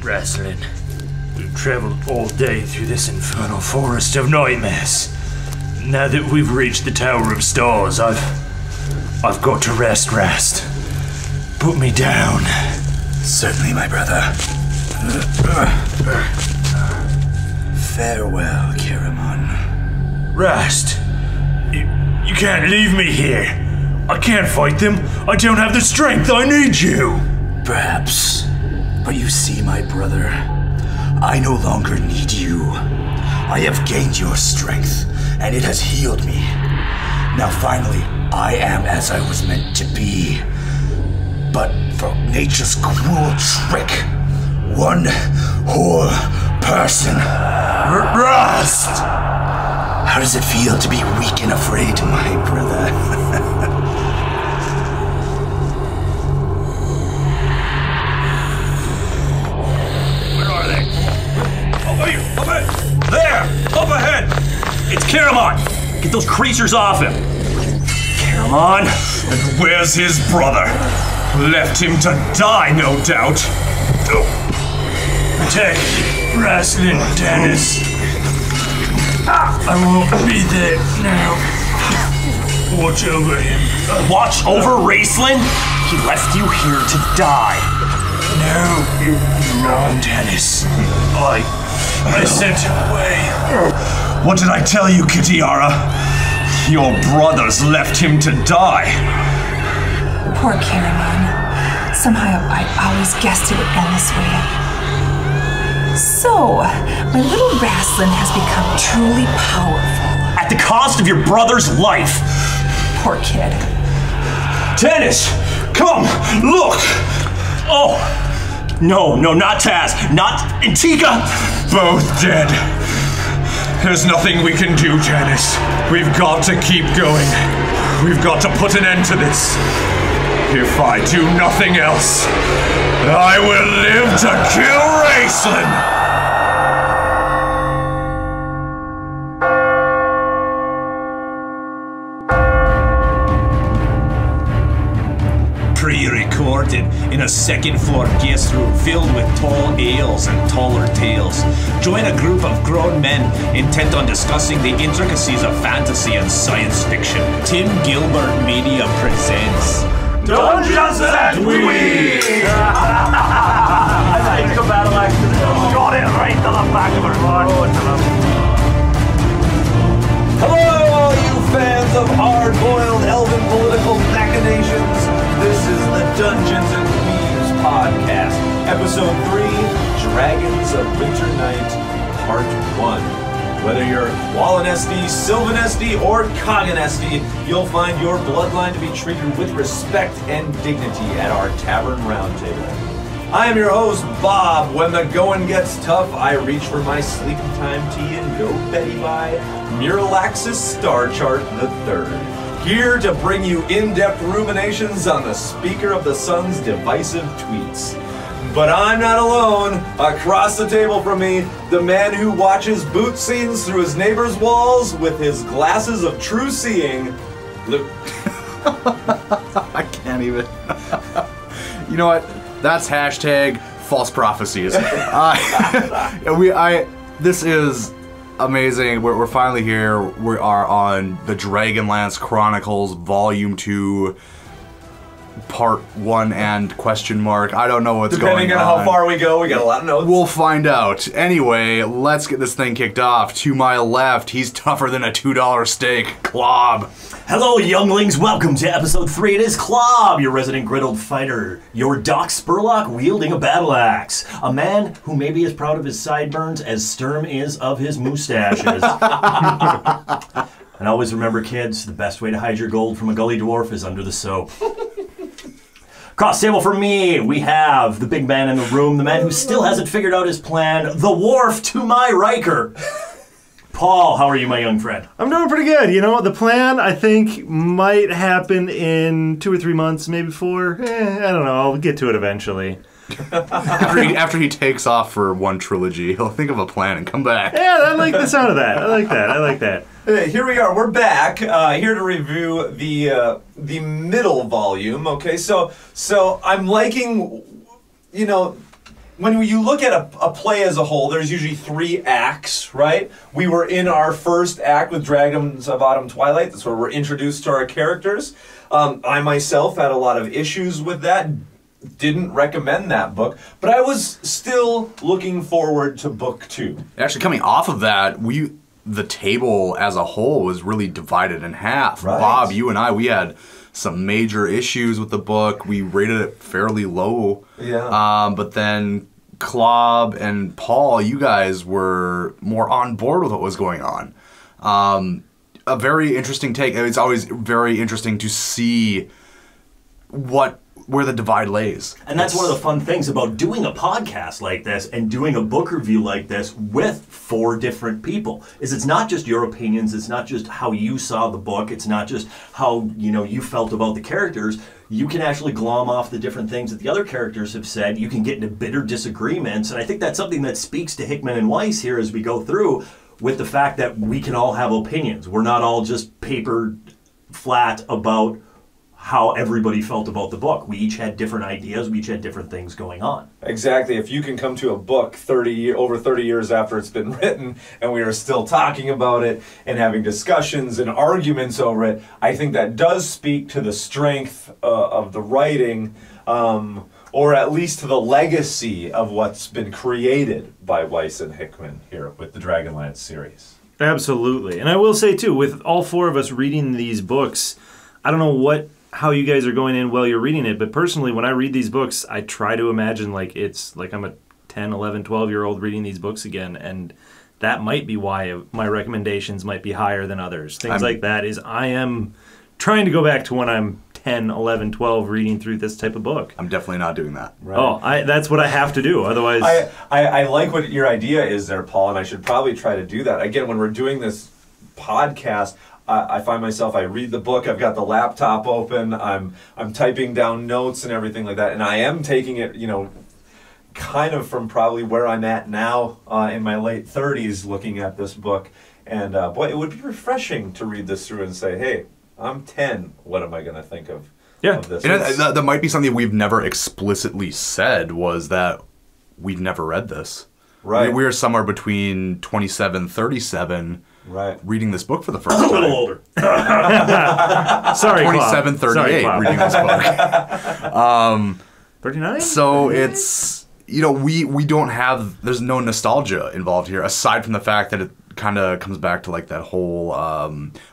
Wrestling. We've traveled all day through this infernal forest of nightmares. Now that we've reached the Tower of Stars, I've got to rest. Put me down. Certainly, my brother. Farewell, Caramon. Rast, you can't leave me here. I can't fight them. I don't have the strength. I need you. Perhaps. But you see, my brother, I no longer need you. I have gained your strength, and it has healed me. Now finally, I am as I was meant to be. But for nature's cruel trick, one whole person. Rast! How does it feel to be weak and afraid, my brother? Where are they? Up ahead! There! Up ahead! It's Caramon! Get those creatures off him! Caramon? And where's his brother? Left him to die, no doubt. Protect Wrestling Dennis. I won't be there now. Watch over him. Watch over Raceland? He left you here to die. No, you're wrong, Dennis. I sent him away. What did I tell you, Kitiara? Your brothers left him to die. Poor Caramon. Somehow I always guessed it would end this way. So, my little Wrestling has become truly powerful. At the cost of your brother's life. Poor kid. Dennis, come, look. Oh, no, not Taz, not Antigua. Both dead. There's nothing we can do, Janice. We've got to keep going. We've got to put an end to this. If I do nothing else, I will live to kill Raceland! Pre-recorded in a second-floor guest room filled with tall ales and taller tales. Join a group of grown men intent on discussing the intricacies of fantasy and science fiction. Tim Gilbert Media presents Dungeons and Dweebs! I think the battle axe got it right to the back of her heart. Hello, all you fans of hard-boiled elven political machinations. This is the Dungeons and Dweebs podcast, episode 3, Dragons of Winter Night, part 1. Whether you're Wallenesti, Sylvanesti, or Coganesti, you'll find your bloodline to be treated with respect and dignity at our Tavern Roundtable. I am your host, Bob. When the going gets tough, I reach for my sleeping time tea and go Betty by Miralaxis Star Chart III. Here to bring you in-depth ruminations on the Speaker of the Sun's divisive tweets. But I'm not alone. Across the table from me, the man who watches boot scenes through his neighbor's walls with his glasses of true seeing, Luke. I can't even. You know what? That's hashtag false prophecies. This is amazing. We're finally here. We are on the Dragonlance Chronicles Volume 2. Part 1 and question mark. I don't know what's going on. Depending on how far we go, we got a lot of notes. We'll find out. Anyway, let's get this thing kicked off. To my left, he's tougher than a $2 steak. Klob. Hello, younglings. Welcome to episode 3. It is Klob, your resident griddled fighter. Your Doc Spurlock wielding a battle axe. A man who may be as proud of his sideburns as Sturm is of his mustaches. And always remember, kids, the best way to hide your gold from a gully dwarf is under the soap. Cross table for me, we have the big man in the room, the man who still hasn't figured out his plan, the Wharf to my Riker. Paul, how are you, my young friend? I'm doing pretty good. You know what? The plan, I think, might happen in 2 or 3 months, maybe 4. I don't know. I'll get to it eventually. After he takes off for one trilogy, he'll think of a plan and come back. Yeah, I like the sound of that. I like that. Here we are. We're back here to review the middle volume. Okay, so I'm liking, you know, when you look at a play as a whole, there's usually 3 acts, right? We were in our first act with Dragons of Autumn Twilight. That's where we're introduced to our characters. I myself had a lot of issues with that. Didn't recommend that book, but I was still looking forward to book 2. Actually, coming off of that, the table as a whole was really divided in half. Right. Bob, you and I, we had some major issues with the book. We rated it fairly low. Yeah. But then Klob and Paul, you guys were more on board with what was going on. A very interesting take. It's always very interesting to see where the divide lays. And that's one of the fun things about doing a podcast like this and doing a book review like this with 4 different people, is it's not just your opinions, it's not just how you saw the book, it's not just how, you felt about the characters. You can actually glom off the different things that the other characters have said. You can get into bitter disagreements, and I think that's something that speaks to Hickman and Weiss here as we go through, with the fact that we can all have opinions. We're not all just paper flat about how everybody felt about the book. We each had different ideas, we each had different things going on. Exactly. If you can come to a book over 30 years after it's been written, and we are still talking about it and having discussions and arguments over it, I think that does speak to the strength of the writing, or at least to the legacy of what's been created by Weiss and Hickman here with the Dragonlance series. Absolutely. And I will say, too, with all 4 of us reading these books, I don't know how you guys are going in while you're reading it, but personally, when I read these books, I try to imagine it's like I'm a 10, 11, 12-year-old reading these books again, and that might be why my recommendations might be higher than others. Things like that is I am trying to go back to when I'm 10, 11, 12 reading through this type of book. I'm definitely not doing that. Right. Oh, that's what I have to do. Otherwise... I like what your idea is there, Paul, and I should probably try to do that. Again, when we're doing this podcast, I find myself, I read the book, I've got the laptop open, I'm typing down notes and everything like that, and I am taking it, kind of from probably where I'm at now in my late 30s looking at this book. And boy, it would be refreshing to read this through and say, hey, I'm 10. What am I going to think of this? And that might be something we've never explicitly said, was that we've never read this. Right. We're somewhere between 27, 37, right, reading this book for the first time. A little older. Sorry, 27, 38, reading this book. 39? So it's, we don't have, there's no nostalgia involved here, aside from the fact that it kind of comes back to like that whole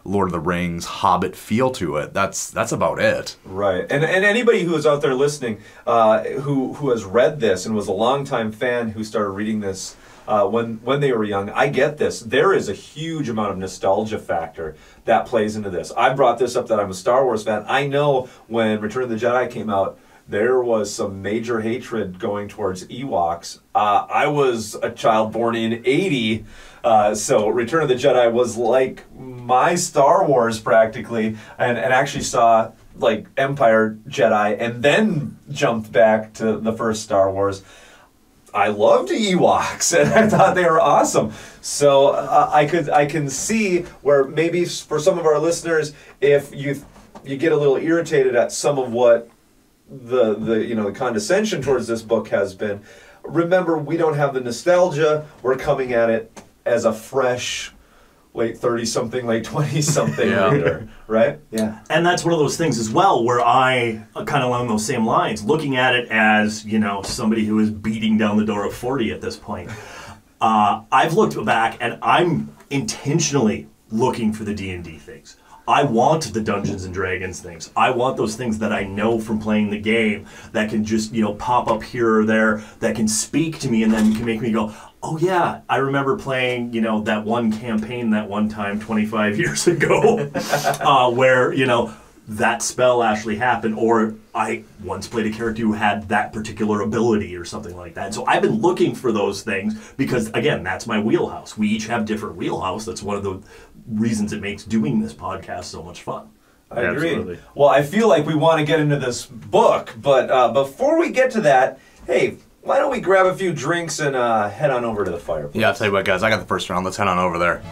Lord of the Rings, Hobbit feel to it. That's about it. Right. And anybody who is out there listening who has read this and was a longtime fan who started reading this when they were young, I get this. There is a huge amount of nostalgia factor that plays into this. I brought this up that I'm a Star Wars fan. I know when Return of the Jedi came out, there was some major hatred going towards Ewoks. I was a child born in 80, so Return of the Jedi was like my Star Wars practically, and actually saw like Empire Jedi and then jumped back to the first Star Wars. I loved Ewoks, and I thought they were awesome. So I can see where maybe for some of our listeners, if you get a little irritated at some of what the condescension towards this book has been, remember, we don't have the nostalgia. We're coming at it as a fresh late 30-something, late 20-something reader, right? Yeah. And that's one of those things as well where I, kind of along those same lines, looking at it as, somebody who is beating down the door of 40 at this point. I've looked back and I'm intentionally looking for the D&D things. I want the Dungeons and Dragons things. I want those things that I know from playing the game that can just, pop up here or there, that can speak to me and then can make me go, oh yeah, I remember playing, that one campaign that one time 25 years ago where, that spell actually happened, or I once played a character who had that particular ability or something like that. So I've been looking for those things because, again, that's my wheelhouse. We each have different wheelhouse. That's one of the reasons it makes doing this podcast so much fun. I agree. Absolutely. Well, I feel like we want to get into this book, but before we get to that, hey, why don't we grab a few drinks and head on over to the fireplace? Yeah, I'll tell you what, guys, I got the first round. Let's head on over there.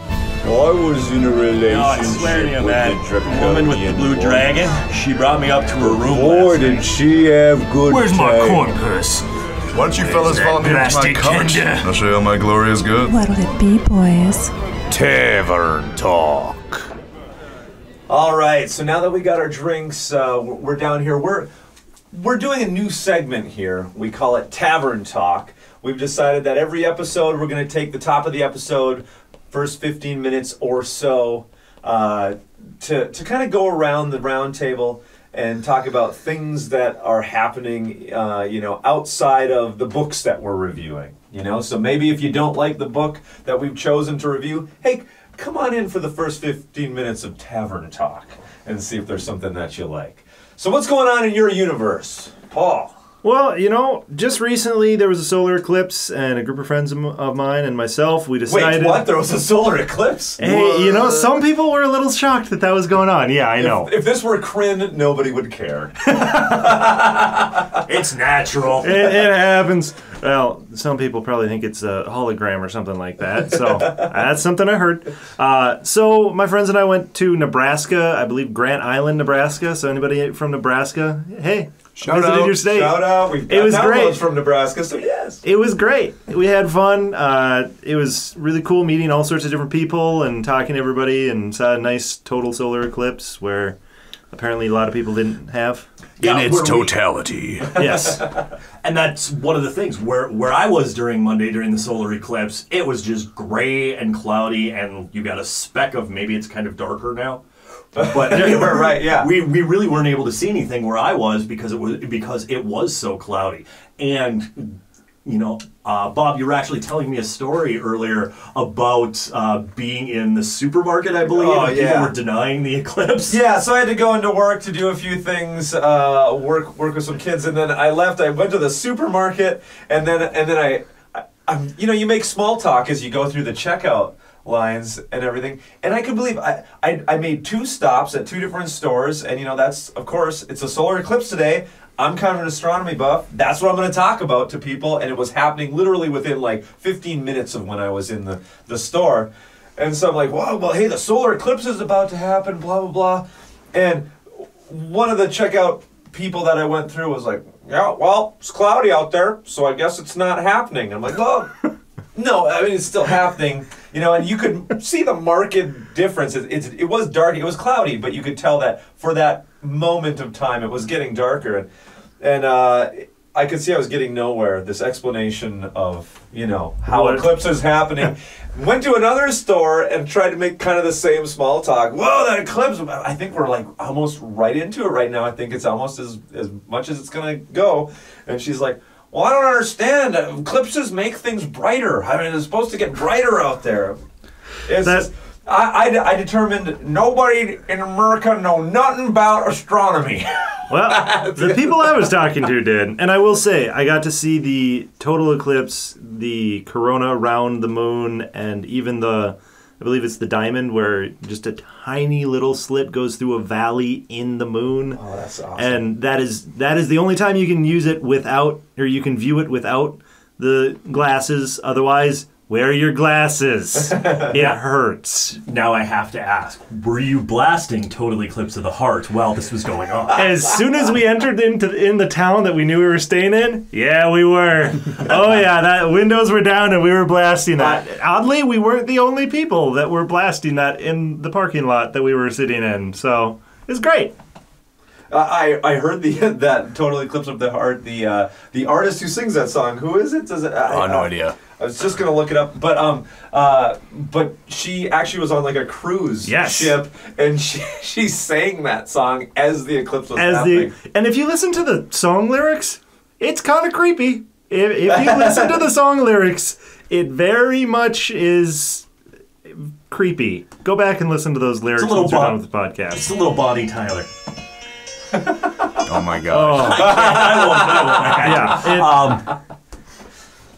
I was in a relationship I swear to you, with man, the the woman with the blue woman. dragon, she brought me up to her room Boy, last did night. she have good Where's my time. coin purse? Why don't you fellas follow me into my Plastic cupboard? tender. I'll show you how my glory is good. What'll it be, boys? Tavern Talk. All right, so now that we got our drinks, we're down here. We're doing a new segment here. We call it Tavern Talk. We've decided that every episode we're going to take the top of the episode, first 15 minutes or so, to kind of go around the round table and talk about things that are happening, outside of the books that we're reviewing. So maybe if you don't like the book that we've chosen to review, hey, come on in for the first 15 minutes of Tavern Talk and see if there's something that you like. So what's going on in your universe, Paul? Well, just recently there was a solar eclipse, and a group of friends of mine and myself, we decided... Wait, what? There was a solar eclipse? Hey, some people were a little shocked that was going on. Yeah, I know. If this were Kryn, nobody would care. It's natural. It happens. Well, some people probably think it's a hologram or something like that. So that's something I heard. So my friends and I went to Nebraska, I believe Grant Island, Nebraska. So anybody from Nebraska, hey, visited your state. Shout out. We've got downloads from Nebraska, so yes. It was great. We had fun. It was really cool meeting all sorts of different people and talking to everybody, and saw a nice total solar eclipse where apparently a lot of people didn't have. In its totality. Yes. And that's one of the things. Where I was during Monday during the solar eclipse, it was just gray and cloudy, and you got a speck of, maybe it's kind of darker now. But right, yeah. We really weren't able to see anything where I was because it was so cloudy. And Bob, you were actually telling me a story earlier about being in the supermarket, I believe, and people were denying the eclipse. Yeah, so I had to go into work to do a few things, work with some kids, and then I left. I went to the supermarket, and then I you make small talk as you go through the checkout lines and everything, and I could believe I made 2 stops at 2 different stores, and that's, of course, it's a solar eclipse today. I'm kind of an astronomy buff. That's what I'm going to talk about to people, and it was happening literally within like 15 minutes of when I was in the store. And so I'm like, well, hey, the solar eclipse is about to happen, blah, blah, blah. And one of the checkout people that I went through was like, yeah, well, it's cloudy out there, so I guess it's not happening. I'm like, well, no, I mean, it's still happening, and you could see the marked difference. It was dark, it was cloudy, but you could tell that for that moment of time, it was getting darker. And I could see I was getting nowhere. This explanation of, how eclipses happening. Went to another store and tried to make kind of the same small talk. Whoa, that eclipse! I think we're like almost right into it right now. I think it's almost as much as it's going to go. And she's like, well, I don't understand. Eclipses make things brighter. I mean, it's supposed to get brighter out there. I determined nobody in America know nothing about astronomy. Well, the people I was talking to did. And I will say, I got to see the total eclipse, the corona around the moon, and even I believe it's the diamond, where just a tiny little slit goes through a valley in the moon. Oh, that's awesome. And that is the only time you can use it without, or you can view it without the glasses. Otherwise, wear your glasses. It hurts. Now I have to ask, were you blasting Total Eclipse of the Heart while this was going on? As soon as we entered in the town that we knew we were staying in, yeah, we were. Oh yeah, that windows were down and we were blasting that. Oddly, we weren't the only people that were blasting that in the parking lot that we were sitting in. So it's great. I heard that Total Eclipse of the Heart. The artist who sings that song, who is it? No idea. I was just gonna look it up, but she actually was on like a cruise ship, and she sang that song as the eclipse was happening. And if you listen to the song lyrics, it's kind of creepy. If you listen to the song lyrics, it very much is creepy. Go back and listen to those lyrics once you're done with the podcast. It's a little Bonnie Tyler. Oh my gosh. I won't.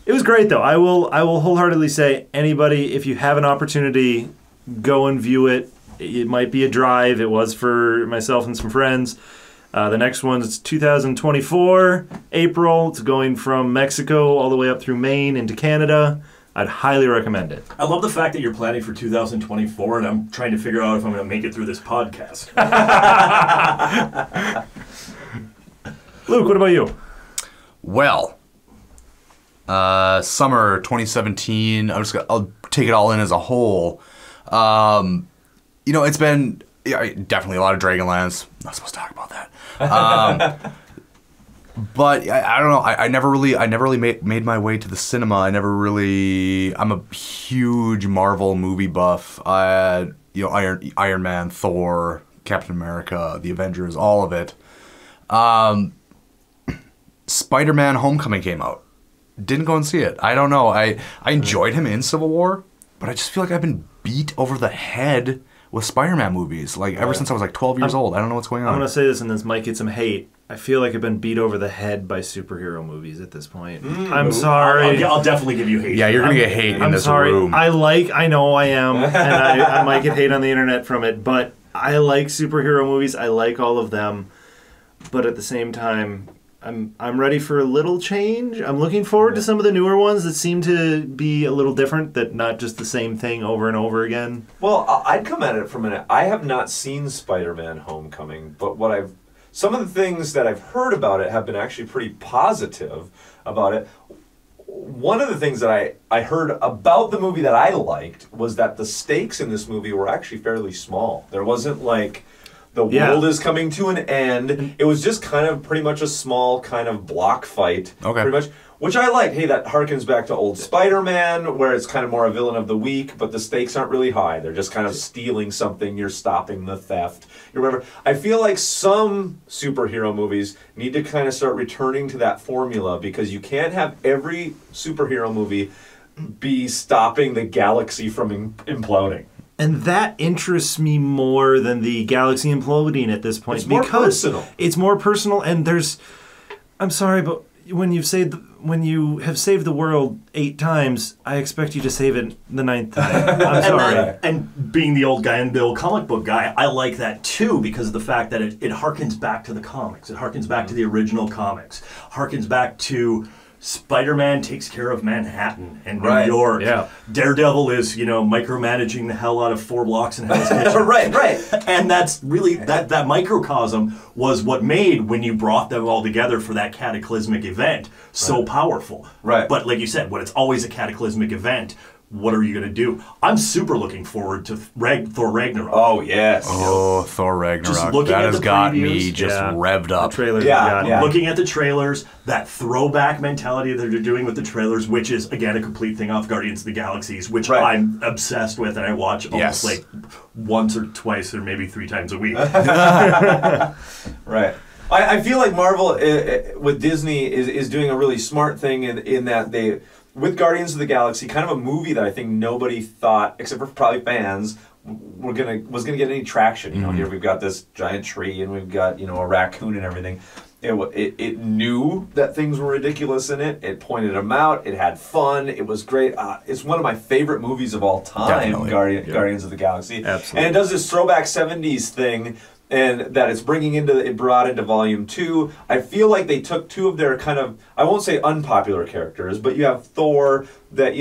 It was great, though. I will wholeheartedly say, anybody, if you have an opportunity, go and view it. It might be a drive. It was for myself and some friends. The next one is 2024, April. It's going from Mexico all the way up through Maine into Canada. I'd highly recommend it. I love the fact that you're planning for 2024, and I'm trying to figure out if I'm going to make it through this podcast. Luke, what about you? Well, Summer 2017. I'll take it all in as a whole. It's been definitely a lot of Dragonlance. Not supposed to talk about that. But I don't know. I never really made my way to the cinema. I'm a huge Marvel movie buff. Iron Man, Thor, Captain America, the Avengers, all of it. SpiderMan Homecoming came out. Didn't go and see it. I don't know. I enjoyed him in Civil War, but I just feel like I've been beat over the head with Spider-Man movies, ever since I was 12 years old. I don't know what's going on. I'm going to say this, and this might get some hate. I feel like I've been beat over the head by superhero movies at this point. I'm sorry. I'll definitely give you hate. Yeah, you're going to get hate in this room. I know I am, and I might get hate on the internet from it, but I like superhero movies. I like all of them, but at the same time, I'm ready for a little change. I'm looking forward to some of the newer ones that seem to be a little different, that not just the same thing over and over again. Well, I'd come at it for a minute. I have not seen Spider-Man Homecoming, but some of the things that I've heard about it have been actually pretty positive about it. One of the things that I heard about the movie that I liked was that the stakes in this movie were actually fairly small. There wasn't the world is coming to an end. It was just kind of pretty much a small kind of block fight. Okay. Pretty much, which I like. Hey, that harkens back to old Spider-Man, where it's kind of more a villain of the week, but the stakes aren't really high. They're just kind of stealing something. You're stopping the theft. You remember? I feel like some superhero movies need to kind of start returning to that formula, because you can't have every superhero movie be stopping the galaxy from imploding. And that interests me more than the galaxy imploding at this point. It's more personal. It's more personal, and I'm sorry, but when you have saved the world 8 times, I expect you to save it the 9th time. I'm sorry. And being the old guy and the old comic book guy, I like that too, because of the fact that it harkens back to the comics. It harkens back to the original comics. Harkens back to Spider-Man takes care of Manhattan and New York. Yeah. Daredevil is, micromanaging the hell out of 4 blocks in Hell's Kitchen. Right. And that's really, that microcosm was what made, when you brought them all together for that cataclysmic event, so powerful. Right. But like you said, when it's always a cataclysmic event, what are you going to do? I'm super looking forward to Thor Ragnarok. Oh, yes. Oh, Thor Ragnarok. Just looking that at has the got previews, me just revved up. The trailers, Yeah. Looking at the trailers, that throwback mentality that they're doing with the trailers, which is, again, a complete thing off Guardians of the Galaxies, which I'm obsessed with, and I watch almost once or twice or maybe 3 times a week. Right. I feel like Marvel, with Disney, is doing a really smart thing in that they... With Guardians of the Galaxy, kind of a movie that I think nobody thought, except for probably fans, was gonna get any traction. Here we've got this giant tree, and we've got a raccoon and everything. It knew that things were ridiculous in it. It pointed them out. It had fun. It was great. It's one of my favorite movies of all time. Guardians of the Galaxy. Absolutely. And it does this throwback '70s thing. And that it's brought into Volume 2. I feel like they took 2 of their kind of, I won't say unpopular characters, but you have Thor that,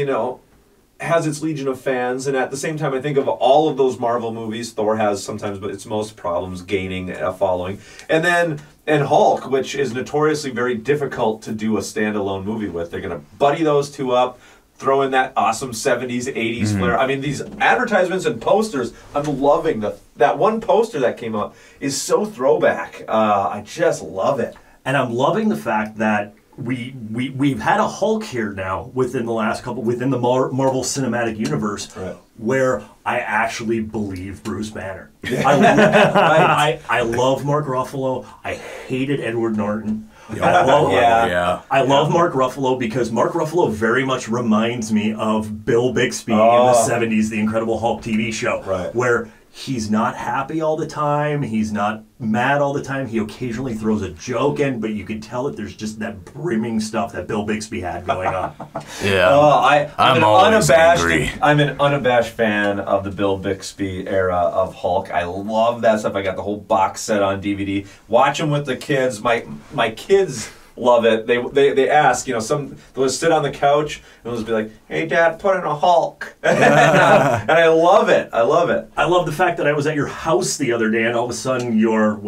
has its legion of fans, and at the same time, I think of all of those Marvel movies, Thor has sometimes but its most problems gaining a following. And Hulk, which is notoriously very difficult to do a standalone movie with. They're going to buddy those 2 up, throw in that awesome 70s, 80s flair. I mean, these advertisements and posters, I'm loving. That one poster that came out is so throwback. I just love it. And I'm loving the fact that we've had a Hulk here now within the Marvel Cinematic Universe, where I actually believe Bruce Banner. I love Mark Ruffalo. I hated Edward Norton. I love Mark Ruffalo because Mark Ruffalo very much reminds me of Bill Bixby in the 70s, the Incredible Hulk TV show, where he's not happy all the time, he's not mad all the time, he occasionally throws a joke in, but you can tell that there's just that brimming stuff that Bill Bixby had going on. I'm always angry. I'm an unabashed fan of the Bill Bixby era of Hulk. I love that stuff. I got the whole box set on DVD. Watch them with the kids. My kids love it. They ask, they'll just sit on the couch and they'll just be like, "Hey, Dad, put in a Hulk." And I love it. I love it. I love the fact that I was at your house the other day and all of a sudden your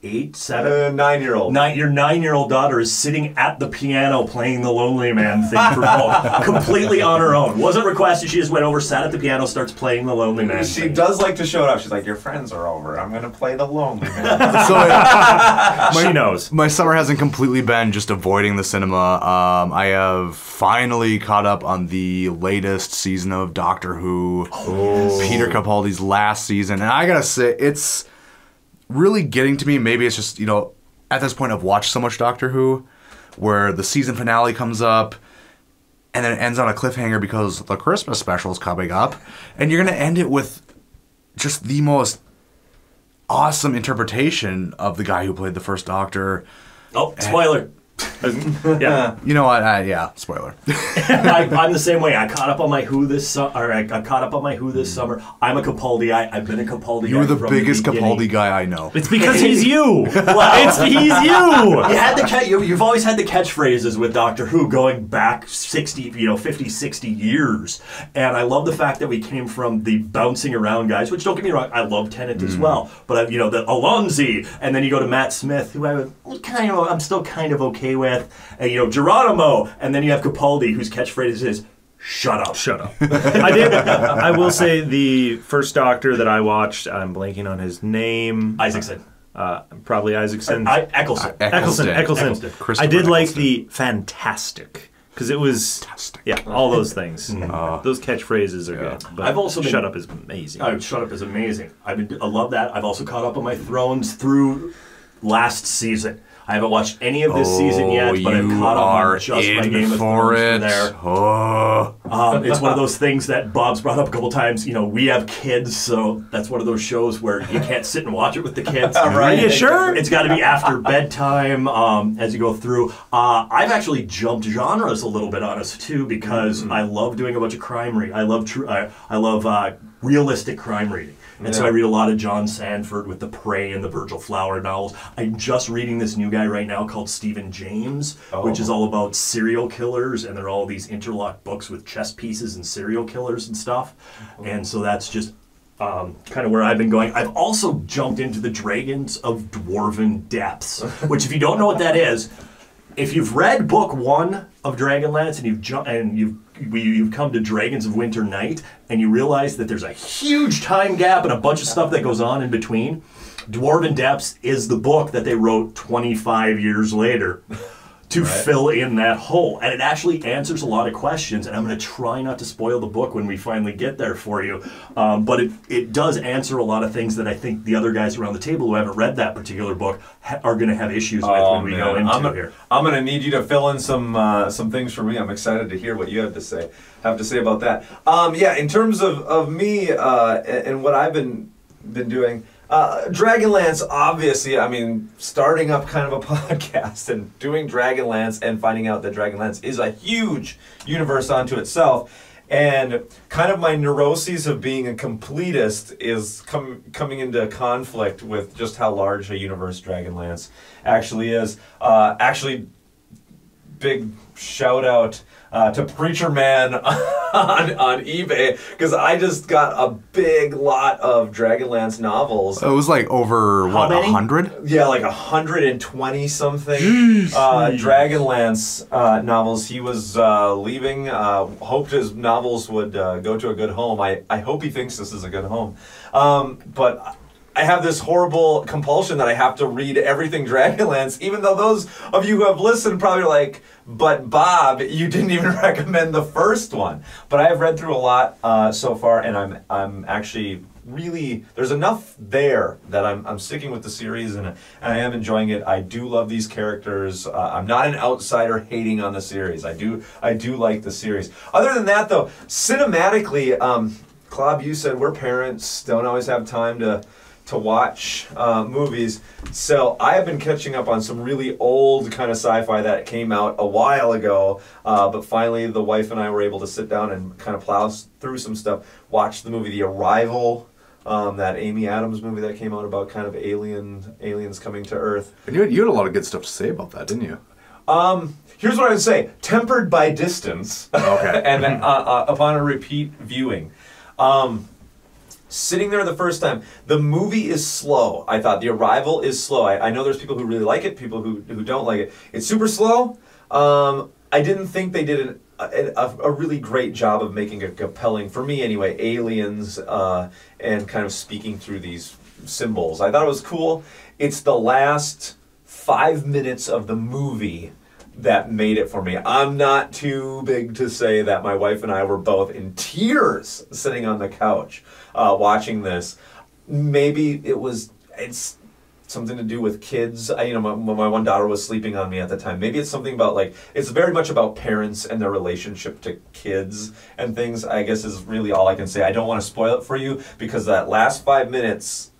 8, 7? 9-year-old. Your 9-year-old daughter is sitting at the piano playing the Lonely Man thing for Paul, completely on her own. Wasn't requested. She just went over, sat at the piano, starts playing the Lonely Man. She thing. does like to show it off. She's like, your friends are over. I'm going to play the Lonely Man. She knows. My summer hasn't completely been just avoiding the cinema. I have finally caught up on the latest season of Doctor Who, Peter Capaldi's last season, and I gotta say, it's really getting to me. Maybe it's just, at this point I've watched so much Doctor Who, where the season finale comes up, and then it ends on a cliffhanger because the Christmas special is coming up, and you're gonna end it with just the most awesome interpretation of the guy who played the first Doctor. Oh, spoiler. Yeah. You know what? Yeah, spoiler. I'm the same way. I caught up on my Who this summer. I caught up on my Who this summer. I'm a Capaldi guy. I've been a Capaldi guy. You're the from biggest the beginning. Capaldi guy I know. It's because he's you. He's you. You had you've always had the catchphrases with Doctor Who going back 50, 60 years. And I love the fact that we came from the bouncing around guys, which don't get me wrong, I love Tennant as well. But the Alonzi, and then you go to Matt Smith, who I'm still kind of okay with. And Geronimo, and then you have Capaldi, whose catchphrase is "Shut up, shut up." I will say the first Doctor that I watched, I'm blanking on his name. Isaacson. Probably Isaacson. Eccleston. I did like the fantastic. Because it was, all those things. Those catchphrases are good. But I've also Shut Up is amazing. Shut Up is amazing. I love that. I've also caught up on my Thrones through last season. I haven't watched any of this season yet, but I've caught up on just my Game of Thrones there. It's one of those things that Bob's brought up a couple times. We have kids, so that's one of those shows where you can't sit and watch it with the kids. Right? Are you sure? It's got to be after bedtime as you go through. I've actually jumped genres a little bit on us too because I love doing a bunch of crime reading. I love realistic crime reading. And so I read a lot of John Sandford with the Prey and the Virgil Flower novels. I'm just reading this new guy right now called Stephen James, which is all about serial killers, and they're all these interlocked books with chess pieces and serial killers and stuff. And so that's just kind of where I've been going. I've also jumped into the Dragons of Dwarven Depths, which if you don't know what that is, if you've read book 1 of Dragonlance and you've come to Dragons of Winter Night and you realize that there's a huge time gap and a bunch of stuff that goes on in between, Dwarven Depths is the book that they wrote 25 years later to fill in that hole. And it actually answers a lot of questions, and I'm going to try not to spoil the book when we finally get there for you. But it does answer a lot of things that I think the other guys around the table who haven't read that particular book are going to have issues with when we go into here. I'm going to need you to fill in some things for me. I'm excited to hear what you have to say about that. In terms of me and what I've been doing, Dragonlance, obviously, starting up kind of a podcast and doing Dragonlance and finding out that Dragonlance is a huge universe unto itself. And kind of my neuroses of being a completist is coming into conflict with just how large a universe Dragonlance actually is. Big shout out to Preacher Man on eBay, because I just got a big lot of Dragonlance novels. It was like over, How many? 100? Yeah, like 120 something Dragonlance novels. He was leaving, hoped his novels would go to a good home. I hope he thinks this is a good home. But I have this horrible compulsion that I have to read everything Dragonlance, even though those of you who have listened probably are like, but Bob, you didn't even recommend the first one. But I have read through a lot so far, and I'm actually really, there's enough there that I'm sticking with the series, and I am enjoying it. I do love these characters. I'm not an outsider hating on the series. I do like the series. Other than that, though, cinematically, Klob, you said we're parents, don't always have time to watch movies. So I have been catching up on some really old kind of sci-fi that came out a while ago, but finally the wife and I were able to sit down and kind of plow through some stuff, watch the movie The Arrival, that Amy Adams movie that came out about kind of aliens coming to Earth. And you had a lot of good stuff to say about that, didn't you? Here's what I would say. Tempered by distance. Okay. And upon a repeat viewing. Sitting there the first time, the movie is slow. I thought the arrival is slow. I know there's people who really like it, people who don't like it. It's super slow. I didn't think they did a really great job of making it compelling, for me anyway, aliens and kind of speaking through these symbols. I thought it was cool. It's the last 5 minutes of the movie that made it for me. I'm not too big to say that my wife and I were both in tears sitting on the couch watching this. Maybe it's something to do with kids. My one daughter was sleeping on me at the time. Maybe it's something about it's very much about parents and their relationship to kids and things, I guess, is really all I can say. I don't want to spoil it for you, because that last 5 minutes,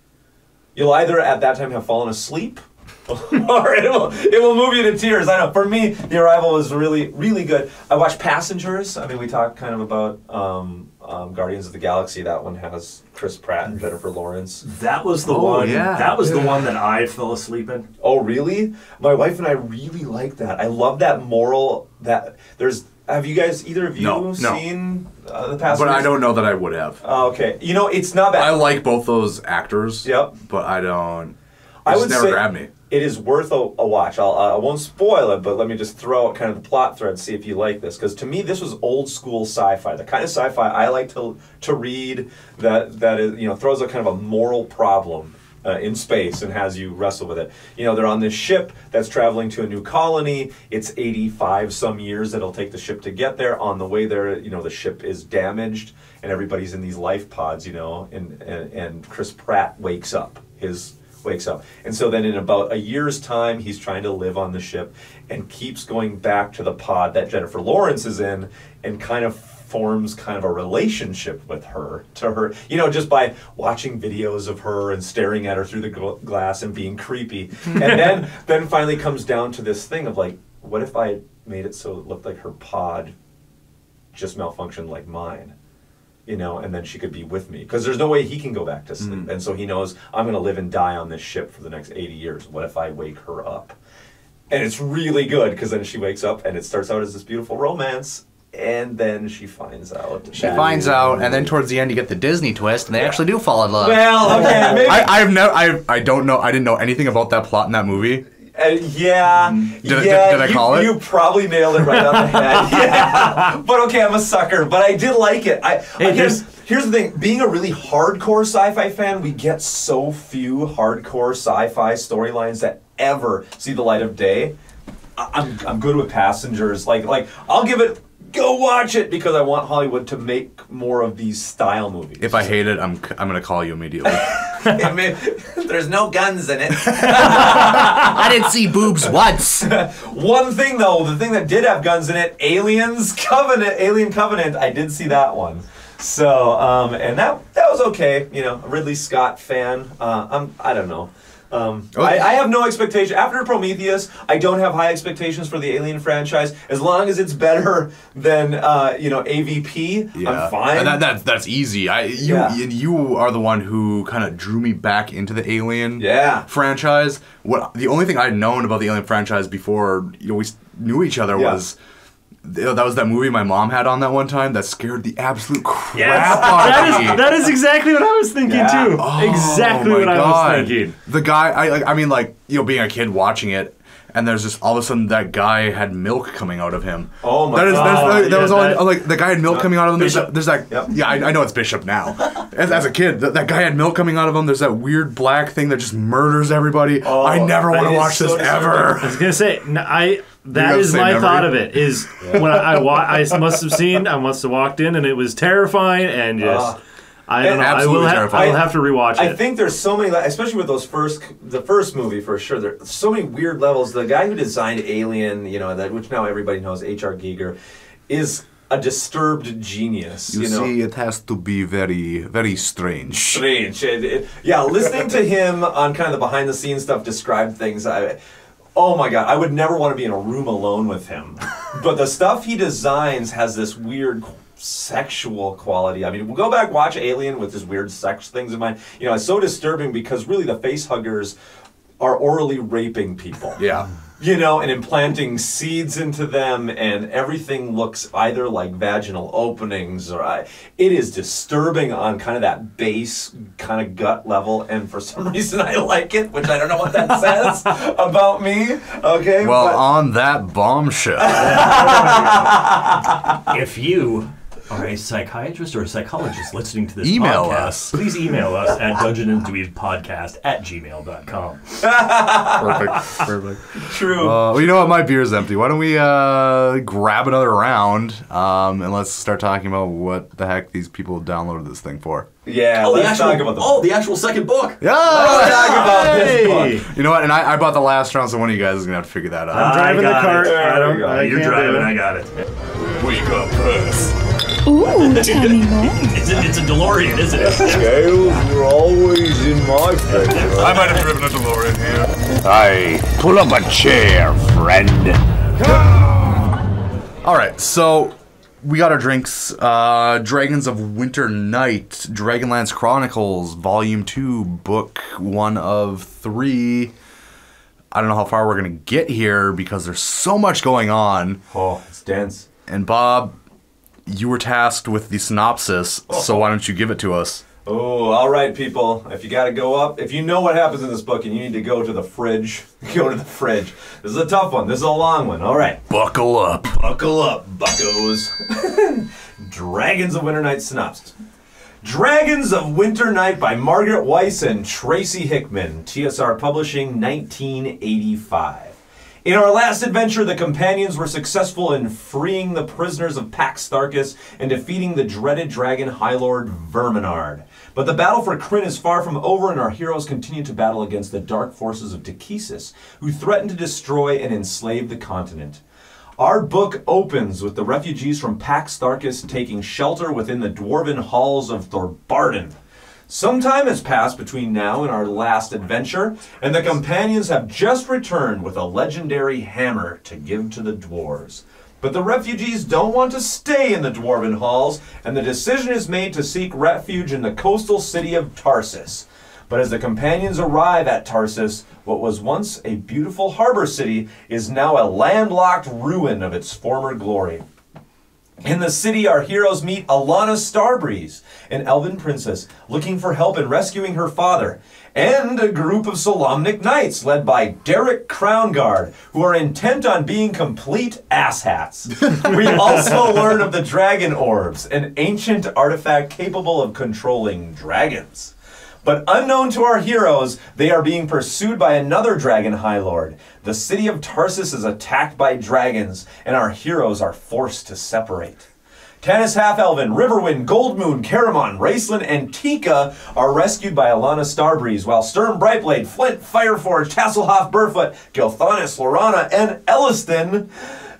you'll either at that time have fallen asleep or it will move you to tears. I know. For me, The Arrival was really, really good. I watched Passengers. I mean, we talked kind of about Guardians of the Galaxy. That one has Chris Pratt and Jennifer Lawrence. That was the one. Yeah. That was the one that I fell asleep in. Oh, really? My wife and I really like that. I love that moral. Have you guys, either of you, seen the Passengers? But I don't know that I would have. Oh, okay. It's not bad. I like both those actors. Yep. But I don't. I would never say grabbed me. It is worth a watch. I won't spoil it, but let me just throw out kind of the plot thread, see if you like this. Because to me, this was old school sci-fi, the kind of sci-fi I like to read that is, throws a kind of a moral problem in space and has you wrestle with it. They're on this ship that's traveling to a new colony. It's 85 some years that'll take the ship to get there. On the way there, the ship is damaged and everybody's in these life pods, and Chris Pratt wakes up. And so then in about a year's time, he's trying to live on the ship and keeps going back to the pod that Jennifer Lawrence is in and kind of forms kind of a relationship with her, just by watching videos of her and staring at her through the glass and being creepy. And then finally comes down to this thing of what if I made it so it looked like her pod just malfunctioned like mine? And then she could be with me. Because there's no way he can go back to sleep. And so he knows, I'm going to live and die on this ship for the next 80 years. What if I wake her up? And it's really good, because then she wakes up, and it starts out as this beautiful romance, and then she finds out. And then towards the end you get the Disney twist, and they actually do fall in love. Well, okay, maybe. I don't know. I didn't know anything about that plot in that movie. Did I call it? You probably nailed it right on the head. Yeah. But okay, I'm a sucker. But I did like it. Here's the thing. Being a really hardcore sci-fi fan, we get so few hardcore sci-fi storylines that ever see the light of day. I'm good with Passengers. I'll give it. Go watch it, because I want Hollywood to make more of these style movies. If I hate it, I'm gonna call you immediately. There's no guns in it. I didn't see boobs once. One thing though, the thing that did have guns in it, Alien Covenant, I did see that one. So, and that was okay. Ridley Scott fan. I don't know. I have no expectation. After Prometheus, I don't have high expectations for the Alien franchise. As long as it's better than AVP, I'm fine. And that's easy. You are the one who kind of drew me back into the Alien franchise. The only thing I'd known about the Alien franchise before we knew each other was that was that movie my mom had on that one time that scared the absolute crap out of me. That is exactly what I was thinking too. Exactly what I was thinking. The guy, I mean, being a kid watching it, and there's just all of a sudden that guy had milk coming out of him. Oh my god! That was all the guy had milk coming out of him. There's I know it's Bishop now. As a kid, that guy had milk coming out of him. There's that weird black thing that just murders everybody. I never want to watch this ever. I was gonna say that is my thought of it. Is when I must have walked in and it was terrifying and just. I don't know. I will have to rewatch it. I think there's so many, especially with the first movie for sure. There's so many weird levels. The guy who designed Alien, which now everybody knows, H.R. Giger, is a disturbed genius. You see, it has to be very, very strange. Listening to him on kind of the behind the scenes stuff describe things. Oh my god, I would never want to be in a room alone with him. But the stuff he designs has this weird sexual quality. I mean, we'll go back, watch Alien with this weird sex things in mind. It's so disturbing because really the face huggers are orally raping people. Yeah. you know, and implanting seeds into them, and everything looks either like vaginal openings or it is disturbing on kind of that base kind of gut level, and for some reason I like it, which I don't know what that says about me. Okay. Well, on that bombshell. If you are a psychiatrist or a psychologist listening to this Email podcast, us. please email us at dungeonanddweebspodcast@gmail.com. Perfect. True. Well, you know what? My beer's empty. Why don't we grab another round and let's start talking about what the heck these people downloaded this thing for. Yeah, let's talk about the actual second book. Yeah! Let's talk about this book. You know what? And I bought the last round, so one of you guys is going to have to figure that out. I'm driving the cart. You're driving, I got it. We got this. Ooh, tell me more. It's a DeLorean, isn't it? Scales were always in my favor. I might have driven a DeLorean here. Hey, pull up a chair, friend. Alright, so we got our drinks. Dragons of Winter Night, Dragonlance Chronicles, Volume 2, Book 1 of 3. I don't know how far we're going to get here because there's so much going on. Oh, it's dense. And Bob, you were tasked with the synopsis, so why don't you give it to us? Oh, all right, people. If you got to go up, if you know what happens in this book and you need to go to the fridge, go to the fridge. This is a tough one. This is a long one. All right. Buckle up. Buckle up, buckos. Dragons of Winter Night synopsis. Dragons of Winter Night by Margaret Weiss and Tracy Hickman. TSR Publishing, 1985. In our last adventure, the companions were successful in freeing the prisoners of Pax Tarsus and defeating the dreaded dragon High Lord Verminard. But the battle for Kryn is far from over, and our heroes continue to battle against the dark forces of Takesis, who threaten to destroy and enslave the continent. Our book opens with the refugees from Pax Tarsus taking shelter within the dwarven halls of Thorbarden. Some time has passed between now and our last adventure, and the companions have just returned with a legendary hammer to give to the dwarves. But the refugees don't want to stay in the dwarven halls, and the decision is made to seek refuge in the coastal city of Tarsus. But as the companions arrive at Tarsus, what was once a beautiful harbor city is now a landlocked ruin of its former glory. In the city, our heroes meet Alana Starbreeze, an elven princess looking for help in rescuing her father, and a group of Solamnic knights led by Derek Crownguard, who are intent on being complete asshats. We also learn of the dragon orbs, an ancient artifact capable of controlling dragons. But unknown to our heroes, they are being pursued by another dragon high lord. The city of Tarsus is attacked by dragons, and our heroes are forced to separate. Tanis Half-Elven, Riverwind, Goldmoon, Caramon, Raceland, and Tika are rescued by Alana Starbreeze, while Sturm Brightblade, Flint, Fireforge, Tasselhoff, Burfoot, Gilthanis, Lorana, and Elliston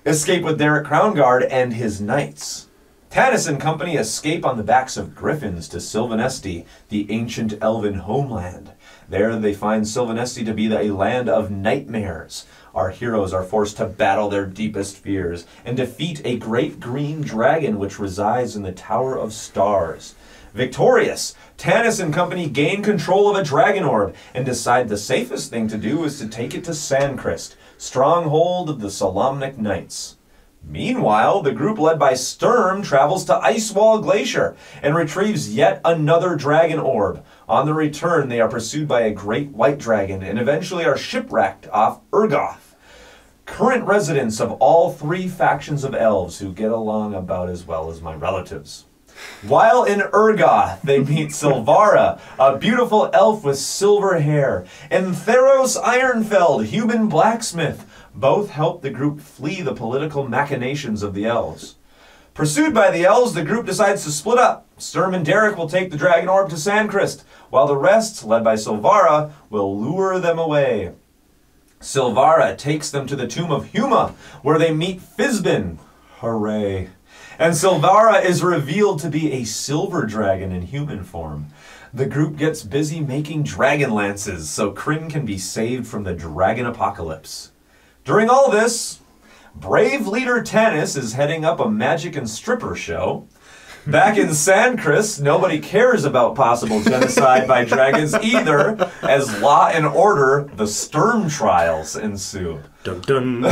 escape with Derek Crownguard and his knights. Tanis and company escape on the backs of griffins to Sylvanesti, the ancient elven homeland. There they find Sylvanesti to be a land of nightmares. Our heroes are forced to battle their deepest fears and defeat a great green dragon which resides in the Tower of Stars. Victorious, Tanis and company gain control of a dragon orb and decide the safest thing to do is to take it to Sandcrest, stronghold of the Solamnic Knights. Meanwhile, the group led by Sturm travels to Icewall Glacier and retrieves yet another dragon orb. On the return, they are pursued by a great white dragon and eventually are shipwrecked off Urgoth. Current residents of all three factions of elves who get along about as well as my relatives. While in Urgoth, they meet Silvara, a beautiful elf with silver hair, and Theros Ironfeld, human blacksmith. Both help the group flee the political machinations of the elves. Pursued by the elves, the group decides to split up. Sturm and Derek will take the dragon orb to Sandcrest, while the rest, led by Silvara, will lure them away. Silvara takes them to the tomb of Huma, where they meet Fizbin. Hooray. And Silvara is revealed to be a silver dragon in human form. The group gets busy making dragon lances so Kryn can be saved from the dragon apocalypse. During all this, brave leader Tanis is heading up a magic and stripper show. Back in Sandcrest, nobody cares about possible genocide by dragons either, as law and order, the Sturm trials ensue. Dun dun.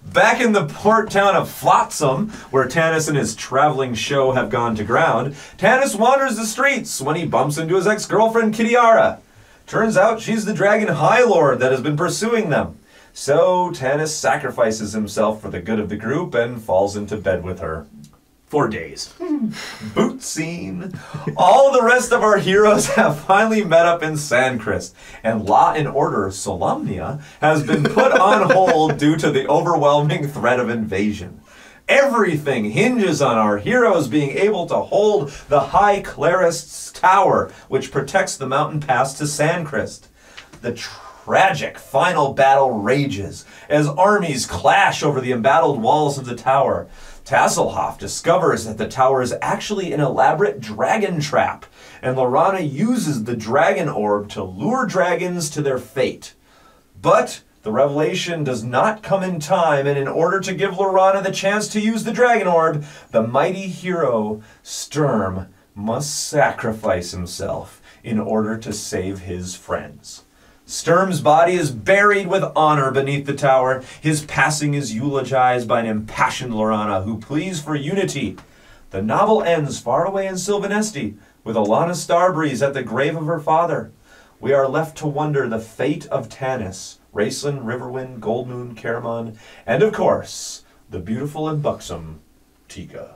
Back in the port town of Flotsam, where Tanis and his traveling show have gone to ground, Tanis wanders the streets when he bumps into his ex-girlfriend Kitiara. Turns out she's the dragon High Lord that has been pursuing them. So Tanis sacrifices himself for the good of the group and falls into bed with her. For days. Boot scene. All the rest of our heroes have finally met up in Sandcrest, and Law and Order Solemnia has been put on hold due to the overwhelming threat of invasion. Everything hinges on our heroes being able to hold the High Clerist's tower, which protects the mountain pass to Sandcrest. The tragic final battle rages as armies clash over the embattled walls of the tower. Tasselhoff discovers that the tower is actually an elaborate dragon trap, and Lorana uses the dragon orb to lure dragons to their fate. But the revelation does not come in time, and in order to give Lorana the chance to use the dragon orb, the mighty hero Sturm must sacrifice himself in order to save his friends. Sturm's body is buried with honor beneath the tower. His passing is eulogized by an impassioned Lorana who pleads for unity. The novel ends far away in Sylvanesti, with Alana Starbreeze at the grave of her father. We are left to wonder the fate of Tanis, Raceland, Riverwind, Goldmoon, Caramon, and of course, the beautiful and buxom Tika.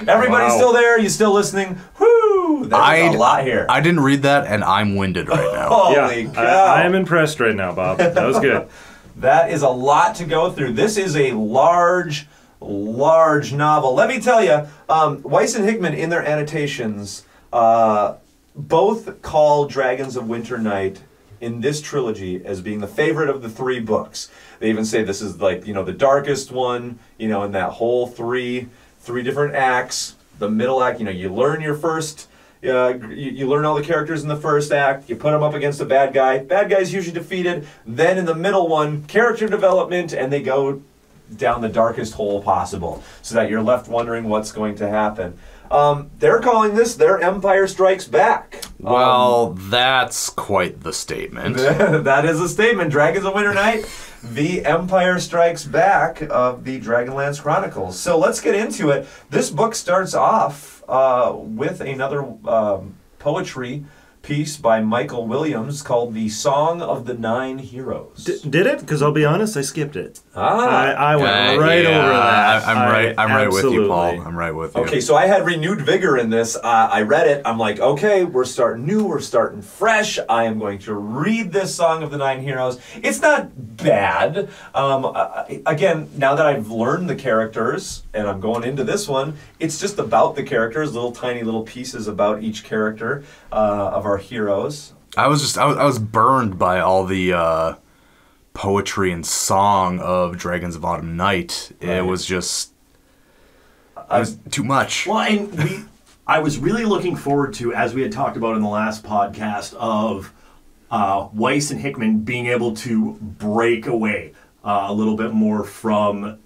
Everybody still there? You still listening? Whoo! There's a lot here. I didn't read that, and I'm winded right now. Holy cow! I am impressed right now, Bob. That was good. That is a lot to go through. This is a large novel. Let me tell you, Weiss and Hickman, in their annotations, both call Dragons of Winter Night in this trilogy as being the favorite of the three books. They even say this is like, the darkest one, in that whole three different acts. The middle act, you learn your first, you learn all the characters in the first act, you put them up against a bad guy. Bad guy's usually defeated. Then in the middle one, character development, and they go down the darkest hole possible so that you're left wondering what's going to happen. They're calling this their Empire Strikes Back. Well, that's quite the statement. That is a statement. Dragons of Winter Night, the Empire Strikes Back of the Dragonlance Chronicles. So let's get into it. This book starts off with another poetry piece by Michael Williams called The Song of the Nine Heroes. Did it? Because I'll be honest, I skipped it. I went right over that. I'm right with you, Paul. I'm right with you. Okay, so I had renewed vigor in this. I read it. I'm like, okay, we're starting new. We're starting fresh. I am going to read this Song of the Nine Heroes. It's not bad. Again, now that I've learned the characters and I'm going into this one, it's just about the characters, tiny little pieces about each character of our heroes. I was burned by all the poetry and song of Dragons of Autumn Night. Right. It was just too much. Well, and I was really looking forward to, as we had talked about in the last podcast, of Weiss and Hickman being able to break away a little bit more from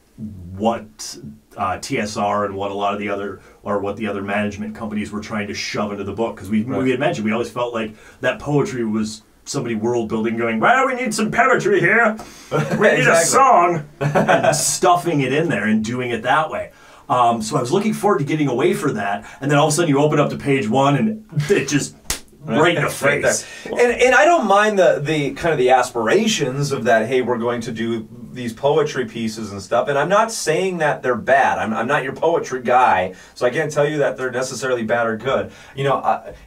what TSR and what a lot of the other management companies were trying to shove into the book, because we had mentioned we always felt like that poetry was somebody world building going, well, we need some poetry here, we need a song, and stuffing it in there and doing it that way. So I was looking forward to getting away from that, and then all of a sudden you open up to page one and it just right in the face. And I don't mind the kind of the aspirations of that, hey, we're going to do these poetry pieces and stuff, and I'm not saying that they're bad. I'm not your poetry guy, so I can't tell you that they're necessarily bad or good.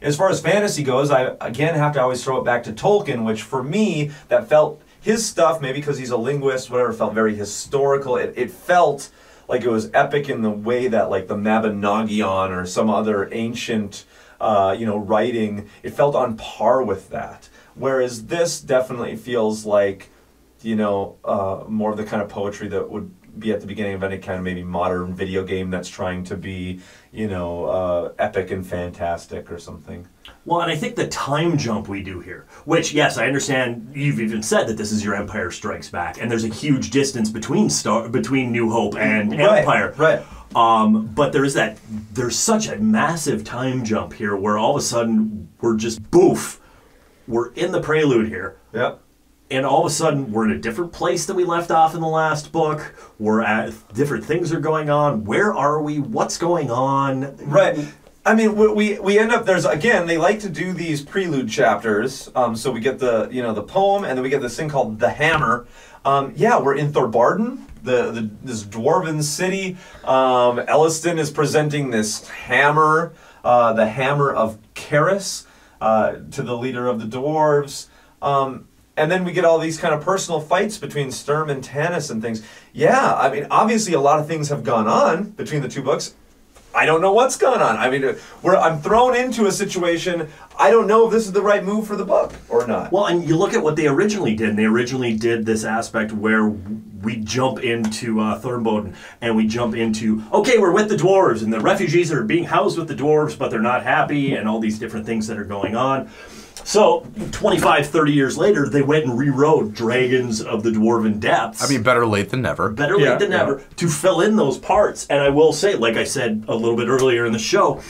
As far as fantasy goes, I again have to always throw it back to Tolkien, which for me, that felt his stuff, maybe because he's a linguist, whatever, felt very historical. It felt like it was epic in the way that like the Mabinogion or some other ancient writing, it felt on par with that. Whereas this definitely feels like, more of the kind of poetry that would be at the beginning of any kind of maybe modern video game that's trying to be, epic and fantastic or something. Well, and I think the time jump we do here, which, yes, I understand you've even said that this is your Empire Strikes Back, and there's a huge distance between New Hope and Empire. Right. But there's such a massive time jump here where all of a sudden we're just boof. We're in the prelude here. Yep. And all of a sudden we're in a different place than we left off in the last book. We're at different things are going on. Where are we? What's going on? Right. I mean, we end up, they like to do these prelude chapters. So we get the poem, and then we get this thing called The Hammer. We're in Thorbarden, this dwarven city. Elliston is presenting this hammer, the Hammer of Karis, to the leader of the dwarves. And then we get all these kind of personal fights between Sturm and Tanis and things. Yeah, I mean, obviously a lot of things have gone on between the two books. I don't know what's going on. I mean, I'm thrown into a situation. I don't know if this is the right move for the book or not. Well, and you look at what they originally did. And they originally did this aspect where we jump into Thornboden and we jump into, okay, we're with the dwarves and the refugees are being housed with the dwarves, but they're not happy and all these different things that are going on. So 25, 30 years later, they went and rewrote Dragons of the Dwarven Depths. I mean, better late than never. Better late than never, to fill in those parts. And I will say, like I said a little bit earlier in the show,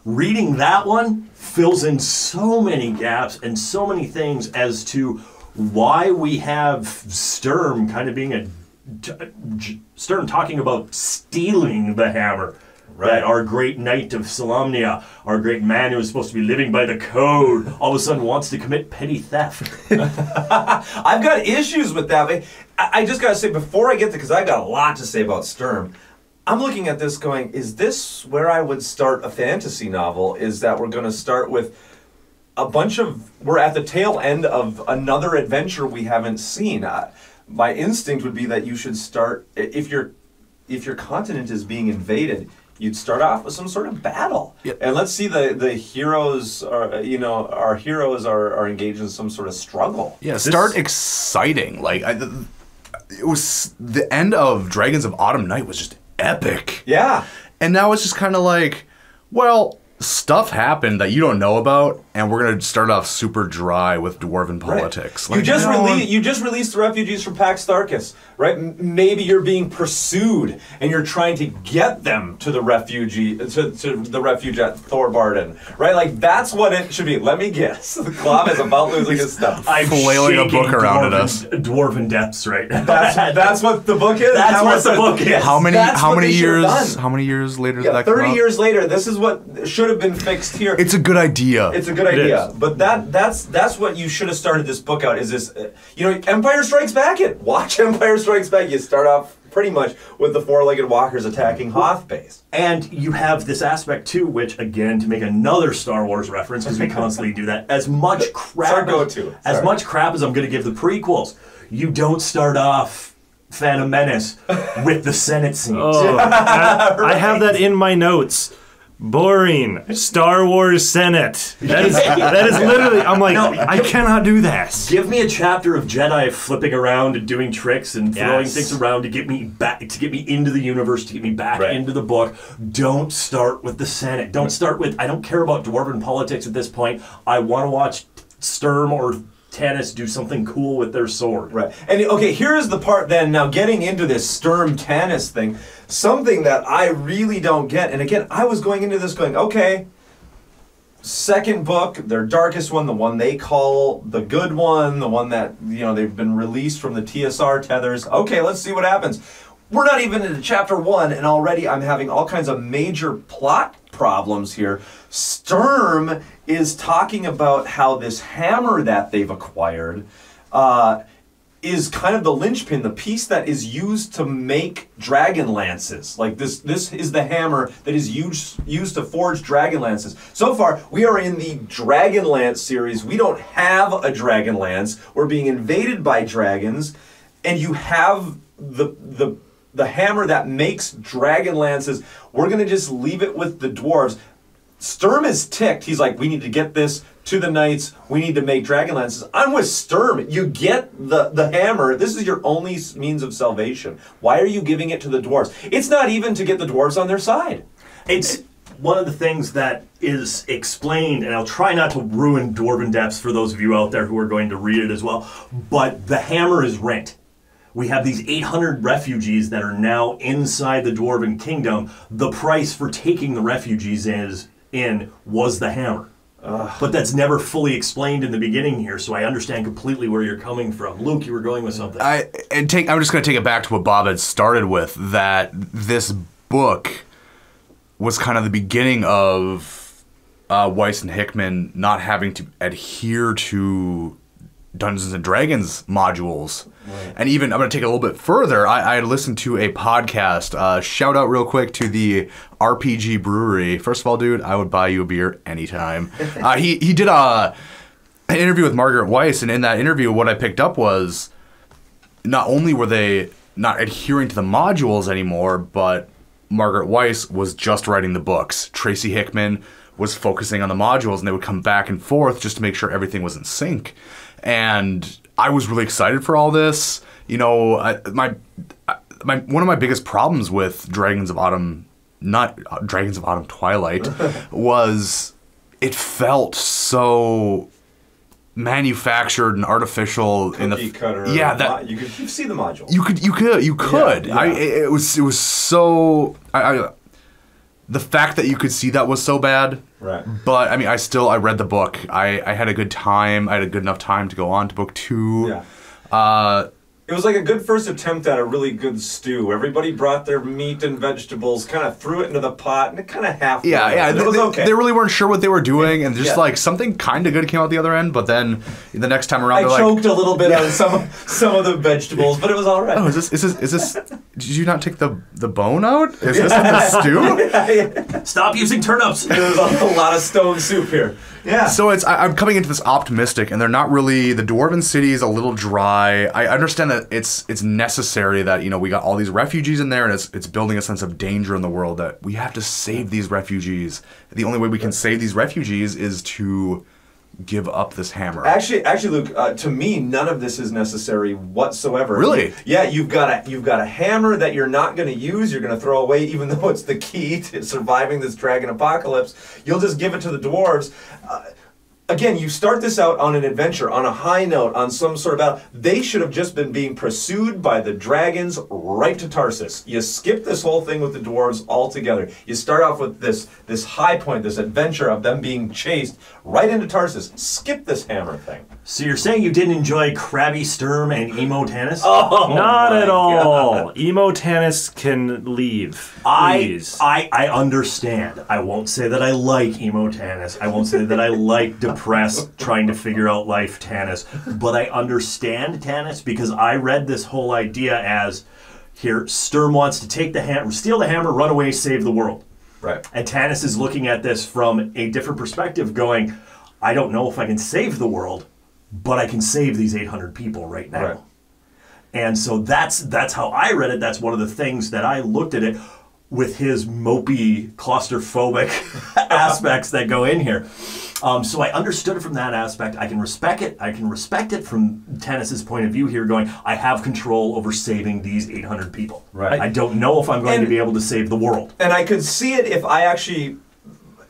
reading that one fills in so many gaps and so many things as to why we have Sturm kind of being Sturm talking about stealing the hammer. Right. That our great knight of Solamnia, our great man who is supposed to be living by the code, all of a sudden wants to commit petty theft. I've got issues with that. I just got to say, before I get to, because I've got a lot to say about Sturm, I'm looking at this going, is this where I would start a fantasy novel? Is that we're going to start with we're at the tail end of another adventure we haven't seen. My instinct would be that you should start, if your continent is being invaded, you'd start off with some sort of battle. Yep. And let's see the heroes our heroes are engaged in some sort of struggle. Yeah, start exciting. Like it was the end of Dragons of Autumn Night was just epic. Yeah. And now it's just kind of like, well, stuff happened that you don't know about, and we're gonna start off super dry with dwarven politics. Right. Like, you just released the refugees from Pax Tharkus, right? Maybe you're being pursued, and you're trying to get them to the refuge at Thorbarden, right? Like that's what it should be. Let me guess. The Glob is about losing his stuff. I'm flailing a book around at us. Dwarven depths, right? That's what the book is. That's what the book is. How many years later did that come 30 out? years later. This is what should have been fixed here. It's a good idea. It's a good idea, but that's what you should have started this book out. Is this, Empire Strikes Back? Watch Empire Strikes Back. You start off pretty much with the four-legged walkers attacking Hoth base, and you have this aspect too, which again, to make another Star Wars reference, because we constantly do that. As much crap as I'm going to give the prequels, you don't start off Phantom Menace with the Senate scenes. Oh, I have that in my notes. Boring. Star Wars Senate. That is literally, I'm like, no, I cannot do that. Give me a chapter of Jedi flipping around and doing tricks and throwing things around to get me back, to get me into the universe, to get me back into the book. Don't start with the Senate. Don't start with, I don't care about dwarven politics at this point. I want to watch Sturm or Tanis do something cool with their sword. Right. And okay, here's the part then, now getting into this Sturm Tanis thing, something that I really don't get, and again, I was going into this going, okay, second book, their darkest one, the one they call the good one, the one that, they've been released from the TSR tethers. Okay, let's see what happens. We're not even into chapter 1, and already I'm having all kinds of major plot problems here. Sturm is talking about how this hammer that they've acquired is kind of the linchpin, the piece that is used to make dragon lances. Like this is the hammer that is used to forge dragon lances. So far, we are in the Dragonlance series. We don't have a dragon lance. We're being invaded by dragons, and you have the hammer that makes dragon lances. We're gonna just leave it with the dwarves. Sturm is ticked. He's like, we need to get this to the knights. We need to make dragon lances. I'm with Sturm. You get the hammer. This is your only means of salvation. Why are you giving it to the dwarves? It's not even to get the dwarves on their side. It's one of the things that is explained, and I'll try not to ruin Dwarven Depths for those of you out there who are going to read it as well, but the hammer is rent. We have these 800 refugees that are now inside the Dwarven Kingdom. The price for taking the refugees in was the hammer. But that's never fully explained in the beginning here, so I understand completely where you're coming from. Luke, you were going with something. I'm just going to take it back to what Bob had started with, that this book was kind of the beginning of Weiss and Hickman not having to adhere to Dungeons and Dragons modules. Right. And even, I'm going to take it a little bit further, I listened to a podcast, shout out real quick to the RPG Brewery. First of all, dude, I would buy you a beer anytime. He did an interview with Margaret Weiss, and in that interview, what I picked up was not only were they not adhering to the modules anymore, but Margaret Weiss was just writing the books. Tracy Hickman was focusing on the modules, and they would come back and forth just to make sure everything was in sync. And I was really excited for all this. You know, one of my biggest problems with Dragons of Autumn Twilight was it felt so manufactured and artificial. Cookie cutter. Yeah, that you could see the module. You could. Yeah. It was so. The fact that you could see that was so bad. Right. But I mean, I read the book. I had a good time. I had a good enough time to go on to book 2. Yeah. It was like a good first attempt at a really good stew. Everybody brought their meat and vegetables, kind of threw it into the pot, and it kind of half. Yeah. It was okay. They really weren't sure what they were doing, and just like something kind of good came out the other end. But then the next time around, I choked a little bit on some of the vegetables, but it was all right. Oh, is this? Did you not take the bone out? Is this in the stew? Stop using turnips. There's a lot of stone soup here. Yeah. So I'm coming into this optimistic, and they're not really. The Dwarven city is a little dry. I understand that it's necessary that, you know, we got all these refugees in there, and it's building a sense of danger in the world that we have to save these refugees. The only way we can save these refugees is to give up this hammer. Actually, Luke, to me, none of this is necessary whatsoever. Really? Yeah, you've got a hammer that you're not going to use. You're going to throw away, even though it's the key to surviving this dragon apocalypse. You'll just give it to the dwarves. Again, you start this out on an adventure, on a high note, on some sort of battle. They should have just been being pursued by the dragons right to Tarsus. You skip this whole thing with the dwarves altogether. You start off with this high point, this adventure of them being chased right into Tarsus. Skip this hammer thing. So you're saying you didn't enjoy Krabby Sturm and Emo Tannis? Oh, Not at all. God. Emo Tannis can leave. Please. I understand. I won't say that I like Emo Tannis. I won't say that I like depressed, trying to figure out life Tannis. But I understand Tannis because I read this whole idea as, here, Sturm wants to take the hammer, steal the hammer, run away, save the world. Right. And Tannis is looking at this from a different perspective, going, I don't know if I can save the world, but I can save these 800 people right now. Right. And so that's how I read it. That's one of the things that I looked at it with his mopey, claustrophobic aspects that go in here. So I understood it from that aspect. I can respect it. I can respect it from Tannis's point of view here, going, I have control over saving these 800 people. Right. I don't know if I'm going to be able to save the world. And I could see it if I actually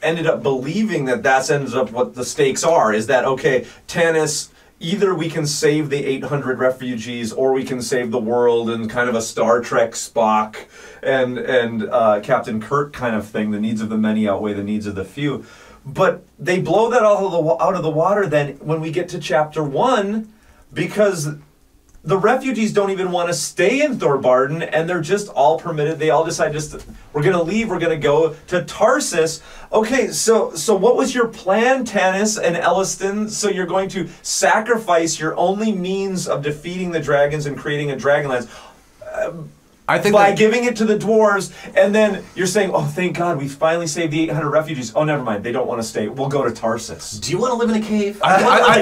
ended up believing that that's ended up what the stakes are, is that, okay, Tannis, either we can save the 800 refugees or we can save the world, in kind of a Star Trek Spock and Captain Kirk kind of thing. The needs of the many outweigh the needs of the few. But they blow that out of the water then when we get to chapter 1, because the refugees don't even want to stay in Thorbarden, and they're just all permitted. They all decide we're going to leave, we're going to go to Tarsus. Okay, so what was your plan, Tannis and Elliston? So you're going to sacrifice your only means of defeating the dragons and creating a Dragonlance by giving it to the dwarves, and then you're saying, oh, thank God, we finally saved the 800 refugees. Oh, never mind, they don't want to stay. We'll go to Tarsus. Do you want to live in a cave? I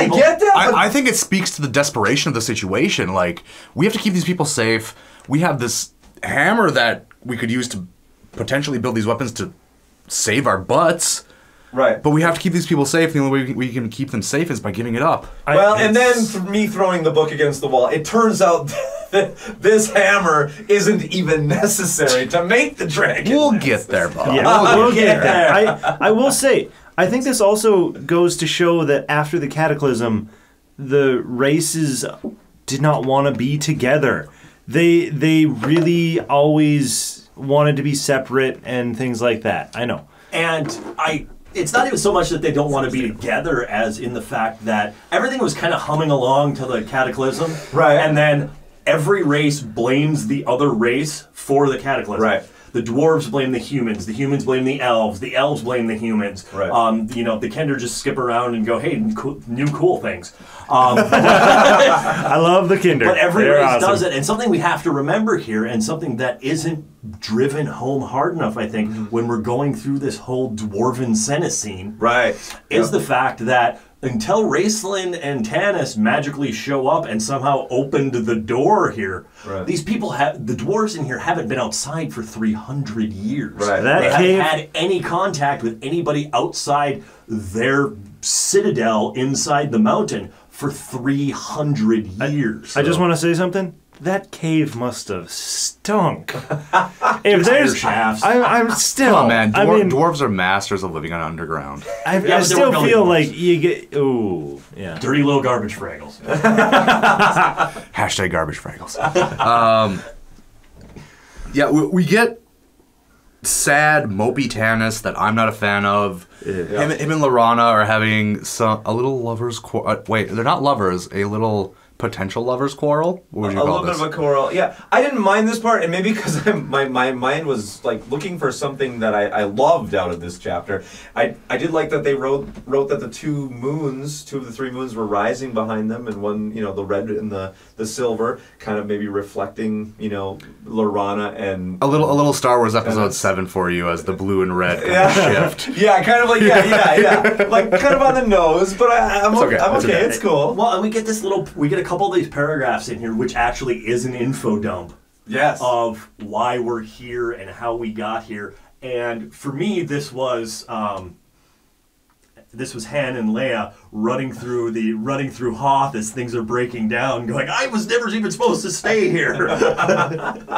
get that. I think it speaks to the desperation of the situation. Like, we have to keep these people safe. We have this hammer that we could use to potentially build these weapons to save our butts. Right. But we have to keep these people safe. The only way we can keep them safe is by giving it up. And then me throwing the book against the wall, it turns out that this hammer isn't even necessary to make the dragon. We'll get there, Bob. Yeah, we'll get there. I will say, I think this also goes to show that after the Cataclysm, the races did not want to be together. They really always wanted to be separate and things like that. I know. And it's not even so much that they don't want to be together as in the fact that everything was kind of humming along to the cataclysm. Right. And then every race blames the other race for the cataclysm. Right. The dwarves blame the humans blame the elves blame the humans. Right. The Kender just skip around and go, hey, new cool things. I love the Kinder. But every They're race awesome. does it, and something we have to remember here, and something that isn't driven home hard enough, I think, when we're going through this whole Dwarven Senna scene, Right. is the fact that until Raceland and Tanis magically show up and somehow opened the door here, Right. these people the dwarves in here haven't been outside for 300 years. Right. That They cave- haven't had any contact with anybody outside their citadel inside the mountain for 300 years. I just want to say something. That cave must have stunk. If there's, shafts. I'm still. Come on, man. I mean, Dwarves are masters of living on underground. I but they still were feel building like you get. Ooh, yeah. Dirty little garbage fraggles. Hashtag garbage fraggles. Yeah, we get sad, mopey Tanis that I'm not a fan of. Him and Lorana are having a little lovers quarrel. Wait, they're not lovers. A little potential lovers quarrel. What would you A call little this? bit of a quarrel. Yeah, I didn't mind this part, and maybe because my mind was like looking for something that I loved out of this chapter. I did like that they wrote that the two of the three moons were rising behind them, and one, the red and the silver, kind of maybe reflecting, Lorana and A little Star Wars Episode Tanis. 7 for you as the blue and red kind of shift. Yeah, kind of like yeah, like kind of on the nose, but I'm okay. I'm It's okay. okay. It's cool. Well, and we get a couple of these paragraphs in here, which actually is an info dump Yes. of why we're here and how we got here. And for me, this was Han and Leia running through Hoth as things are breaking down, going, "I was never even supposed to stay here."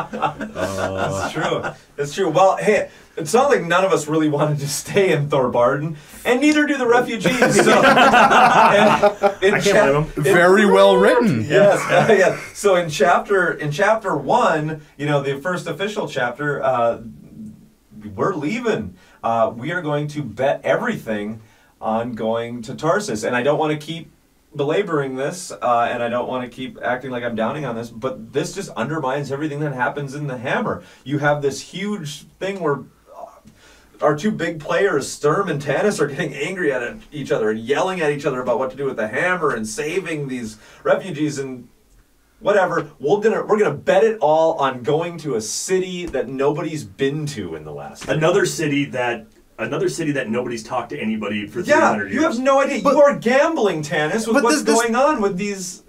That's true. That's true. Well, hey, it sounds like none of us really wanted to stay in Thorbarden, and neither do the refugees. So, I can't blame them. Very well written. Yes, yeah. So in chapter 1, the first official chapter, we're leaving. We are going to bet everything on going to Tarsus, and I don't want to keep belaboring this, and I don't want to keep acting like I'm downing on this, but this just undermines everything that happens in the Hammer. You have this huge thing where our two big players, Sturm and Tanis, are getting angry at each other and yelling at each other about what to do with the Hammer and saving these refugees and whatever. We're gonna bet it all on going to a city that nobody's been to in the last. Another city that nobody's talked to anybody for 300 years. You have no idea. You are gambling, Tanis, with but what's this- going on with these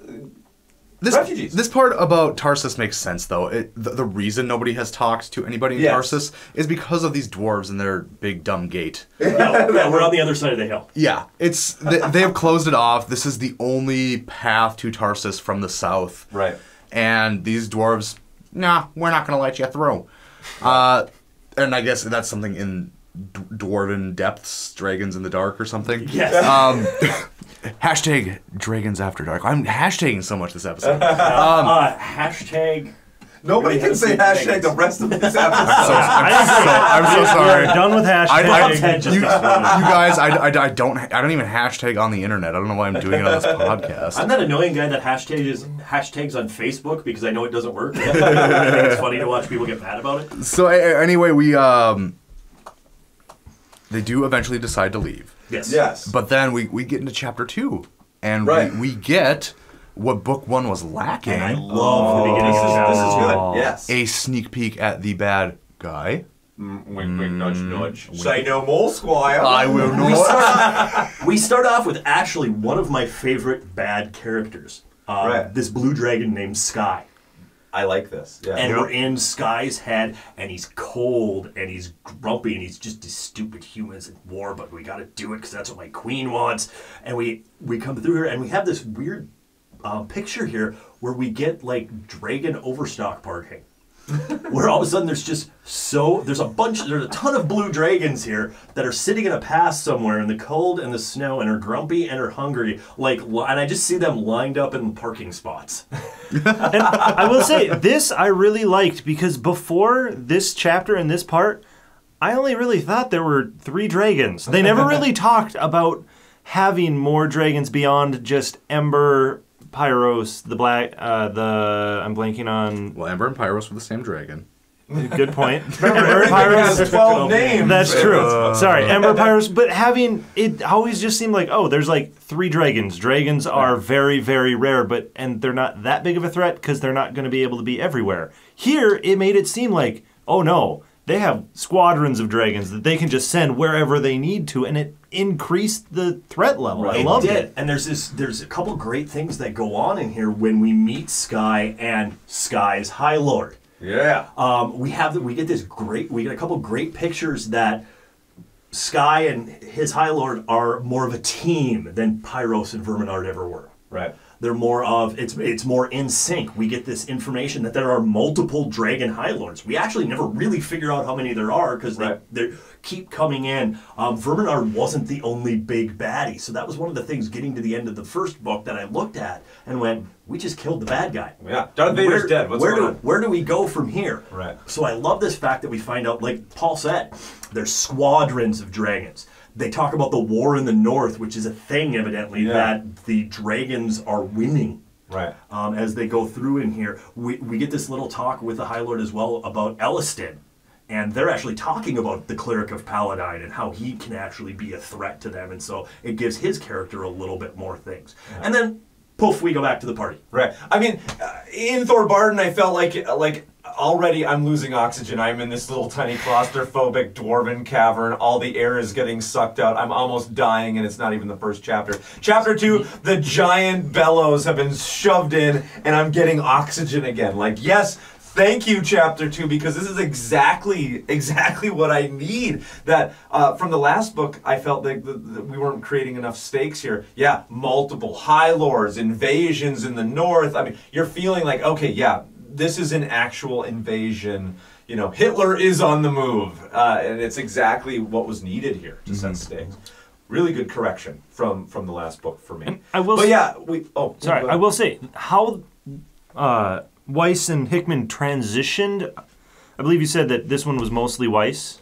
refugees. This part about Tarsus makes sense, though. The reason nobody has talked to anybody in Yes. Tarsus is because of these dwarves and their big dumb gate. Yeah, we're on the other side of the hill. Yeah, they have closed it off. This is the only path to Tarsus from the south. Right. And these dwarves, nah, we're not going to let you through. And I guess that's something in Dwarven Depths, Dragons in the Dark or something. Yes. Hashtag Dragons After Dark. I'm hashtagging so much this episode. Hashtag. Nobody really can say had to hashtag the rest of this episode. I'm so sorry. We're done with hashtags. You guys, I don't even hashtag on the internet. I don't know why I'm doing it on this podcast. I'm that annoying guy that hashtags on Facebook because I know it doesn't work. I think it's funny to watch people get mad about it. So anyway, they do eventually decide to leave. Yes. Yes. But then we get into chapter 2, and Right. we get what book 1 was lacking. And I love the beginning of This is chapter. good. Yes. A sneak peek at the bad guy. Wink, wink, nudge, nudge. Say no more, Squire. I will not. We start off with actually one of my favorite bad characters. Right. This blue dragon named Sky. I like this. Yeah. And we're in Sky's head, and he's cold, and he's grumpy, and he's just these stupid humans at war, but we gotta do it because that's what my queen wants. And we come through here, and we have this weird picture here where we get like dragon overstock parking. where all of a sudden there's a ton of blue dragons here that are sitting in a pass somewhere in the cold and the snow and are grumpy and are hungry, and I just see them lined up in parking spots. And I will say, this I really liked, because before this chapter and this part, I only really thought there were 3 dragons. They never really talked about having more dragons beyond just Ember, Pyros, the black, I'm blanking on... Well, Ember and Pyros were the same dragon. Good point. Ember, Pyros... has 12 names. That's true. Sorry, Ember, Pyros, but it always just seemed like, there's like 3 dragons. Dragons are very, very rare, and they're not that big of a threat because they're not going to be able to be everywhere. Here, it made it seem like, oh no, they have squadrons of dragons that they can just send wherever they need to, and it increased the threat level. I loved it. And there's a couple great things that go on in here when we meet Sky and Sky's High Lord. Yeah. We get a couple great pictures that Sky and his High Lord are more of a team than Pyros and Verminard ever were. Right. They're more of, it's more in sync. We get this information that there are multiple dragon High Lords. We actually never really figure out how many there are because they keep coming in. Verminard wasn't the only big baddie. So that was one of the things getting to the end of the first book that I looked at and went, we just killed the bad guy. Yeah, Darth Vader's dead. What's going on? Where do we go from here? Right. So I love this fact that we find out, like Paul said, there's squadrons of dragons. They talk about the war in the north, which is a thing, evidently, that the dragons are winning. Right. As they go through in here. We get this little talk with the High Lord as well about Elliston. And they're actually talking about the Cleric of Paladine and how he can actually be a threat to them. And so it gives his character a little bit more things. Yeah. And then, poof, we go back to the party. Right. I mean, in Thorbarden, I felt like already I'm losing oxygen. I'm in this little tiny claustrophobic dwarven cavern. All the air is getting sucked out. I'm almost dying, and it's not even the first chapter. Chapter 2, the giant bellows have been shoved in, and I'm getting oxygen again. Like, yes, thank you, Chapter 2, because this is exactly what I need. That from the last book, I felt like we weren't creating enough stakes here. Yeah, multiple High Lords, invasions in the north. I mean, you're feeling like, okay, yeah, this is an actual invasion. You know, Hitler is on the move, and it's exactly what was needed here to set stakes. Really good correction from the last book for me. And I will say how Weiss and Hickman transitioned. I believe you said that this one was mostly Weiss.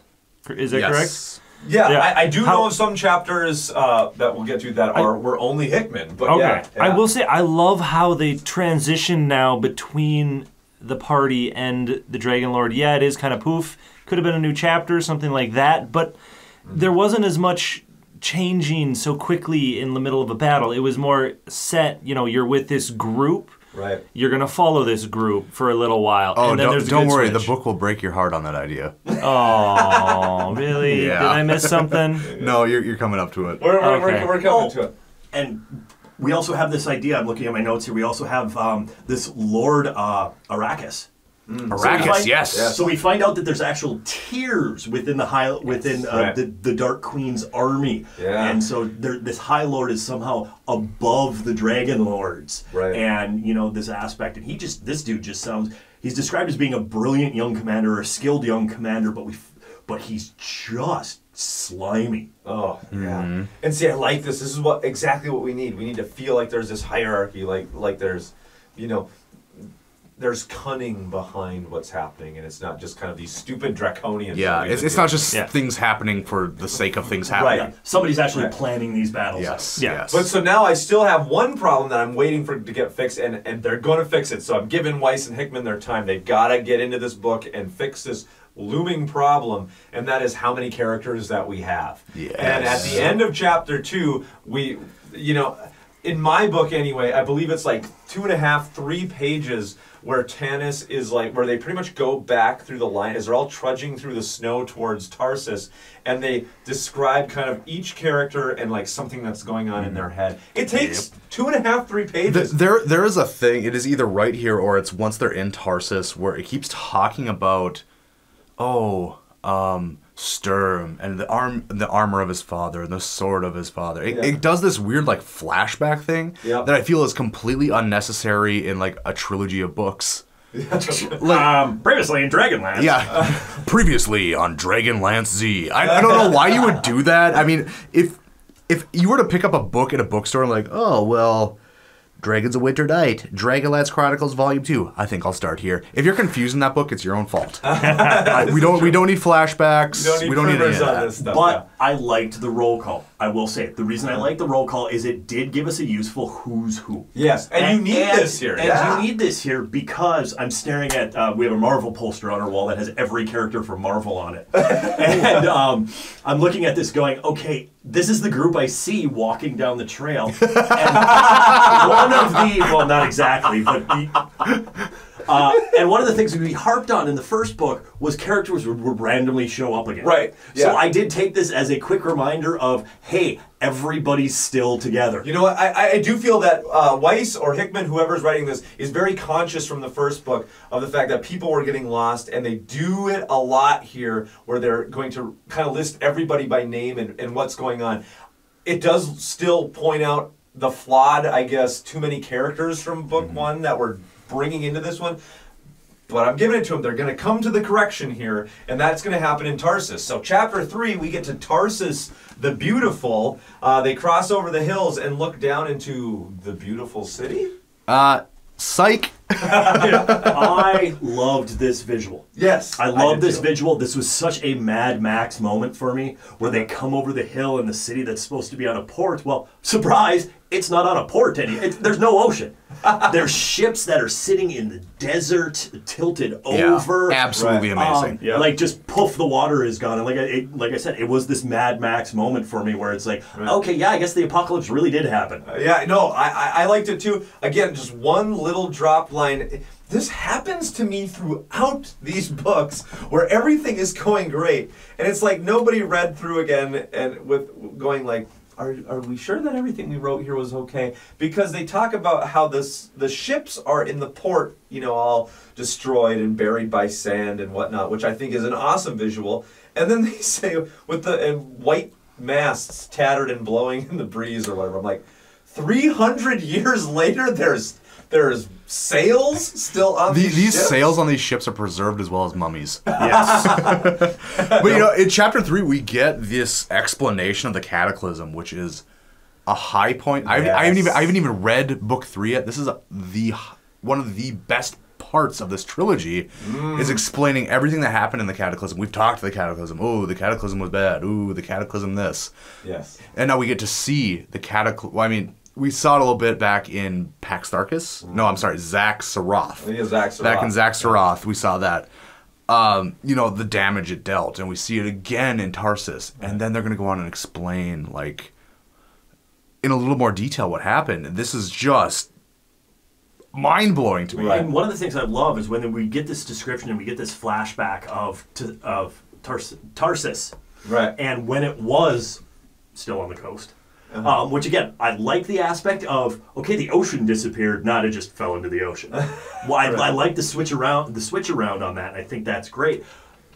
Is that correct? Yeah, I do know of some chapters that we'll get to that were only Hickman. But yeah. I will say I love how they transition now between the party and the Dragon Lord. Yeah, it is kind of poof. Could have been a new chapter, something like that. But there wasn't as much changing so quickly in the middle of a battle. It was more set, you're with this group. Right. You're going to follow this group for a little while. Oh, and then don't worry. The book will break your heart on that idea. Oh, really? Yeah. Did I miss something? No, you're coming up to it. We're coming to it. And we also have this idea, I'm looking at my notes here, we also have this Lord Arrakis. Arrakis, yes. So we find out that there's actual tiers within the Dark Queen's army. Yeah. And so this High Lord is somehow above the Dragon Lords. Right. And, this aspect. And this dude just sounds, he's described as being a brilliant young commander, or a skilled young commander, but he's just slimy. Oh, yeah. And see, I like this. This is exactly what we need. We need to feel like there's this hierarchy, like there's, there's cunning behind what's happening, and it's not just kind of these stupid draconians. Yeah, it's not just things happening for the sake of things happening. Right. Somebody's actually planning these battles. Yes. But so now I still have one problem that I'm waiting for to get fixed, and they're going to fix it. So I'm giving Weiss and Hickman their time. They've got to get into this book and fix this looming problem, and that is how many characters that we have. Yes. And at the end of chapter 2, we, in my book anyway, I believe it's like 2.5, 3 pages where Tanis is where they pretty much go back through the line as they're all trudging through the snow towards Tarsus, and they describe kind of each character and something that's going on in their head. It takes 2.5, 3 pages. There is a thing, it is either right here or it's once they're in Tarsus, where it keeps talking about, Sturm and the armor of his father and the sword of his father. It does this weird flashback thing that I feel is completely unnecessary in a trilogy of books. Previously in Dragonlance. Yeah. Previously on Dragonlance Z. I don't know why you would do that. I mean, if you were to pick up a book at a bookstore and like, oh, well, Dragons of Winter Night, Dragonlance Chronicles Volume 2. I think I'll start here. If you're confusing that book, it's your own fault. We don't need flashbacks. We don't need any of that. Stuff, but I liked the roll call. I will say the reason I liked the roll call is it did give us a useful who's who. Yes, and you need this here. And you need this here because I'm staring at we have a Marvel poster on our wall that has every character from Marvel on it, and I'm looking at this going, okay, this is the group I see walking down the trail, and one of the well, not exactly, but and one of the things we harped on in the first book was characters would randomly show up again. Right. Yeah. So I did take this as a quick reminder of, hey, everybody's still together. You know what? I do feel that Weiss or Hickman, whoever's writing this, is very conscious from the first book of the fact that people were getting lost, and they do it a lot here where they're going to kind of list everybody by name and what's going on. It does still point out the flawed, I guess, too many characters from book one that we're bringing into this one. But I'm giving it to them. They're going to come to the correction here, and that's going to happen in Tarsus. So chapter 3, we get to Tarsus the Beautiful. They cross over the hills and look down into the beautiful city. Psych. I loved this visual. Yes. I loved this visual. This was such a Mad Max moment for me, where they come over the hill in the city that's supposed to be on a port. Well, surprise, it's not on a port there's no ocean. There's ships that are sitting in the desert, tilted over. Absolutely amazing. Like just poof, the water is gone. And like I said, it was this Mad Max moment for me where it's like, okay, yeah, I guess the apocalypse really did happen. I liked it too. Again, just one little drop line. This happens to me throughout these books where everything is going great, and it's like nobody read through again and with going like, are we sure that everything we wrote here was okay? Because they talk about how the ships are in the port, you know, all destroyed and buried by sand and whatnot, which I think is an awesome visual. And then they say with the white masts tattered and blowing in the breeze or whatever. I'm like, 300 years later, there's sails still on these ships? Sails on these ships are preserved as well as mummies. Yes. But you know, in chapter 3 we get this explanation of the cataclysm, which is a high point. Yes. I haven't even read book 3 yet. This is one of the best parts of this trilogy is explaining everything that happened in the cataclysm. We've talked to the cataclysm. Oh, the cataclysm was bad. Ooh, the cataclysm this. Yes. And now we get to see the cataclysm. Well, I mean, we saw it a little bit back in Pax Tharkus. No, I'm sorry, Zack Saroth. I think it's Zack Saroth. Back in Zack Saroth, we saw that. You know, the damage it dealt, and we see it again in Tarsus. Right. And then they're going to go on and explain, like, in a little more detail what happened. And this is just mind-blowing to me. Right. And one of the things I love is when we get this description and we get this flashback of Tarsus. Right. And when it was still on the coast. Which again, I like the aspect of, okay, the ocean disappeared, not it just fell into the ocean. Well, I like the switch around on that, and I think that's great.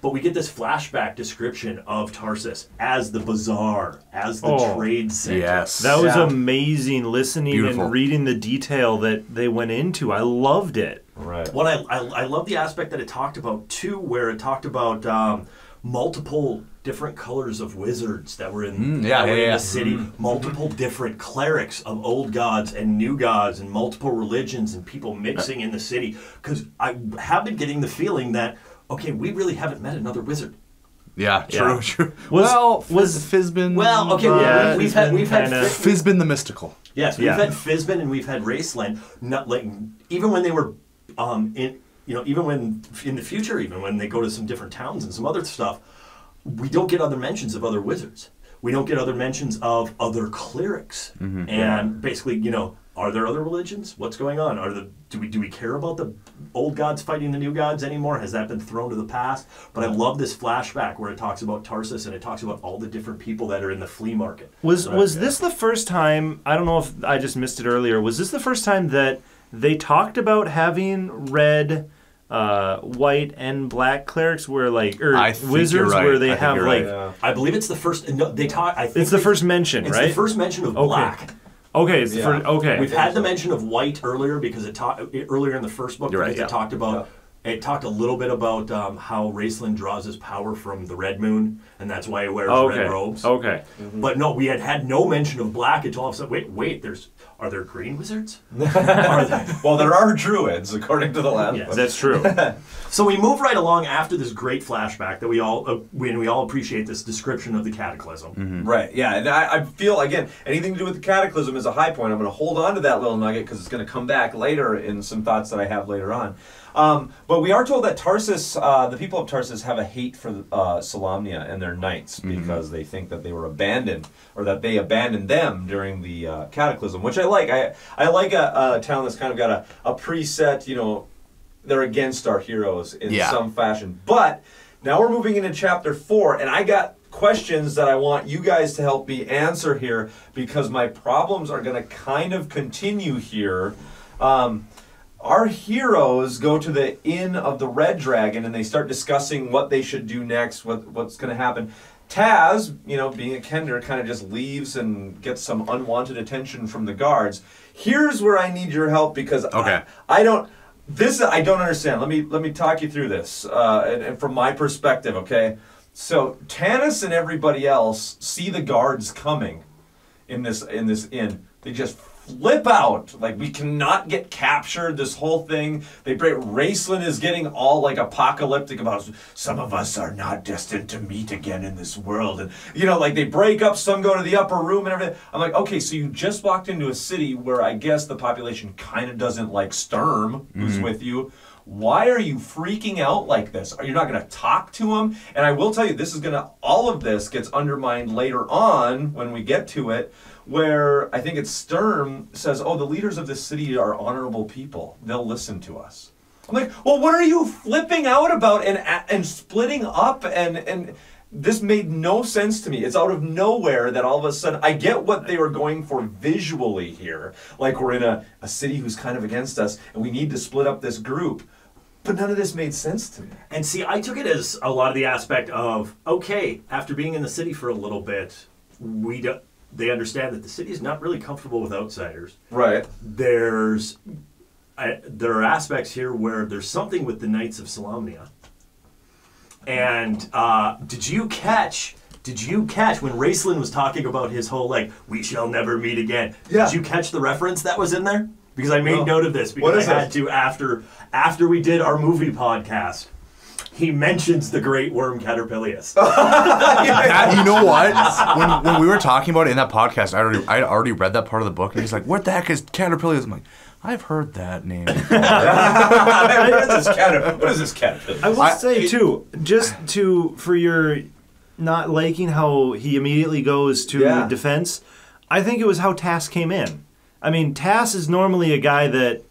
But we get this flashback description of Tarsus as the bazaar, as the trade center. Yes. That was amazing listening Beautiful. And reading the detail that they went into. I loved it. Right. Well, I love the aspect that it talked about, too, where it talked about multiple different colors of wizards that were in the city, multiple different clerics of old gods and new gods and multiple religions and people mixing in the city. Because I have been getting the feeling that, okay, we really haven't met another wizard. Yeah, true. Was Fizbin? Well, okay, we've had Fizbin the Mystical. Yes, we've had Fizbin and we've had Raceland. Not like even when they were even when in the future, even when they go to some different towns and some other stuff, we don't get other mentions of other wizards. We don't get other mentions of other clerics. Mm-hmm. And basically, you know, are there other religions? What's going on? Do we care about the old gods fighting the new gods anymore? Has that been thrown to the past? But I love this flashback where it talks about Tarsus and it talks about all the different people that are in the flea market. Was this the first time, I don't know if I just missed it earlier, was this the first time that they talked about having red, white, and black clerics where wizards where they have I believe it's the first. No, they talk. I think it's the first mention, right? It's the first mention of black. Okay, it's okay. We've had the mention of white earlier because earlier in the first book. You're right, because it talked about. It talked a little bit about how Raistlin draws his power from the red moon, and that's why he wears red robes. Okay. But no, we had no mention of black until all of a sudden, wait, are there green wizards? Well, there are druids, according to the last book. That's true. So we move right along after this great flashback that we all appreciate this description of the cataclysm. Right, yeah, and I feel, again, anything to do with the cataclysm is a high point. I'm going to hold on to that little nugget because it's going to come back later in some thoughts that I have later on. But we are told that Tarsus, the people of Tarsus, have a hate for Solamnia and their knights because they think that they were abandoned, or that they abandoned them during the cataclysm, which I like. I like a town that's kind of got a preset, they're against our heroes in some fashion. But now we're moving into chapter 4, and I got questions that I want you guys to help me answer here because my problems are going to kind of continue here. Our heroes go to the Inn of the Red Dragon and they start discussing what they should do next, what's going to happen. Taz, being a Kender, kind of just leaves and gets some unwanted attention from the guards. Here's where I need your help because I don't understand. Let me talk you through this and from my perspective, okay? So Tanis and everybody else see the guards coming in this inn. They just flip out. Like, we cannot get captured, this whole thing. Raistlin is getting all, like, apocalyptic about, some of us are not destined to meet again in this world. And, they break up, some go to the upper room and everything. I'm like, okay, so you just walked into a city where I guess the population kind of doesn't like Sturm, who's with you. Why are you freaking out like this? Are you not going to talk to him? And I will tell you, all of this gets undermined later on when we get to it, where I think it's Sturm says, the leaders of this city are honorable people. They'll listen to us. I'm like, well, what are you flipping out about and splitting up? And this made no sense to me. It's out of nowhere that all of a sudden, I get what they were going for visually here. Like, we're in a city who's kind of against us, and we need to split up this group. But none of this made sense to me. And see, I took it as a lot of the aspect of, okay, after being in the city for a little bit, they understand that the city is not really comfortable with outsiders. Right. There are aspects here where there's something with the Knights of Solamnia. And did you catch when Raistlin was talking about his whole, we shall never meet again? Yeah. Did you catch the reference that was in there? Because I made note of this because I had to after we did our movie podcast. He mentions the great worm Caterpillius. You know what? When we were talking about it in that podcast, I already read that part of the book, and he's like, "What the heck is Caterpillius?" I'm like, "I've heard that name before." What is this Caterpillius? I will say too, for your not liking how he immediately goes to defense, I think it was how Tass came in. I mean, Tass is normally a guy that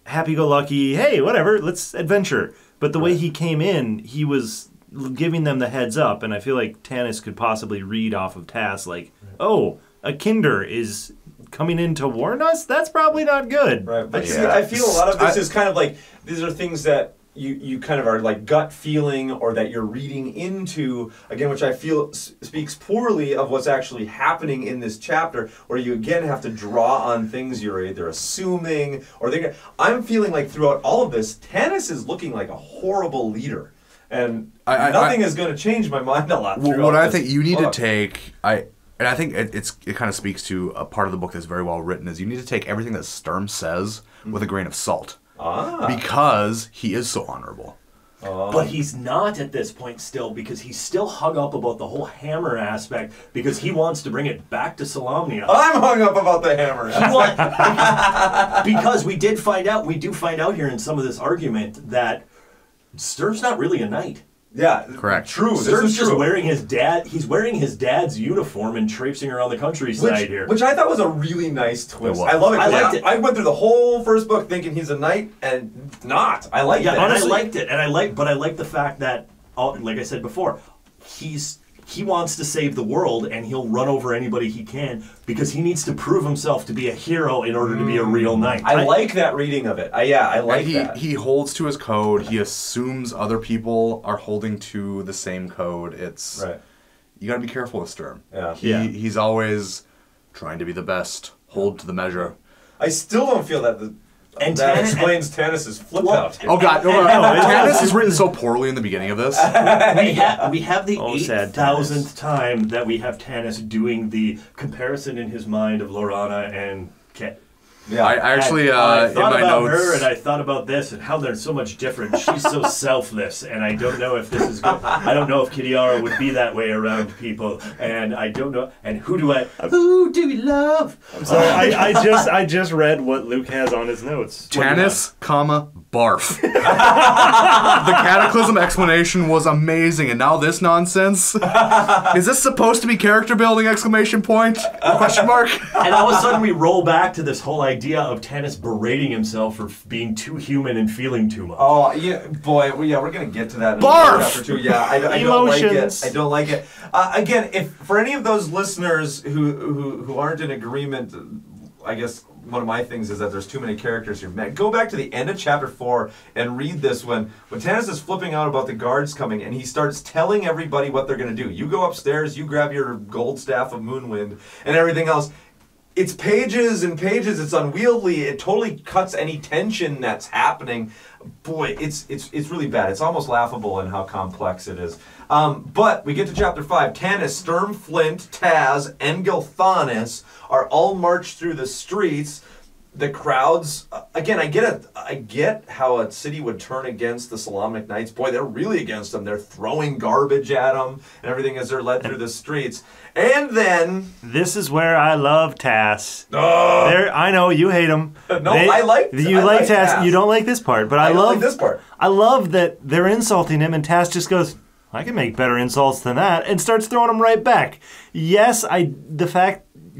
happy-go-lucky, hey, whatever, let's adventure. But the way he came in, he was giving them the heads up, and I feel like Tanis could possibly read off of Tass, like, a Kinder is coming in to warn us? That's probably not good. Right, but see, I feel a lot of this is kind of like, these are things that you kind of are like gut feeling or that you're reading into, again, which I feel speaks poorly of what's actually happening in this chapter, where you again have to draw on things you're either assuming or I'm feeling like throughout all of this, Tanis is looking like a horrible leader. And nothing is going to change my mind a lot. What I think you need to take, and I think it kind of speaks to a part of the book that's very well written, is you need to take everything that Sturm says with a grain of salt. Because he is so honorable. But he's not at this point still, because he's still hung up about the whole hammer aspect, because he wants to bring it back to Solamnia. I'm hung up about the hammer because we do find out here in some of this argument that Sturm's not really a knight. Yeah, correct. True. Sturm's just wearing his dad's uniform and traipsing around the countryside here. Which I thought was a really nice twist. I love it. I liked it. I went through the whole first book thinking he's a knight and not. I liked it. Honestly, I liked it. And I like the fact that, like I said before, he wants to save the world, and he'll run over anybody he can because he needs to prove himself to be a hero in order to be a real knight. I like that reading of it. I like that. He holds to his code. He assumes other people are holding to the same code. You got to be careful with Sturm. Yeah. He's always trying to be the best, hold to the measure. I still don't feel that that explains Tannis's flip out. Oh god, Tannis is written so poorly in the beginning of this. We have the 8,000th time that we have Tannis doing the comparison in his mind of Lorana and Ket. Yeah, I actually I in thought my about notes. her, and I thought about this, and how they're so much different. She's so selfless, and I don't know if this is good. I don't know if Kidiara would be that way around people, and I don't know. And who do we love? So I just read what Luke has on his notes. Tannis, barf. The Cataclysm explanation was amazing, and now this nonsense. Is this supposed to be character building? Exclamation point? Question mark. And all of a sudden we roll back to this whole idea of Tannis berating himself for being too human and feeling too much. Oh, yeah, boy, we're going to get to that in chapter 2. Yeah, I don't like it. I don't like it. Again, if for any of those listeners who aren't in agreement, I guess one of my things is that there's too many characters here. Man, go back to the end of chapter 4 and read this when Tannis is flipping out about the guards coming, and he starts telling everybody what they're going to do. You go upstairs, you grab your gold staff of Moonwind, and everything else. It's pages and pages. It's unwieldy. It totally cuts any tension that's happening. Boy, it's really bad. It's almost laughable in how complex it is. But we get to chapter 5. Tannis, Sturmflint, Taz, and Gilthanis are all marched through the streets. The crowds, again, I get how a city would turn against the Solamnic Knights. Boy, they're really against them. They're throwing garbage at them and everything as they're led through the streets. And then... This is where I love Tass. I know, you hate him. No, I like Tass. You don't like this part, but I love like this part. I love that they're insulting him, and Tass just goes, I can make better insults than that, and starts throwing them right back. Yes,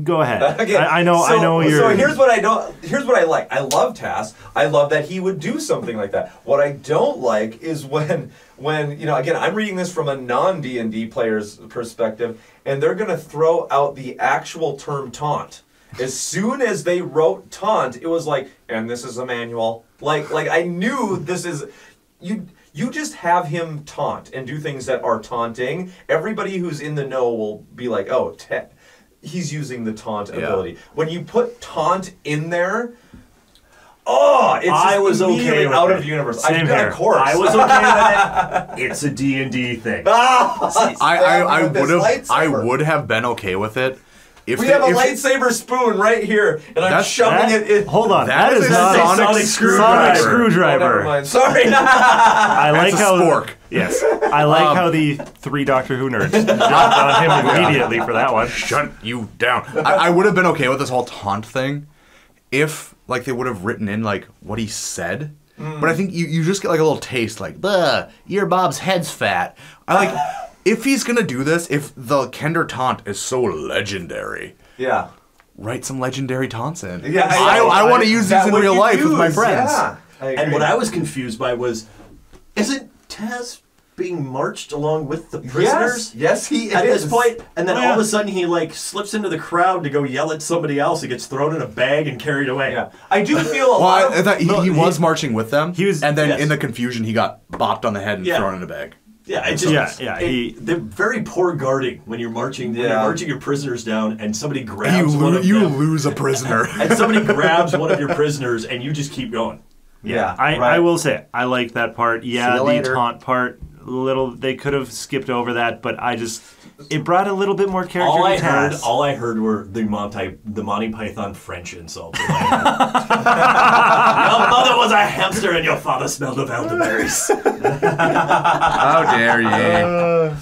go ahead. Okay, I know you're... So here's what I like. I love Tass. I love that he would do something like that. What I don't like is when again, I'm reading this from a non-D&D player's perspective, and they're going to throw out the actual term taunt. As soon as they wrote taunt, it was like, and this is a manual. Like I knew this is... You just have him taunt and do things that are taunting. Everybody who's in the know will be like, oh, he's using the taunt ability. When you put taunt in there, I was okay with out of universe. Same here. Of course. I was okay with it. It's a D&D thing. I would have been okay with it. We have a lightsaber spoon right here, and I'm shoving it in. Hold on, that is not a sonic screwdriver. Oh, never mind. Sorry. I like how spork. Yes, I like how the 3 Doctor Who nerds jumped on him immediately for that one. Shut you down. I would have been okay with this whole taunt thing if they would have written in what he said. But I think you just get a little taste your Bob's head's fat. If he's gonna do this, if the Kender taunt is so legendary, write some legendary taunts in. Yeah, I want to use these in real life with my friends. Yeah, and what I was confused by was, isn't Taz being marched along with the prisoners? Yes, he is. At this point, and then all of a sudden he slips into the crowd to go yell at somebody else. He gets thrown in a bag and carried away. Yeah, I do feel a lot. I thought he was marching with them. He was, and then in the confusion he got bopped on the head and thrown in a bag. Yeah, they're very poor guarding when you're marching. When you're marching your prisoners down, and somebody grabs one of them. You lose a prisoner, and somebody grabs one of your prisoners, and you just keep going. Yeah, I will say I like that part. Yeah, the taunt part. They could have skipped over that, but it brought a little bit more character to Taz. All I heard were the Monty Python French insults. Your mother was a hamster and your father smelled of elderberries. How dare you?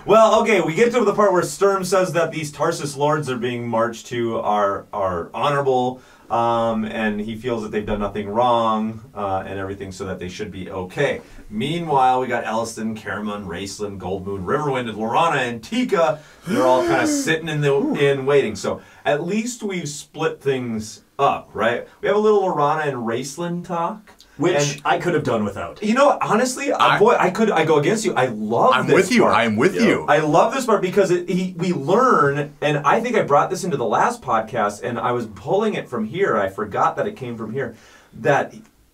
Well, okay, we get to the part where Sturm says that these Tarsus lords are being marched to are honorable, and he feels that they've done nothing wrong and everything, so that they should be okay. Meanwhile, we got Elliston, Caramon, Raceland, Goldmoon, Riverwind, and Lorana and Tika. They're all kind of sitting in waiting. So at least we've split things up, right? We have a little Lorana and Raceland talk. Which I could have done without. You know, honestly, I go against you. I love this part. I'm with you. I love this part because we learn, and I think I brought this into the last podcast, and I was pulling it from here. I forgot that it came from here. That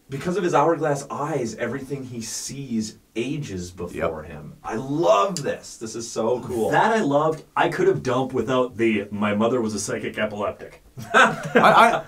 because of his hourglass eyes, everything he sees ages before him. I love this. This is so cool. That I loved. I could have dumped without my mother was a psychic epileptic. I'm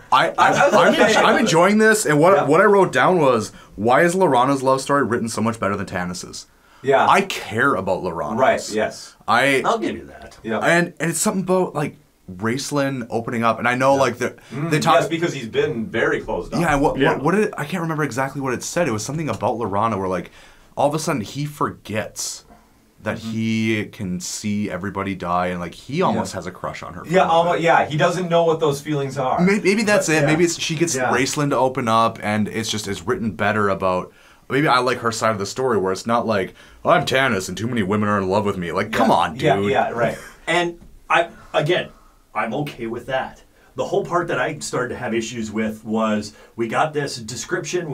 enjoying this, and what I wrote down was, why is Laurana's love story written so much better than Tanis's? Yeah. I care about Laurana's. Right, yes. I'll give you that. Yeah. And it's something about, like, Raceland opening up, and I know, like, they talk... Yes, because he's been very closed off. Yeah, what did it... I can't remember exactly what it said. It was something about Laurana where, like, all of a sudden he forgets that he can see everybody die, and, like, he almost has a crush on her. Yeah, almost, yeah, he doesn't know what those feelings are. Maybe that's it. Yeah. Maybe she gets Raceland to open up, and it's written better about... Maybe I like her side of the story where it's not like, I'm Tanis and too many women are in love with me. Like, come on, dude. Yeah, right. And I'm okay with that. The whole part that I started to have issues with was we got this description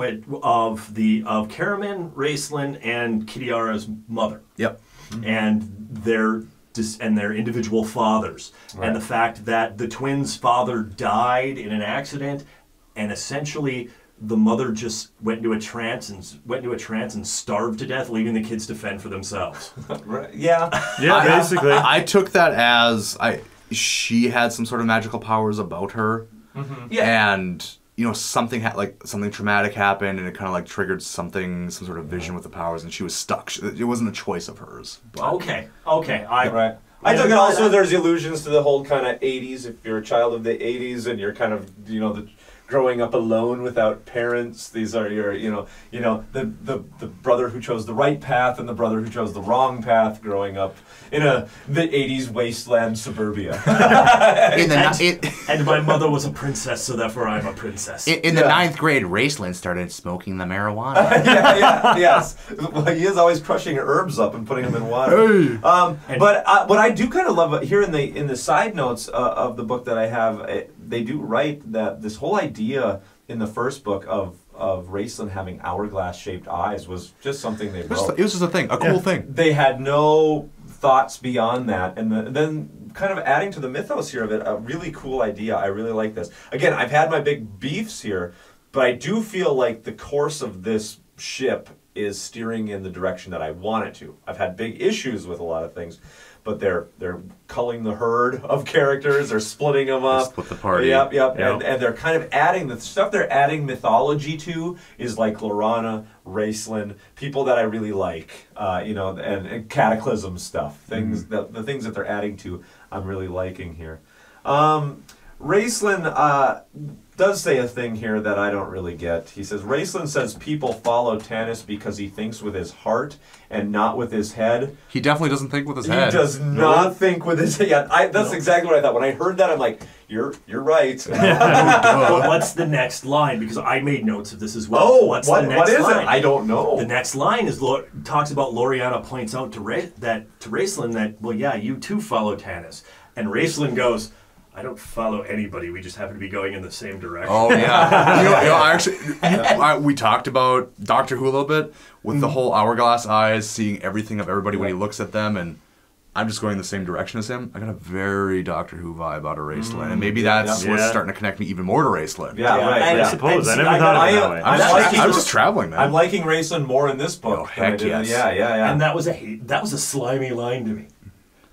of Karaman, Raceland, and Kitiara's mother. Yep. And their individual fathers, and the fact that the twins' father died in an accident, and essentially the mother just went into a trance and starved to death, leaving the kids to fend for themselves. Right. Yeah. Yeah, basically. I took that as she had some sort of magical powers about her, and something something traumatic happened, and it kind of like triggered some sort of vision with the powers, and she was stuck. It wasn't a choice of hers. But. Okay. Right. I took it also. There's allusions to the whole kind of '80s. If you're a child of the '80s and you're kind of growing up alone without parents, these are your the brother who chose the right path and the brother who chose the wrong path growing up in the 80s wasteland suburbia. And my mother was a princess, so therefore I'm a princess. In the 9th grade, Raceland started smoking the marijuana. Yes. Well, he is always crushing herbs up and putting them in water. Hey. But what I do kind of love here in the side notes of the book that I have, they do write that this whole idea in the first book of Raceland having hourglass-shaped eyes was just something they wrote. It was just a thing, a cool thing. They had no thoughts beyond that, and then kind of adding to the mythos here of it, a really cool idea. I really like this. Again, I've had my big beefs here, but I do feel like the course of this ship is steering in the direction that I want it to. I've had big issues with a lot of things, but they're culling the herd of characters. They're splitting them up. Split the party. Yep. And they're kind of adding the stuff they're adding mythology to is like Laurana, Raceland, people that I really like, and Cataclysm stuff. Things the things that they're adding to, I'm really liking here. Raceland does say a thing here that I don't really get. He says, Raceland says people follow Tanis because he thinks with his heart and not with his head. He definitely doesn't think with his head. He does not think with his head. Yeah, that's exactly what I thought. When I heard that, I'm like, you're right. But what's the next line? Because I made notes of this as well. Oh, what is it? I don't know. The next line is talks about Loriana points out to Raceland that, well, yeah, you too follow Tanis. And Raceland goes, I don't follow anybody. We just happen to be going in the same direction. Oh yeah. We talked about Doctor Who a little bit with the whole hourglass eyes, seeing everything of everybody when he looks at them, and I'm just going the same direction as him. I got a very Doctor Who vibe out of Raceland, and maybe that's what's starting to connect me even more to Raceland. Yeah, right. I suppose. I never thought of it that way. I was just traveling, man. I'm liking Raceland more in this book. Oh, heck yes. Yeah. And that was a slimy line to me.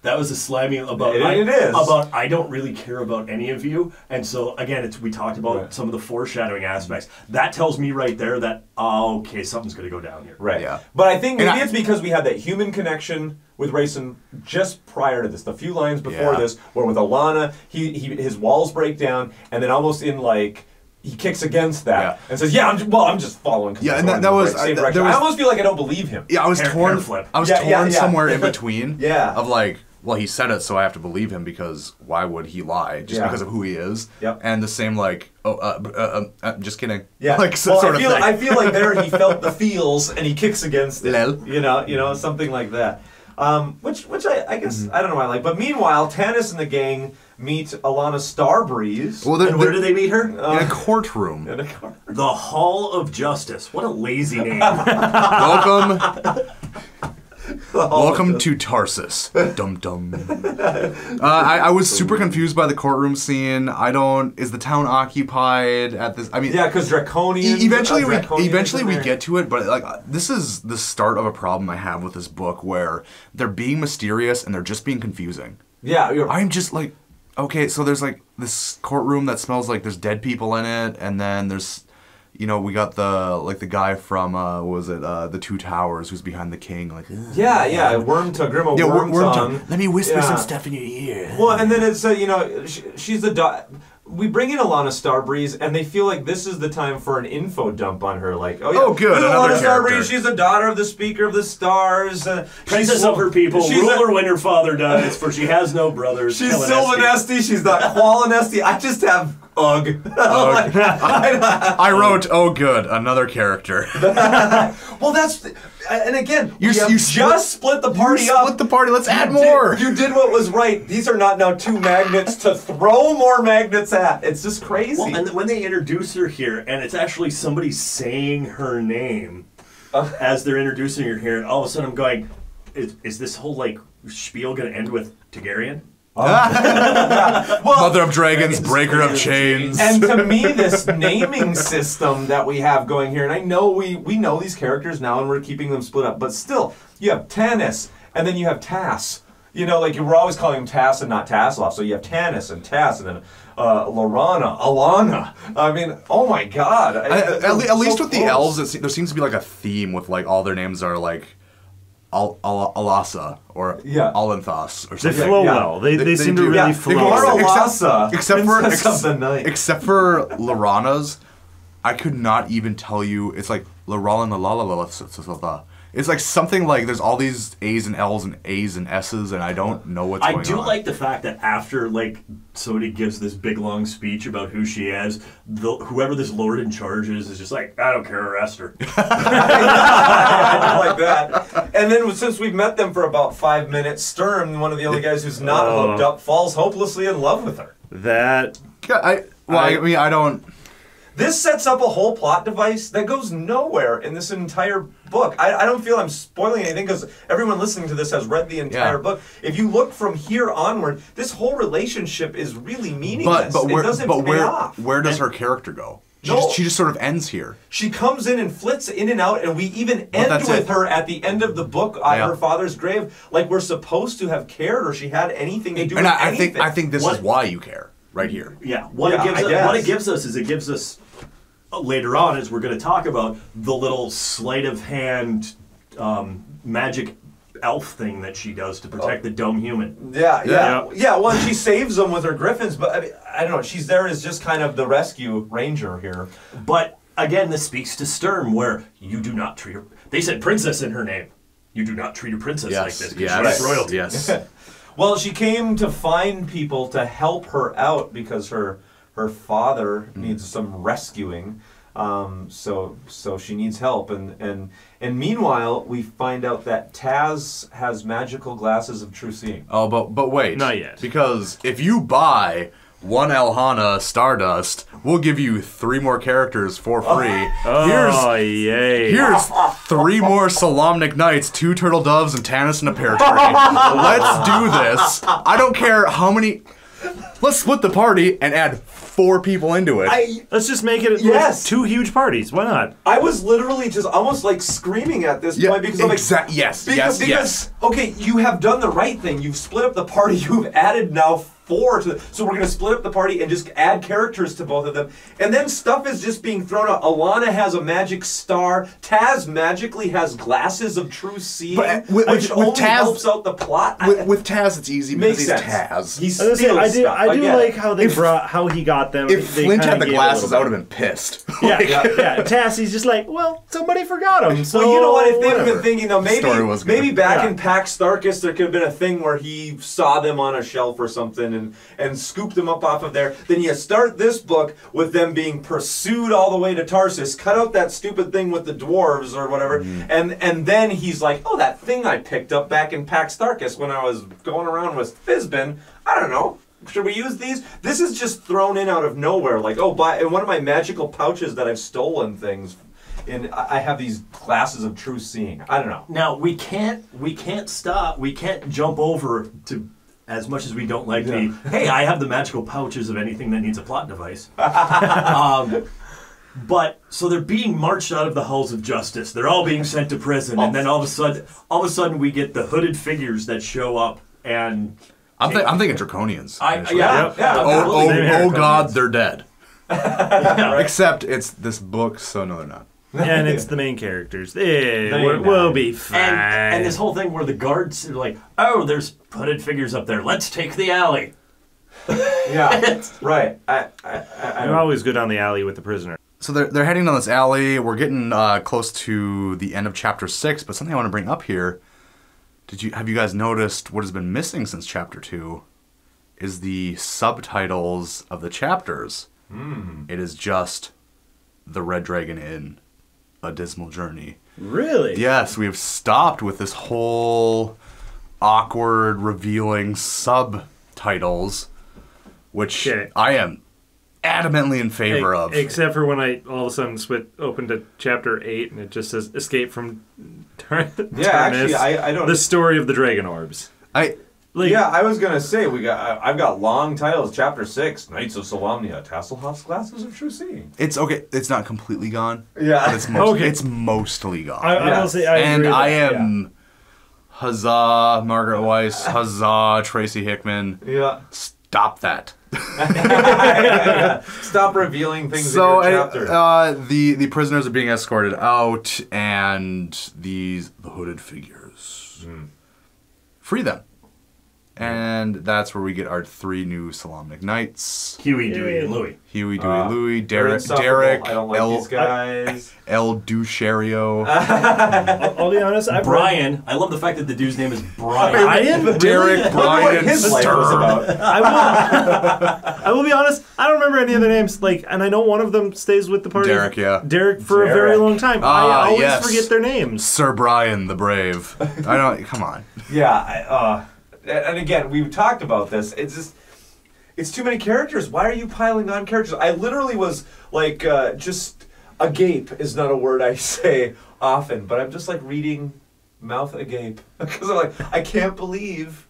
That was a slimy about. It is about. I don't really care about any of you, and so again, we talked about some of the foreshadowing aspects. That tells me right there that okay, something's going to go down here. Right. Yeah. But I think maybe it's because we had that human connection with Raceland just prior to this. The few lines before this, where with Alana, his walls break down, and then almost in like. He kicks against that and says, I'm just following. Yeah, and that was... I almost feel like I don't believe him. Yeah, I was torn. I was torn somewhere in between. Of like, well, he said it, so I have to believe him because why would he lie? Just because of who he is. Yep. And the same like, just kidding. Yeah. Like sort of thing. I feel like there he felt the feels and he kicks against it. Lel. You know, something like that. Which I guess I don't know why I like. But meanwhile, Tanis and the gang meet Alana Starbreeze. Well, and where do they meet her? In a courtroom. The Hall of Justice. What a lazy name. Welcome to Tarsus. Dum dum. I was super confused by the courtroom scene. Is the town occupied at this? I mean, yeah, because Draconian. Eventually we get to it, but like this is the start of a problem I have with this book, where they're being mysterious and they're just being confusing. Yeah, I'm just like, okay, so there's like this courtroom that smells like there's dead people in it, and then there's, we got the guy from what was it, the Two Towers, who's behind the king, like. Yeah, Wormtongue, Grima Wormtongue. Let me whisper some stuff in your ear. Well, and then it's she's the. We bring in Alana Starbreeze, and they feel like this is the time for an info dump on her. Like, oh good, another Alana Starbreeze. She's the daughter of the Speaker of the Stars. Princess of her people, ruler when her father dies, for she has no brothers. She's Sylvanesti. She's not Qualinesti. I just have ugh. I wrote, oh good, another character. Well, that's. And again, you just split the party up. Split the party. Let's add more. You did what was right. These are not now 2 magnets to throw more magnets at. It's just crazy. Well, and when they introduce her here, and it's actually somebody saying her name as they're introducing her here, and all of a sudden I'm going, is this whole like spiel going to end with Targaryen? Well, Mother of Dragons, Breaker of Chains. And to me, this naming system that we have going here, and I know we know these characters now and we're keeping them split up, but still, you have Tanis, and then you have Tass. Like we're always calling him Tass and not Tasloff, so you have Tanis and Tass, and then Alana. I mean, oh my god. At least with the elves, there seems to be like a theme with like all their names are like Alasa or Alanthos or something. They flow well. They seem to really flow. Except for Lorana's, I could not even tell you. It's like Lorana. It's like something like there's all these A's and L's and A's and S's, and I don't know what's going on. I do like the fact that after like somebody gives this big long speech about who she is, whoever this lord in charge is just like, I don't care, arrest her. I like that. And then since we've met them for about 5 minutes, Sturm, one of the only guys who's not hooked up, falls hopelessly in love with her. I don't. This sets up a whole plot device that goes nowhere in this entire book. I don't feel I'm spoiling anything because everyone listening to this has read the entire book. If you look from here onward, this whole relationship is really meaningless. It doesn't pay off. Where does her character go? She just sort of ends here. She comes in and flits in and out, and we even end with her at the end of the book on her father's grave, like we're supposed to have cared or she had anything to do with anything. I think this is why you care, right here. Yeah, what it gives us later on, as we're going to talk about, the little sleight of hand magic elf thing that she does to protect the dome human. Yeah. Well, and she saves them with her griffins, but I mean, I don't know. She's there as just kind of the rescue ranger here. But again, this speaks to Sturm, where you do not treat her. They said princess in her name. You do not treat a princess like this because she's royalty. Yes. Well, she came to find people to help her out because her father needs some rescuing. So she needs help, and meanwhile we find out that Taz has magical glasses of true seeing. Oh, but wait, not yet. Because if you buy 1 Elhana Stardust, we'll give you 3 more characters for free. Here's 3 more Solamnic Knights, 2 Turtle Doves, and Tanis and a Pear Tree. Let's do this. I don't care how many. Let's split the party and add 4 people into it. Let's just make it like 2 huge parties. Why not? I was literally just almost like screaming at this point because I'm like, yes. Okay, you have done the right thing. You've split up the party. You've added now 4 to so we're going to split up the party and just add characters to both of them. And then stuff is just being thrown out. Alana has a magic star. Taz magically has glasses of true seeing, which only Taz, helps out the plot. With Taz, it's easy because he's Taz. He steals stuff. I do like how they how he got them. If Flint had the glasses, I would have been pissed. Yeah. Taz, he's just like, well, somebody forgot him. So well, you know what? If they've been thinking, though, maybe back in Pax Starkus, there could have been a thing where he saw them on a shelf or something and scooped them up off of there. Then you start this book with them being pursued all the way to Tarsus. Cut out that stupid thing with the dwarves or whatever, and then he's like, oh, that thing I picked up back in Pax Starkus when I was going around with Fizbin. I don't know. Should we use these? This is just thrown in out of nowhere. Like, oh, in one of my magical pouches that I've stolen things. And I have these glasses of true seeing. I don't know. Now we can't stop. We can't jump over to. As much as we don't like hey, I have the magical pouches of anything that needs a plot device. But so they're being marched out of the halls of justice. They're all being sent to prison, and then all of a sudden we get the hooded figures that show up, and I'm thinking draconians. Yeah. Oh God, they're dead. Except it's this book, so no, they're not. And it's the main characters. We'll be fine. And this whole thing where the guards are like, oh, there's hooded figures up there. Let's take the alley. Yeah, right. I'm always good on the alley with the prisoner. So they're heading down this alley. We're getting close to the end of chapter 6, but something I want to bring up here. Have you guys noticed what has been missing since chapter 2 is the subtitles of the chapters. It is just The Red Dragon Inn, A Dismal Journey. Really? Yes, we have stopped with this whole awkward revealing subtitles, which I am adamantly in favor of. Except for when I all of a sudden opened to chapter 8 and it just says Escape from Tarsus. Yeah, actually, I don't... The Story of the Dragon Orbs. I was gonna say I've got long titles. Chapter 6, Knights of Solamnia, Tasselhoff's Glasses of True Seeing. It's okay. It's not completely gone. Yeah, but it's mostly gone. I will say I agree with I that, am huzzah Margaret Weiss, huzzah Tracy Hickman. Yeah, stop that. Stop revealing things in your chapter. The prisoners are being escorted out, and the hooded figures free them. And that's where we get our 3 new Solamnic Knights. Huey, Dewey, and Louie. Huey, Dewey, Louie, Derek, I don't like these guys. El Duchario. I'll be honest, Brian. I love the fact that the dude's name is Brian. Derek, Brian, his life was about. I will be honest, I don't remember any of their names, and I know one of them stays with the party. Derek, yeah. Derek for a very long time. I always forget their names. Sir Brian the Brave. I don't, come on. Yeah, and again, we've talked about this. It's too many characters. Why are you piling on characters? I literally was like, just agape is not a word I say often, but I'm just like reading mouth agape because I'm like, I can't believe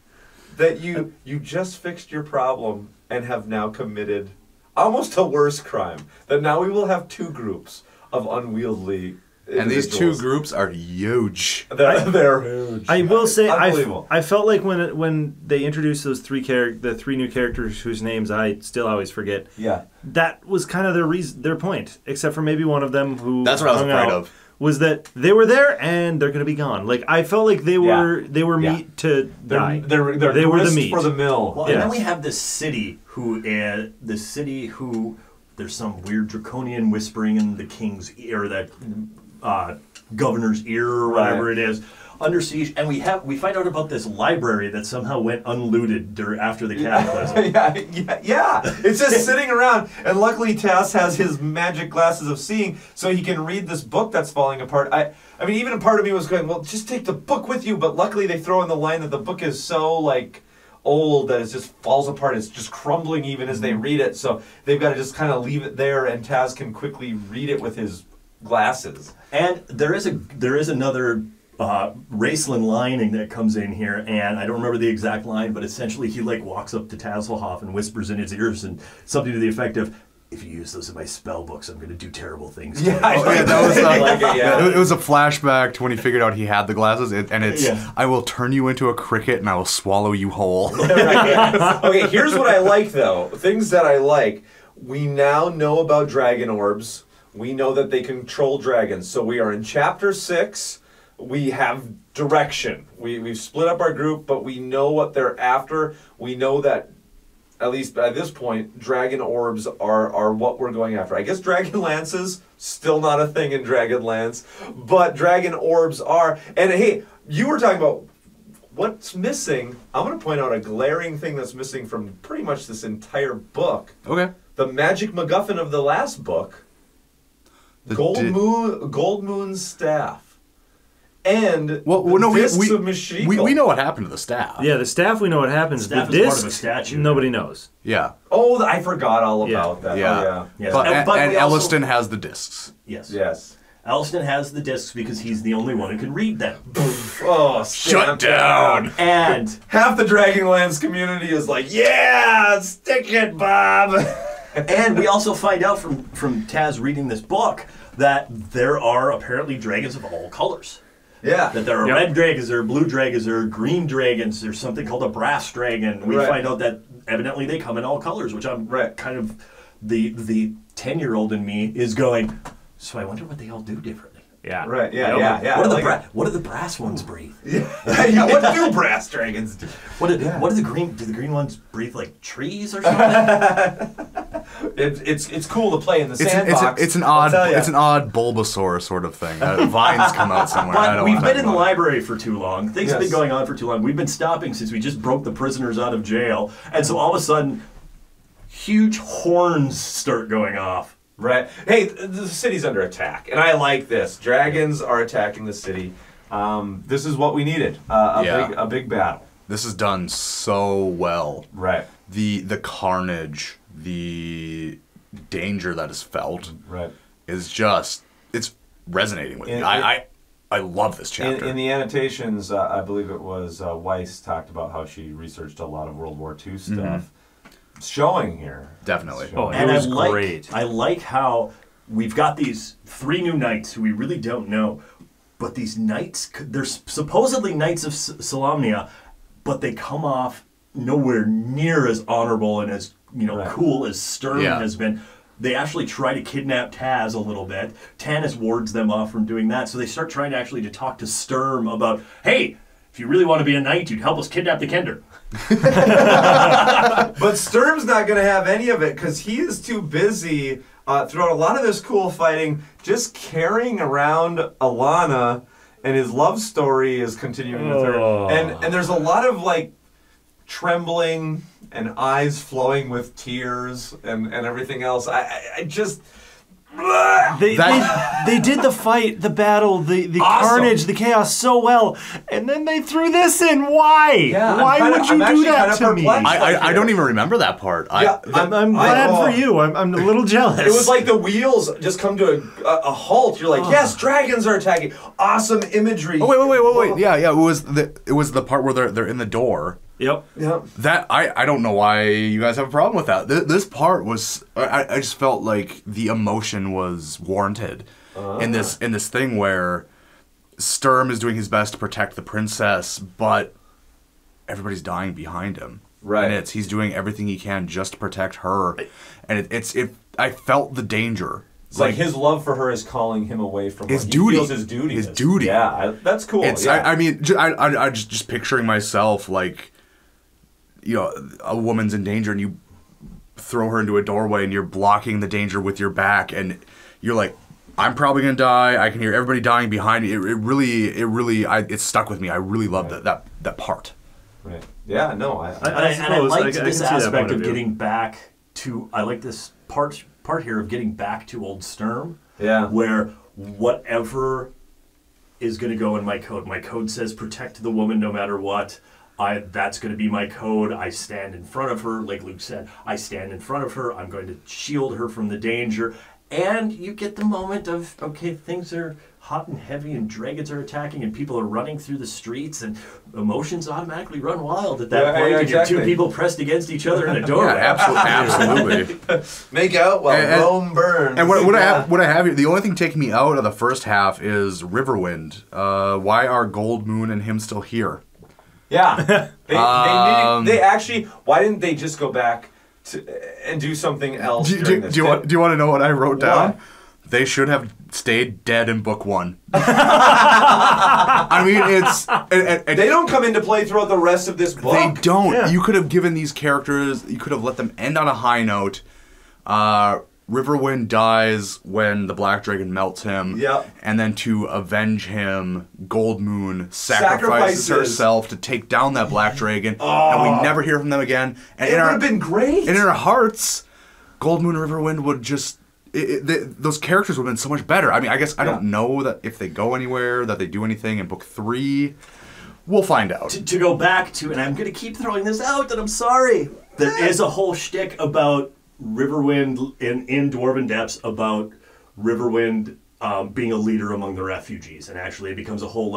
that you just fixed your problem and have now committed almost a worse crime. That now we will have 2 groups of unwieldy. And these 2 groups are huge. They're huge. I will say, Unbelievable. I felt like when they introduced those the 3 new characters whose names I still always forget. Yeah, that was kind of their point. Except for maybe one of them who that's what I was afraid of. Was that they were there and they're going to be gone. Like I felt like they were meat to die. They were the meat for the mill. Well, and then we have this city who there's some weird draconian whispering in the king's ear, that governor's ear or whatever it is, under siege, and we find out about this library that somehow went unlooted after the cataclysm. Yeah. It's just sitting around, and luckily Tass has his magic glasses of seeing, so he can read this book that's falling apart. I mean, even a part of me was going, well, just take the book with you, but luckily they throw in the line that the book is so old that it just falls apart. It's just crumbling even as they read it, so they've got to just kind of leave it there, and Taz can quickly read it with his glasses. And there is another Raceland lining that comes in here, and I don't remember the exact line, but essentially he walks up to Tasselhoff and whispers in his ears and something to the effect of, if you use those in my spell books, I'm going to do terrible things. Yeah, that was it was a flashback to when he figured out he had the glasses, and it's I will turn you into a cricket and I will swallow you whole. Okay, here's what I like though. Things that I like. We now know about dragon orbs. We know that they control dragons. So we are in chapter 6. We have direction. We've split up our group, but we know what they're after. We know that, at least by this point, dragon orbs are what we're going after. I guess dragon lances, still not a thing in Dragonlance, but dragon orbs are. And hey, you were talking about what's missing. I'm going to point out a glaring thing that's missing from pretty much this entire book. Okay. The magic MacGuffin of the last book. Gold Moon's staff, and discs of Meshigal. We know what happened to the staff. Yeah, the staff we know what happens. The staff the is discs, part of a statue. Nobody knows. Yeah. Oh, I forgot all about that. Yeah. Oh, yeah. Yes. But we also- Elliston has the discs. Yes. Alston has the discs because he's the only one who can read them. Oh, Shut down. And half the Dragonlance community is like, yeah, stick it, Bob. And we also find out from Taz reading this book that there are apparently dragons of all colors. Yeah. That there are red dragons, there are blue dragons, there are green dragons, there's something called a brass dragon. We find out that evidently they come in all colors, which I'm kind of, the 10-year-old in me is going, so I wonder what they all do differently. Yeah. Right. Yeah. What do the brass ones breathe? What do brass dragons do? What do the green ones breathe, like trees or something? It's cool to play in the sandbox. It's an odd Bulbasaur sort of thing. Vines come out somewhere. But we've been in the library for too long. Things have been going on for too long. We've been stopping since we just broke the prisoners out of jail, and so all of a sudden, huge horns start going off. Right. Hey, the city's under attack, and I like this. Dragons are attacking the city. This is what we needed. A big battle. This is done so well. Right. The carnage, the danger that is felt, is just, it's resonating with me. I love this chapter. In the annotations, I believe it was Weiss talked about how she researched a lot of World War II stuff. Showing here. Definitely. And it was great. I like how we've got these 3 new knights who we really don't know, but these knights, they're supposedly knights of Solamnia, but they come off nowhere near as honorable and as cool as Sturm has been. They actually try to kidnap Taz a little bit. Tanis wards them off from doing that, so they start trying to talk to Sturm about, hey, if you really want to be a knight, you'd help us kidnap the Kender. But Sturm's not going to have any of it because he is too busy throughout a lot of this cool fighting just carrying around Alana, and his love story is continuing with her. And there's a lot of trembling and eyes flowing with tears and everything else. I just... They did the fight, the battle, the carnage, the chaos so well, and then they threw this in. Why? Yeah, Why would you do that to me? I don't even remember that part. I'm glad for you. I'm a little jealous. It was like the wheels just come to a halt. You're like, yes, dragons are attacking. Awesome imagery. Oh wait. Yeah. It was the part where they're in the door. Yep. That I don't know why you guys have a problem with that. This part was I just felt like the emotion was warranted in this thing where Sturm is doing his best to protect the princess, but everybody's dying behind him. Right. And he's doing everything he can just to protect her, and I felt the danger. It's like his love for her is calling him away from his what duty. He feels his duty. His duty. Yeah, that's cool. I mean, I just picturing myself like, a woman's in danger and you throw her into a doorway and you're blocking the danger with your back and you're like, I'm probably gonna die. I can hear everybody dying behind me. It really stuck with me. I really loved that part. Right. Yeah. No. I liked this aspect of getting back to. I like this part here of getting back to old Sturm. Yeah. Where whatever is going to go in my code. My code says protect the woman no matter what. That's going to be my code. I stand in front of her, like Luke said. I stand in front of her. I'm going to shield her from the danger. And you get the moment of, okay, things are hot and heavy and dragons are attacking and people are running through the streets and emotions automatically run wild at that point. And you're 2 people pressed against each other in a doorway. Absolutely. Make out while Rome burns. And what I have here, the only thing taking me out of the first half is Riverwind. Why are Gold Moon and him still here? Yeah. They actually, why didn't they just go back and do something else? Do you want to know what I wrote down? What? They should have stayed dead in book 1. I mean, they don't come into play throughout the rest of this book. They don't. Yeah. You could have given these characters. You could have let them end on a high note. Riverwind dies when the Black Dragon melts him. Yep. And then to avenge him, Gold Moon sacrifices herself to take down that Black Dragon. And we never hear from them again. And it would have been great. And in our hearts, Gold Moon and Riverwind would just... those characters would have been so much better. I mean, I guess I don't know that if they go anywhere, that they do anything in book 3. We'll find out. To go back to, and I'm going to keep throwing this out, and I'm sorry. There is a whole shtick about Riverwind in Dwarven Depths about Riverwind being a leader among the refugees, and actually it becomes a whole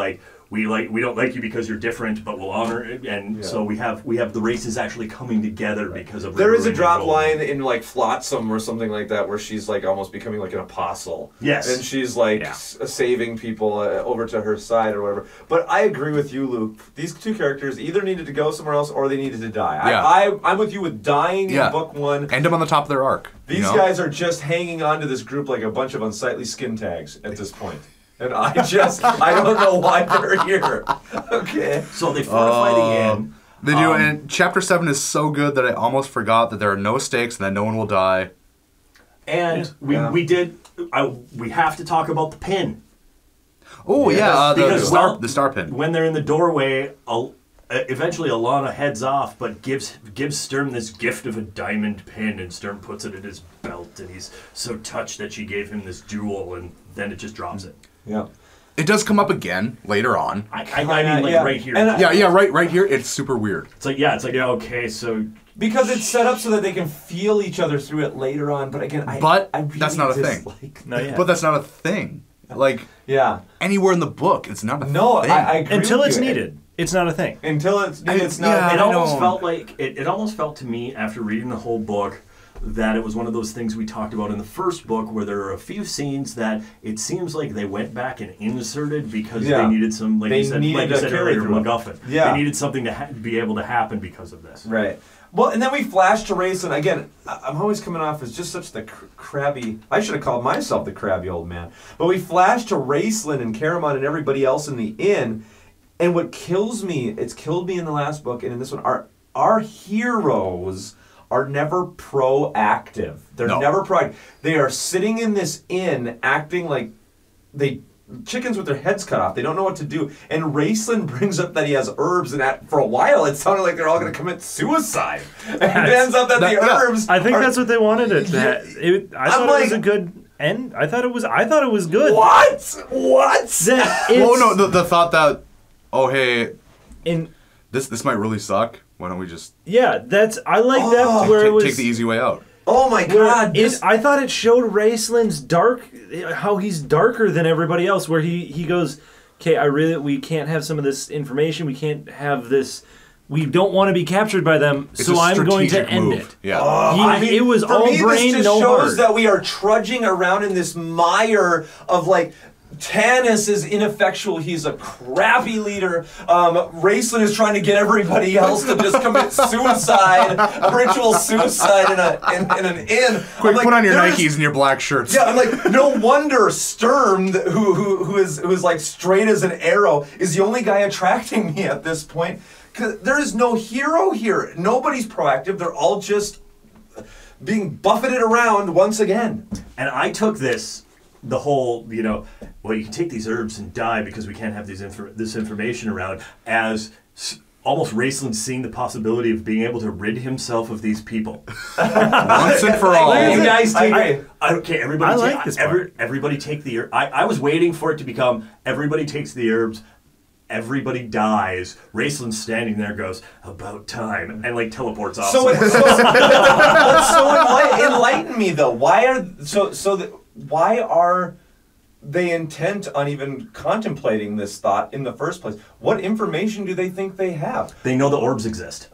we don't like you because you're different, but we'll honor it. And so we have the races actually coming together because of there is a River drop Gold. line in like Flotsam or something like that where she's like almost becoming like an apostle. Yes. And she's like saving people over to her side or whatever. But I agree with you, Luke. These two characters either needed to go somewhere else or they needed to die. Yeah. I'm with you with dying in book 1. End them on the top of their arc. These guys are just hanging on to this group like a bunch of unsightly skin tags at this point. And I don't know why they're here. Okay. So they fortify the inn. They do, and Chapter 7 is so good that I almost forgot that there are no stakes and that no one will die. And we have to talk about the pin. Oh, the star pin. When they're in the doorway, eventually Alana heads off, but gives Sturm this gift of a diamond pin, and Sturm puts it in his belt, and he's so touched that she gave him this jewel, and then it just drops it. Yeah. It does come up again later on. I mean, like right here. Right here. It's super weird. It's like okay, so because it's set up so that they can feel each other through it later on. But again, I really that's not a thing. But that's not a thing. Like anywhere in the book, it's not a thing. I agree until with it's you. needed. It's not a thing. Until it's needed, it's not. It almost felt like it almost felt to me after reading the whole book that it was one of those things we talked about in the first book where there are a few scenes that it seems like they went back and inserted because they needed some, like you said earlier, MacGuffin. Yeah. They needed something to be able to happen because of this. Right. Well, and then we flash to Raceland. Again, I'm always coming off as just such the crabby... I should have called myself the crabby old man. But we flash to Raceland and Caramon and everybody else in the inn. And what kills me, it's killed me in the last book and in this one, our heroes are never proactive. They're never proactive. They are sitting in this inn acting like chickens with their heads cut off. They don't know what to do. And Raceland brings up that he has herbs, and for a while it sounded like they're all going to commit suicide. And it ends up that the herbs. I think that's what they wanted it to. I thought it was a good end. I thought it was good. What? The thought that this might really suck. Why don't we just... Yeah, I like that where it was... Take the easy way out. Oh my God! I thought it showed Raceland's how he's darker than everybody else. Where he goes, okay, we can't have some of this information. We can't have this. We don't want to be captured by them, so I'm going to end it. Yeah. It was all brain, this just no heart. shows that we are trudging around in this mire of like. Tanis is ineffectual. He's a crappy leader. Raceland is trying to get everybody else to just commit suicide, a ritual suicide in an inn. Quick, put on your Nikes and your black shirts. Yeah, I'm like, no wonder Sturm, who is like straight as an arrow, is the only guy attracting me at this point. 'Cause there is no hero here. Nobody's proactive. They're all just being buffeted around once again. And I took this. The whole, you can take these herbs and die because we can't have this information around, as almost Raceland seeing the possibility of being able to rid himself of these people. Once and for all. You guys take everybody. I like take, this part. Everybody take the herbs. I was waiting for it to become everybody takes the herbs, everybody dies. Raceland's standing there, goes, about time, and like teleports off. Enlighten me though. Why are they intent on even contemplating this thought in the first place? What information do they think they have? They know the orbs exist.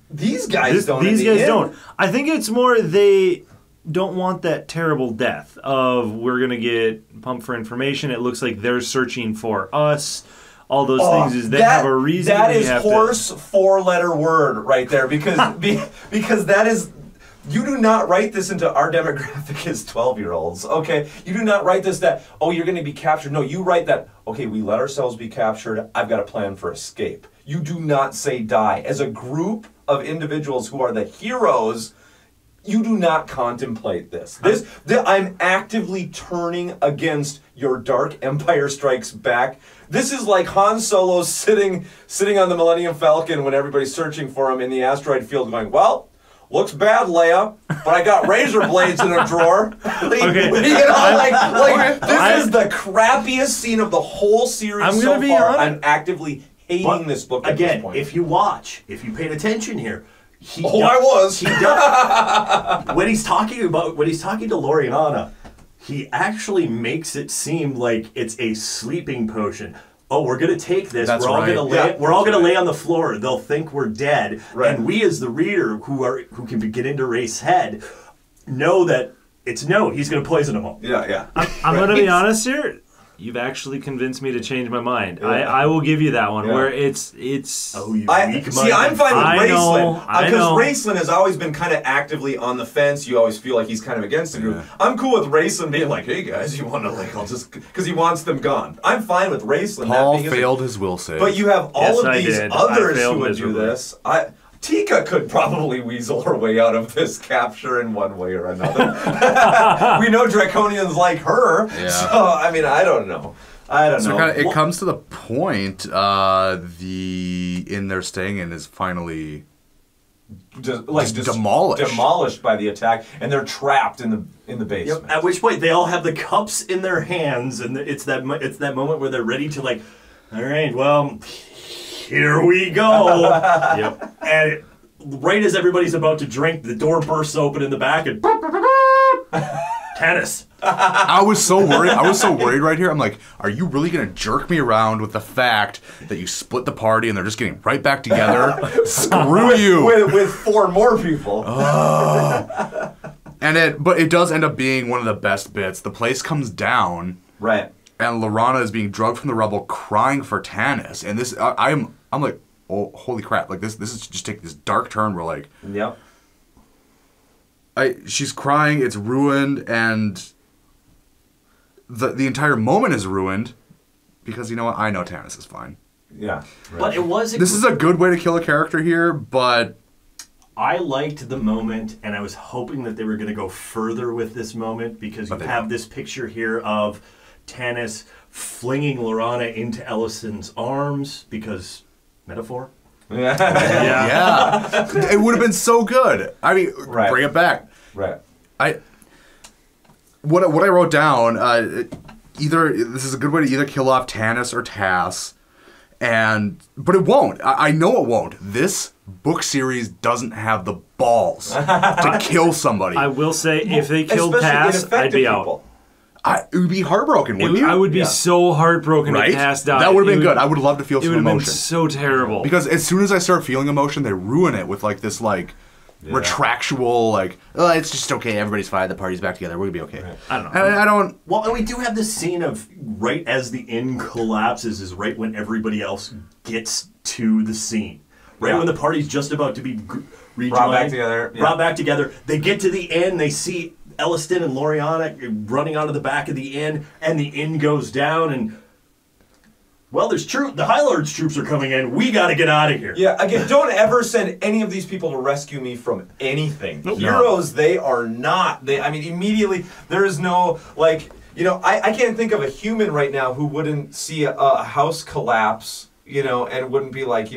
These guys don't. These guys don't. I think it's more they don't want that terrible death of we're going to get pumped for information. It looks like they're searching for us. All those things is they have a reason. That is horse 4-letter word right there because because that is. You do not write this into our demographic as 12-year-olds, okay? You do not write this that, you're going to be captured. No, you write that, okay, we let ourselves be captured. I've got a plan for escape. You do not say die. As a group of individuals who are the heroes, you do not contemplate this. I'm actively turning against your dark Empire Strikes Back. This is like Han Solo sitting on the Millennium Falcon when everybody's searching for him in the asteroid field going, well... Looks bad, Leia, but I got razor blades in a drawer. This is the crappiest scene of the whole series so far. I'm actively hating this book at this point. If you paid attention here, I was. When he's talking to Loriana, he actually makes it seem like it's a sleeping potion. oh, we're gonna take this. That's we're all right. gonna lay. We're all gonna lay on the floor. They'll think we're dead, and we, as the reader, who can get into Wraith's head, know that it's no. He's gonna poison them all. Yeah. I'm going to be honest here. You've actually convinced me to change my mind. Yeah. I will give you that one. Yeah. Where it's. Oh, you weak See, I'm fine with I know, Raceland. I Because know. Raceland has always been kind of actively on the fence. You always feel like he's kind of against the group. I'm cool with Raceland being like, hey guys, you want to like, I'll just, because he wants them gone. I'm fine with Raceland. Paul failed his will save. But you have all Yes, of I these did. I others failed who would miserably. do this. Tika could probably weasel her way out of this capture in one way or another. We know Draconians like her. Yeah. So, I mean, I don't know. It comes to the point, the inn they're staying in is finally just demolished by the attack, and they're trapped in the basement. Yep. At which point they all have the cups in their hands, and it's that moment where they're ready to like, all right, well, here we go. Yep. And right as everybody's about to drink, the door bursts open in the back, and tennis. I was so worried right here. I'm like, are you really going to jerk me around with the fact that you split the party and they're just getting right back together? Screw you. With 4 more people. But it does end up being one of the best bits. The place comes down. Right. And Lorana is being drugged from the rubble, crying for Tanis. And this, I'm like, oh, holy crap! Like this is just taking this dark turn where like, yep. She's crying. It's ruined, and the entire moment is ruined because you know what? I know Tanis is fine. Yeah. Right. But it was. This is a good way to kill a character here, but I liked the moment, and I was hoping that they were going to go further with this moment because you have this picture here of Tanis flinging Lorana into Ellison's arms because metaphor. Yeah. It would have been so good. I mean, bring it back. Right. What I wrote down, this is a good way to either kill off Tanis or Tass, but it won't. I know it won't. This book series doesn't have the balls to kill somebody. I will say, if they killed Tass, I'd be out. It would be heartbroken, wouldn't you? I would be so heartbroken if Tass died. That would have been good. I would love to feel some emotion. It would have been so terrible. Because as soon as I start feeling emotion, they ruin it with like this like retractual like, oh, it's just okay. Everybody's fine. The party's back together. We're gonna be okay. Right. I don't know. I don't. Well, and we do have this scene of right as the inn collapses is right when everybody else gets to the scene. Right when the party's just about to be rejoined, brought back together. Yeah. Brought back together. They get to the inn. They see Elliston and Loriana running onto the back of the inn, and the inn goes down, and well, the High Lord's troops are coming in. We got to get out of here. Yeah, again, don't ever send any of these people to rescue me from anything. Nope. Heroes, they are not. Immediately, there is no, like, I can't think of a human right now who wouldn't see a house collapse, and wouldn't be like,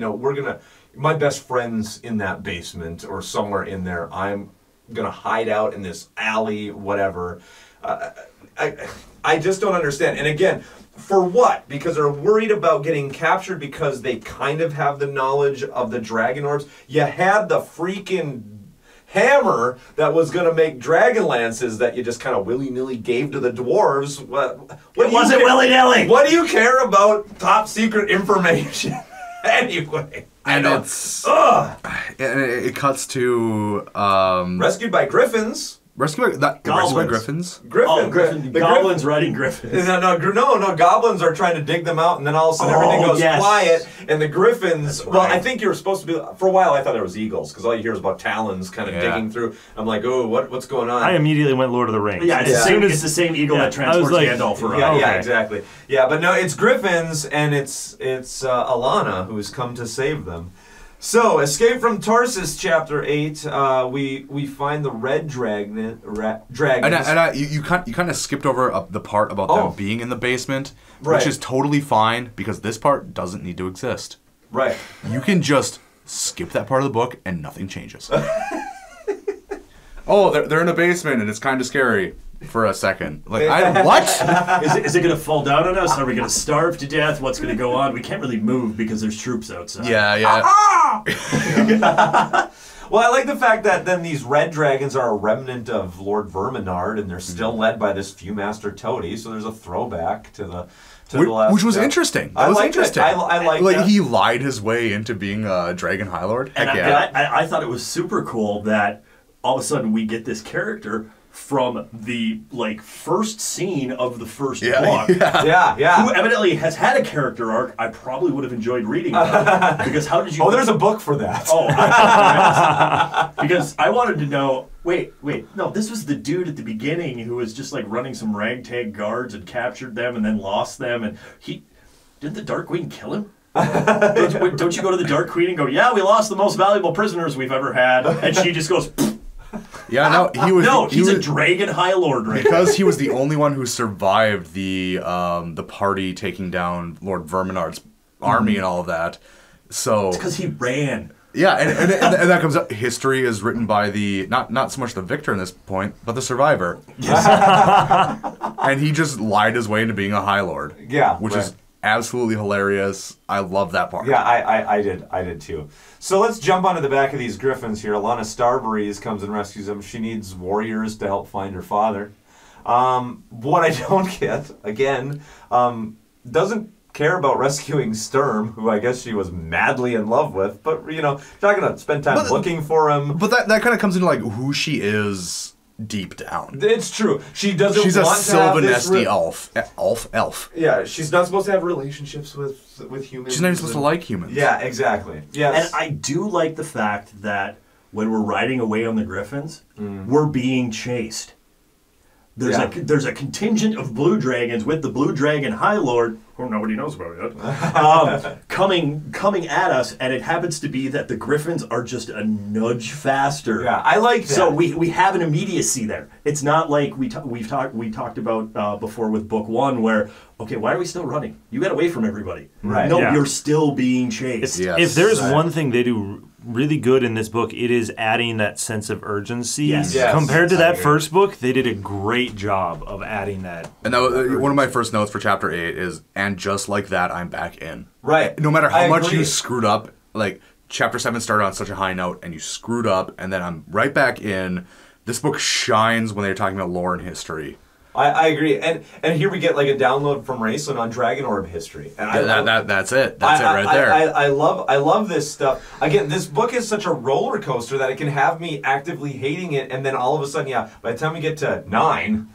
my best friend's in that basement or somewhere in there. I'm gonna hide out in this alley, whatever. I just don't understand. And again, for what? Because they're worried about getting captured because they kind of have the knowledge of the dragon orbs. You had the freaking hammer that was going to make dragon lances that you just kind of willy-nilly gave to the dwarves. It wasn't willy-nilly. What do you care about top secret information? Anyway. And it cuts to rescued by griffins. Rescued by Griffins? Griffin. Goblins riding Griffins. No, goblins are trying to dig them out, and then all of a sudden everything goes quiet, and the Griffins, I think you were supposed to be, for a while I thought it was eagles, because all you hear is about talons kind of digging through. I'm like, oh, what's going on? I immediately went Lord of the Rings. Yeah, it's the same eagle that transports Gandalf around. Yeah, exactly. Yeah, but no, it's Griffins, and it's Alana who's come to save them. So, Escape from Tarsus, Chapter 8, we find the red dragons. And you kind of skipped over the part about them being in the basement, which is totally fine, because this part doesn't need to exist. Right. You can just skip that part of the book, and nothing changes. Oh, they're in a basement, and it's kind of scary. For a second. Like, what? Is it going to fall down on us? Are we going to starve to death? What's going to go on? We can't really move because there's troops outside. Yeah. Well, I like the fact that then these red dragons are a remnant of Lord Verminard, and they're still led by this Viewmaster Toady, so there's a throwback to to the last. Which was interesting. That I was liked interesting. it. I like like that. he lied his way into being a Dragon High Lord. Heck And yeah. I thought it was super cool that all of a sudden we get this character from the first scene of the first book. Yeah. Who evidently has had a character arc I probably would have enjoyed reading about. Because how did you... Oh, there's a book for that. Because I wanted to know... Wait, no, this was the dude at the beginning who was just running some ragtag guards and captured them and then lost them, and he... Didn't the Dark Queen kill him? Don't you go to the Dark Queen and go, yeah, we lost the most valuable prisoners we've ever had, and she just goes... Yeah, no, he was. No, he's a Dragon High Lord, right? Because he was the only one who survived the party taking down Lord Verminard's army and all of that. So It's because he ran. yeah, and that comes up. History is written by the not so much the victor in this point, but the survivor. And he just lied his way into being a High Lord. Yeah, which right. is absolutely hilarious. I love that part. Yeah, I did too. So let's jump onto the back of these griffins here. Alana Starbreeze comes and rescues them. She needs warriors to help find her father. What I don't get, again, doesn't care about rescuing Sturm, who I guess she was madly in love with, but, she's not going to spend time looking for him. But that kind of comes into who she is deep down. It's true. She doesn't She's a want to have this... Sylvanesti elf. Yeah, she's not supposed to have relationships with humans. She's not even supposed to like humans. Yeah, exactly. Yes. And I do like the fact that when we're riding away on the griffins, we're being chased. There's a contingent of blue dragons with the blue dragon High Lord, who nobody knows about yet, coming at us, and it happens to be that the griffins are just a nudge faster. Yeah, I like that. So we have an immediacy there. It's not like we talked about before with book one, where why are we still running? You got away from everybody. Right. No, Yeah. you're still being chased. Yes. If there's Right. one thing they do really good in this book, it is adding that sense of urgency. Yes. Yes. Compared to I that agree. first book, they did a great job of adding that. And that was, one of my first notes for chapter 8 is, and just like that, I'm back in. Right. No matter how I much agree. you screwed up, chapter 7 started on such a high note, and you screwed up, and then I'm right back in. This book shines when they're talking about lore and history. I agree. And here we get a download from Raceland on Dragon Orb history. And That's it. That's it right there. I love this stuff. Again, this book is such a roller coaster that it can have me actively hating it, and then all of a sudden, by the time we get to 9,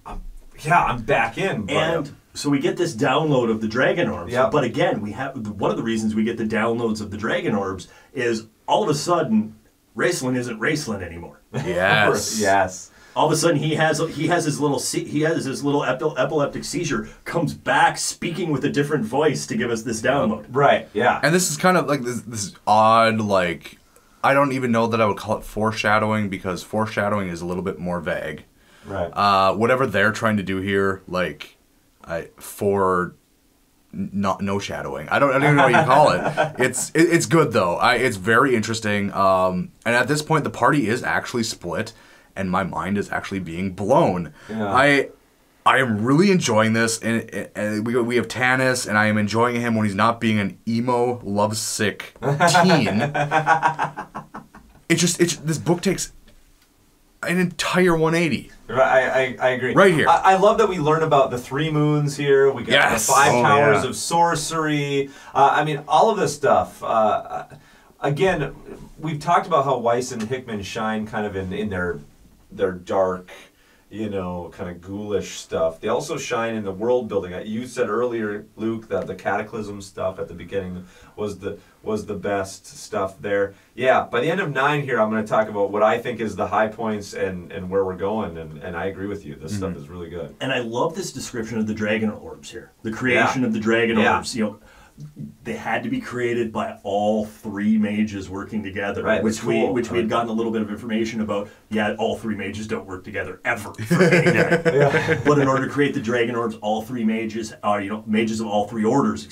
I'm back in. And so we get this download of the Dragon Orbs. Yep. But again, we have one of the reasons we get the downloads of the Dragon Orbs is all of a sudden Raceland isn't Raceland anymore. Yes. Yes. All of a sudden he has his little epileptic seizure, comes back speaking with a different voice to give us this download. Right. Yeah. And this is kind of this odd, I don't even know that I would call it foreshadowing, because foreshadowing is a little bit more vague. Right. Whatever they're trying to do here, for no shadowing. I don't even know what you call it. It's good though. It's very interesting. And at this point, the party is actually split, and my mind is actually being blown. Yeah. I am really enjoying this, and we have Tanis, and I am enjoying him when he's not being an emo, lovesick teen. This book takes an entire 180. Right, I agree. Right here. I love that we learn about the 3 moons here. We got Yes. the 5 Oh, towers yeah. of sorcery. All of this stuff. Again, we've talked about how Weiss and Hickman shine kind of in their dark, kind of ghoulish stuff. They also shine in the world building. You said earlier, Luke, that the Cataclysm stuff at the beginning was the best stuff there. Yeah, by the end of 9 here, I'm going to talk about what I think is the high points and where we're going, and I agree with you. This stuff is really good. And I love this description of the Dragon Orbs here. The creation of the Dragon Orbs. They had to be created by all 3 mages working together, Right, which that's cool. we had gotten a little bit of information about. Yeah, all 3 mages don't work together ever. For anything. But in order to create the Dragon Orbs, all 3 mages, mages of all 3 orders,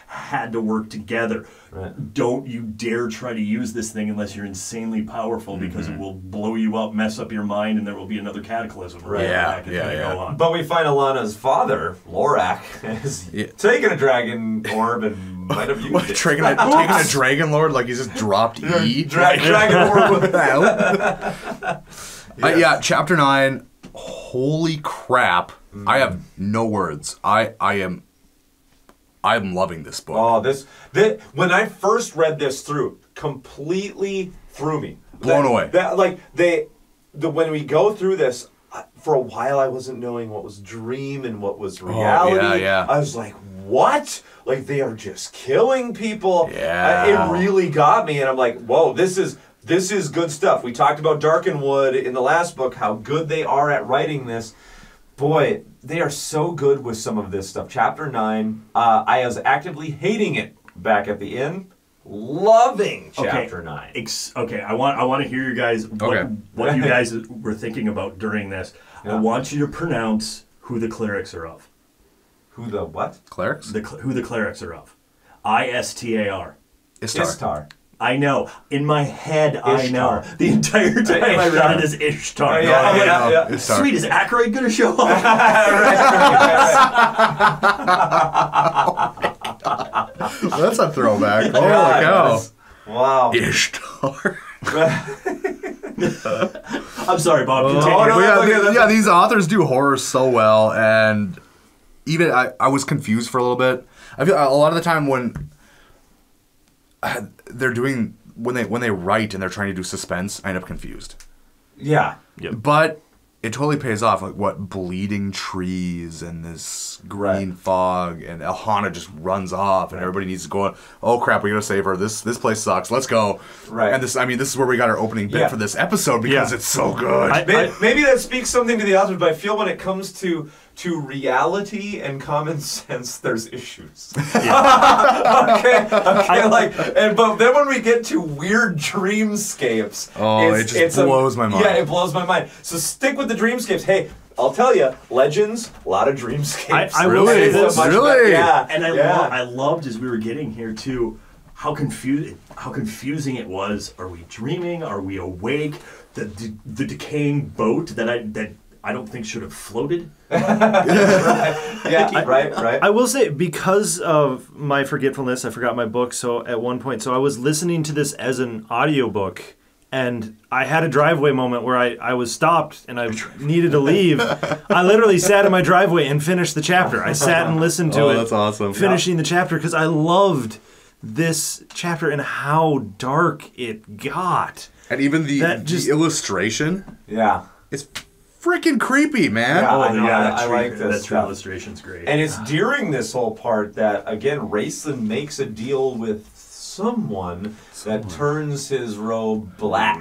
had to work together. Right. Don't you dare try to use this thing unless you're insanely powerful, because it will blow you up, mess up your mind, and there will be another cataclysm. Right. That is gonna go on. But we find Alana's father, Lorak, is taking a dragon orb and might have used it. Taking a Dragon Lord like he's just dropped E? Dragon orb with Chapter 9, holy crap. I have no words. I am I'm loving this book. Oh, this when I first read this through, completely threw me. Blown away. When we go through this, for a while I wasn't knowing what was dream and what was reality. Oh, yeah. I was like, what? Like, they are just killing people. Yeah. It really got me, and I'm like, whoa, this is good stuff. We talked about Darkenwood in the last book, how good they are at writing this. Boy, they are so good with some of this stuff. Chapter 9, I was actively hating it back at the end. Loving Chapter 9. Okay, I want to hear you guys what you guys were thinking about during this. Yeah. I want you to pronounce who the clerics are of. Who the what? Clerics? Who the clerics are of. Istar. Ishtar. I know. In my head, Ishtar. I know. The entire time I read it as Ishtar. Yeah. Ishtar. Sweet, is Ackroyd going to show up? That's a throwback. Holy cow. Wow. Ishtar. I'm sorry, Bob. Continue. no, Yeah, these authors do horror so well, and even I was confused for a little bit. I feel a lot of the time when they're doing when they write and they're trying to do suspense, I end up confused. Yeah. But it totally pays off. Like what bleeding trees and this green fog, and Elhana just runs off, and everybody needs to go. Oh crap, we gotta save her. This place sucks. Let's go. Right. And this is where we got our opening bit for this episode because it's so good. Maybe that speaks something to the authors, but I feel when it comes to reality and common sense, there's issues. Okay, but then when we get to weird dreamscapes, it just blows my mind. Yeah, it blows my mind. So stick with the dreamscapes. Hey, I'll tell you, Legends, a lot of dreamscapes. I will say this. Really? Yeah. And I loved as we were getting here too, how confusing it was. Are we dreaming? Are we awake? The decaying boat that I don't think should have floated. Right. I will say, because of my forgetfulness, I forgot my book. So at one point, I was listening to this as an audiobook, and I had a driveway moment where I was stopped and I needed to leave. I literally sat in my driveway and finished the chapter. I sat and listened to it. That's awesome. Finishing the chapter because I loved this chapter and how dark it got. And even the illustration. Yeah. It's freaking creepy, man. Yeah, I like this tree stuff. illustration's great. And it's during this whole part that, again, Raceland makes a deal with someone that turns his robe black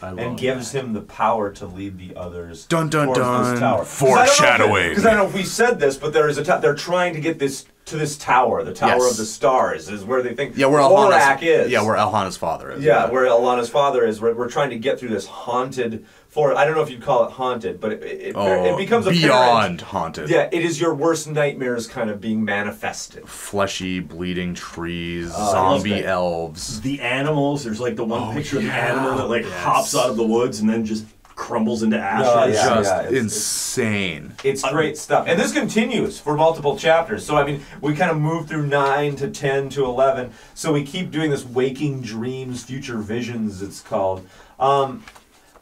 and gives him the power to lead the others towards this tower. Foreshadowing. Because I don't know if we said this, but there is they're trying to get this to this tower. The Tower of the Stars is where they think where Orak is. Yeah, where Elhana's father is. Yeah, where Elhana's father is. We're trying to get through this haunted forest. I don't know if you'd call it haunted, but it becomes beyond haunted. Yeah, it is your worst nightmares kind of being manifested. Fleshy, bleeding trees, zombie elves. The animals, there's like the one picture of the animal that hops out of the woods and then just crumbles into ashes. It's insane. It's great stuff. And this continues for multiple chapters. So, I mean, we kind of move through 9 to 10 to 11. So we keep doing this waking dreams, future visions, it's called.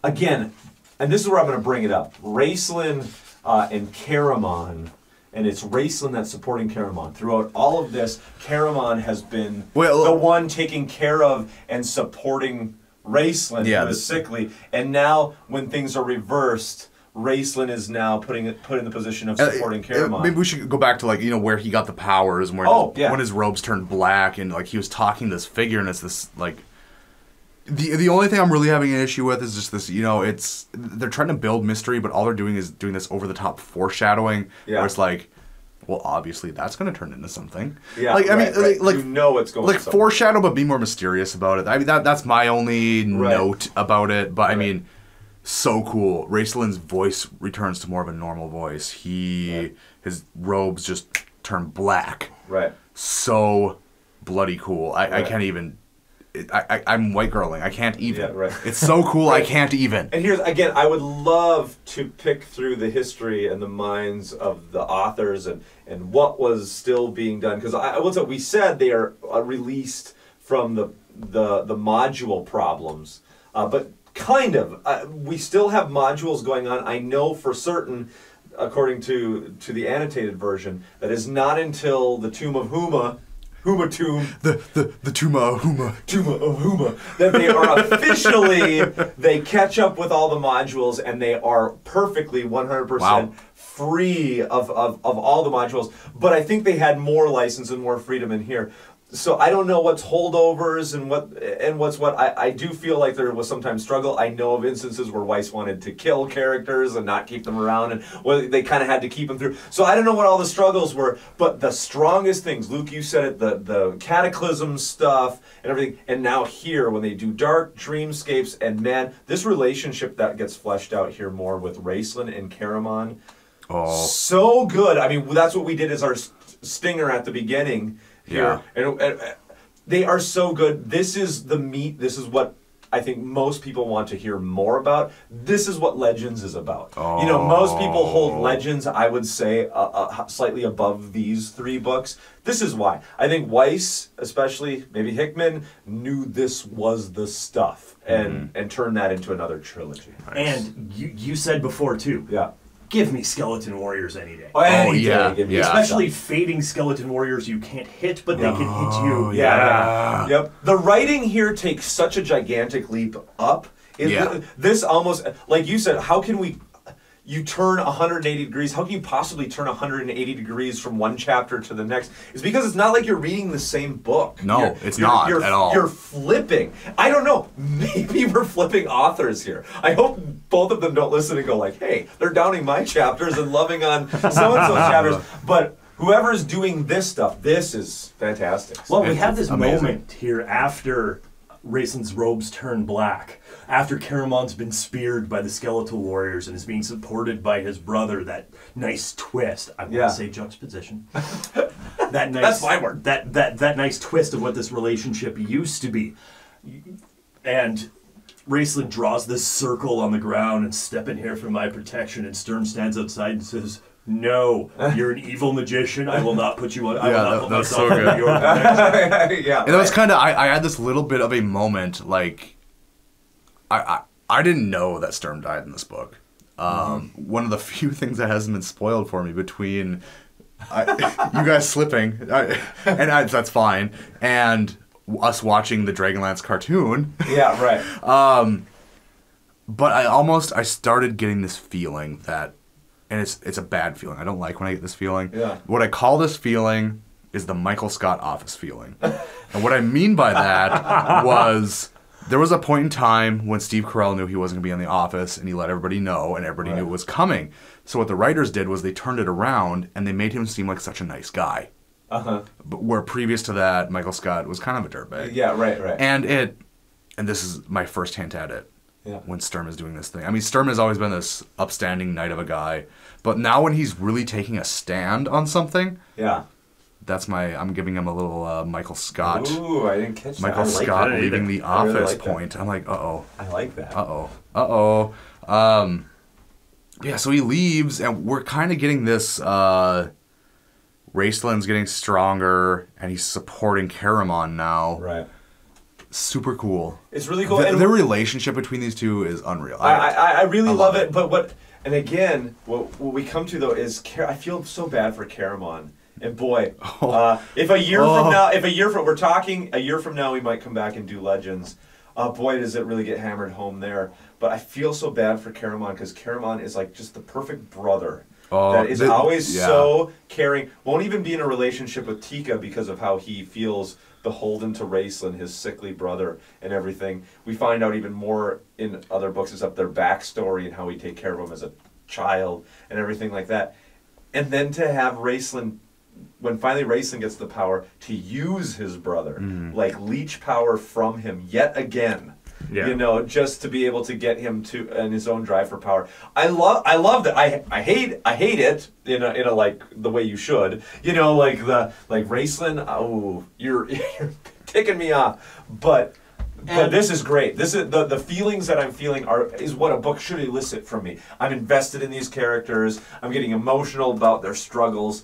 Again, and this is where I'm going to bring it up. Raceland and Caramon, and it's Raceland that's supporting Caramon. Throughout all of this, Caramon has been the one taking care of and supporting Raceland, who is sickly. And now, when things are reversed, Raceland is now put in the position of supporting Caramon. Maybe we should go back to where he got the powers and when his robes turned black and he was talking to this figure, and it's this the only thing I'm really having an issue with is just this, they're trying to build mystery, but all they're doing is doing this over the top foreshadowing where it's well, obviously that's going to turn into something. Yeah, you know it's going to foreshadow, but be more mysterious about it. I mean, that's my only note about it. But I mean, so cool. Raceland's voice returns to more of a normal voice. His robes just turn black. Right. So bloody cool. I can't even. I'm white girling. I can't even. Yeah, right. It's so cool. I can't even. And here's again, I would love to pick through the history and the minds of the authors and what was still being done, because I will say we said they are released from the module problems, but kind of we still have modules going on. I know for certain according to the annotated version, that is not until the Tomb of Huma Tomb. The Tomb of Huma, that they are officially, they catch up with all the modules and they are perfectly 100% free of all the modules. But I think they had more license and more freedom in here. So I don't know what's holdovers and what's what. I do feel like there was sometimes struggle. I know of instances where Weiss wanted to kill characters and not keep them around, and they kind of had to keep them through. So I don't know what all the struggles were, but the strongest things, Luke, you said it, the Cataclysm stuff and everything, and now here when they do Dark Dreamscapes, and man, this relationship that gets fleshed out here more with Raistlin and Caramon, so good. I mean, that's what we did as our stinger at the beginning. Here. Yeah. And they are so good. This is the meat. This is what I think most people want to hear more about. This is what Legends is about. You know, most people hold Legends, I would say, slightly above these 3 books. This is why. I think Weiss, especially, maybe Hickman, knew this was the stuff and turned that into another trilogy. Nice. And you said before, too. Yeah. Give me Skeleton Warriors any day. Any day. Especially fading Skeleton Warriors you can't hit, but they can hit you. Yep. The writing here takes such a gigantic leap up. This almost, like you said, how can you turn 180 degrees? How can you possibly turn 180 degrees from one chapter to the next? It's because it's not like you're reading the same book. No, it's not at all. You're flipping. I don't know. Maybe we're flipping authors here. I hope both of them don't listen and go like, hey, they're downing my chapters and loving on so-and-so chapters. But whoever's doing this stuff, this is fantastic. Well, we have this moment here after Raislin's robes turn black, after Caramon's been speared by the skeletal warriors and is being supported by his brother. That nice twist. I want to say juxtaposition. That nice, that's my word. That nice twist of what this relationship used to be. And Raistlin draws this circle on the ground and step in here for my protection. And Sturm stands outside and says, "No, you're an evil magician. I will not put you on. I will not put myself under your protection." And that was kind of. I had this little bit of a moment. Like, I didn't know that Sturm died in this book. One of the few things that hasn't been spoiled for me between you guys slipping, that's fine, and us watching the Dragonlance cartoon. Yeah, right. But I started getting this feeling that. And it's a bad feeling. I don't like when I get this feeling. Yeah. What I call this feeling is the Michael Scott Office feeling. And what I mean by that was there was a point in time when Steve Carell knew he wasn't going to be in the office, and he let everybody know, and everybody knew it was coming. So what the writers did was they turned it around, and they made him seem like such a nice guy. But where previous to that, Michael Scott was kind of a dirtbag. Yeah, right. And this is my first hint at it. Yeah. When Sturm is doing this thing. I mean, Sturm has always been this upstanding knight of a guy, but now when he's really taking a stand on something, I'm giving him a little Michael Scott. Ooh, I didn't catch that. Michael Scott leaving the office point. I'm like, uh-oh. I like that. Uh-oh. Yeah, so he leaves, and we're kind of getting this, Raistlin's getting stronger, and he's supporting Caramon now. Right. Super cool. It's really cool. The relationship between these two is unreal. I really love it. But and again, what we come to though is I feel so bad for Caramon. And boy, if a year from now we might come back and do Legends. Boy, does it really get hammered home there. But I feel so bad for Caramon because Caramon is like just the perfect brother. That is always so caring. Won't even be in a relationship with Tika because of how he feels beholden to Raistlin, his sickly brother, and everything. We find out even more in other books is up their backstory and how we take care of him as a child and everything like that. And then to have Raistlin, when finally Raistlin gets the power to use his brother, like leech power from him yet again. Yeah. You know, just to be able to get him to in his own drive for power. I love that. I hate it in a like the way you should. You know, like Raistlin. Oh, you're ticking me off. But this is great. This is the feelings that I'm feeling is what a book should elicit from me. I'm invested in these characters. I'm getting emotional about their struggles.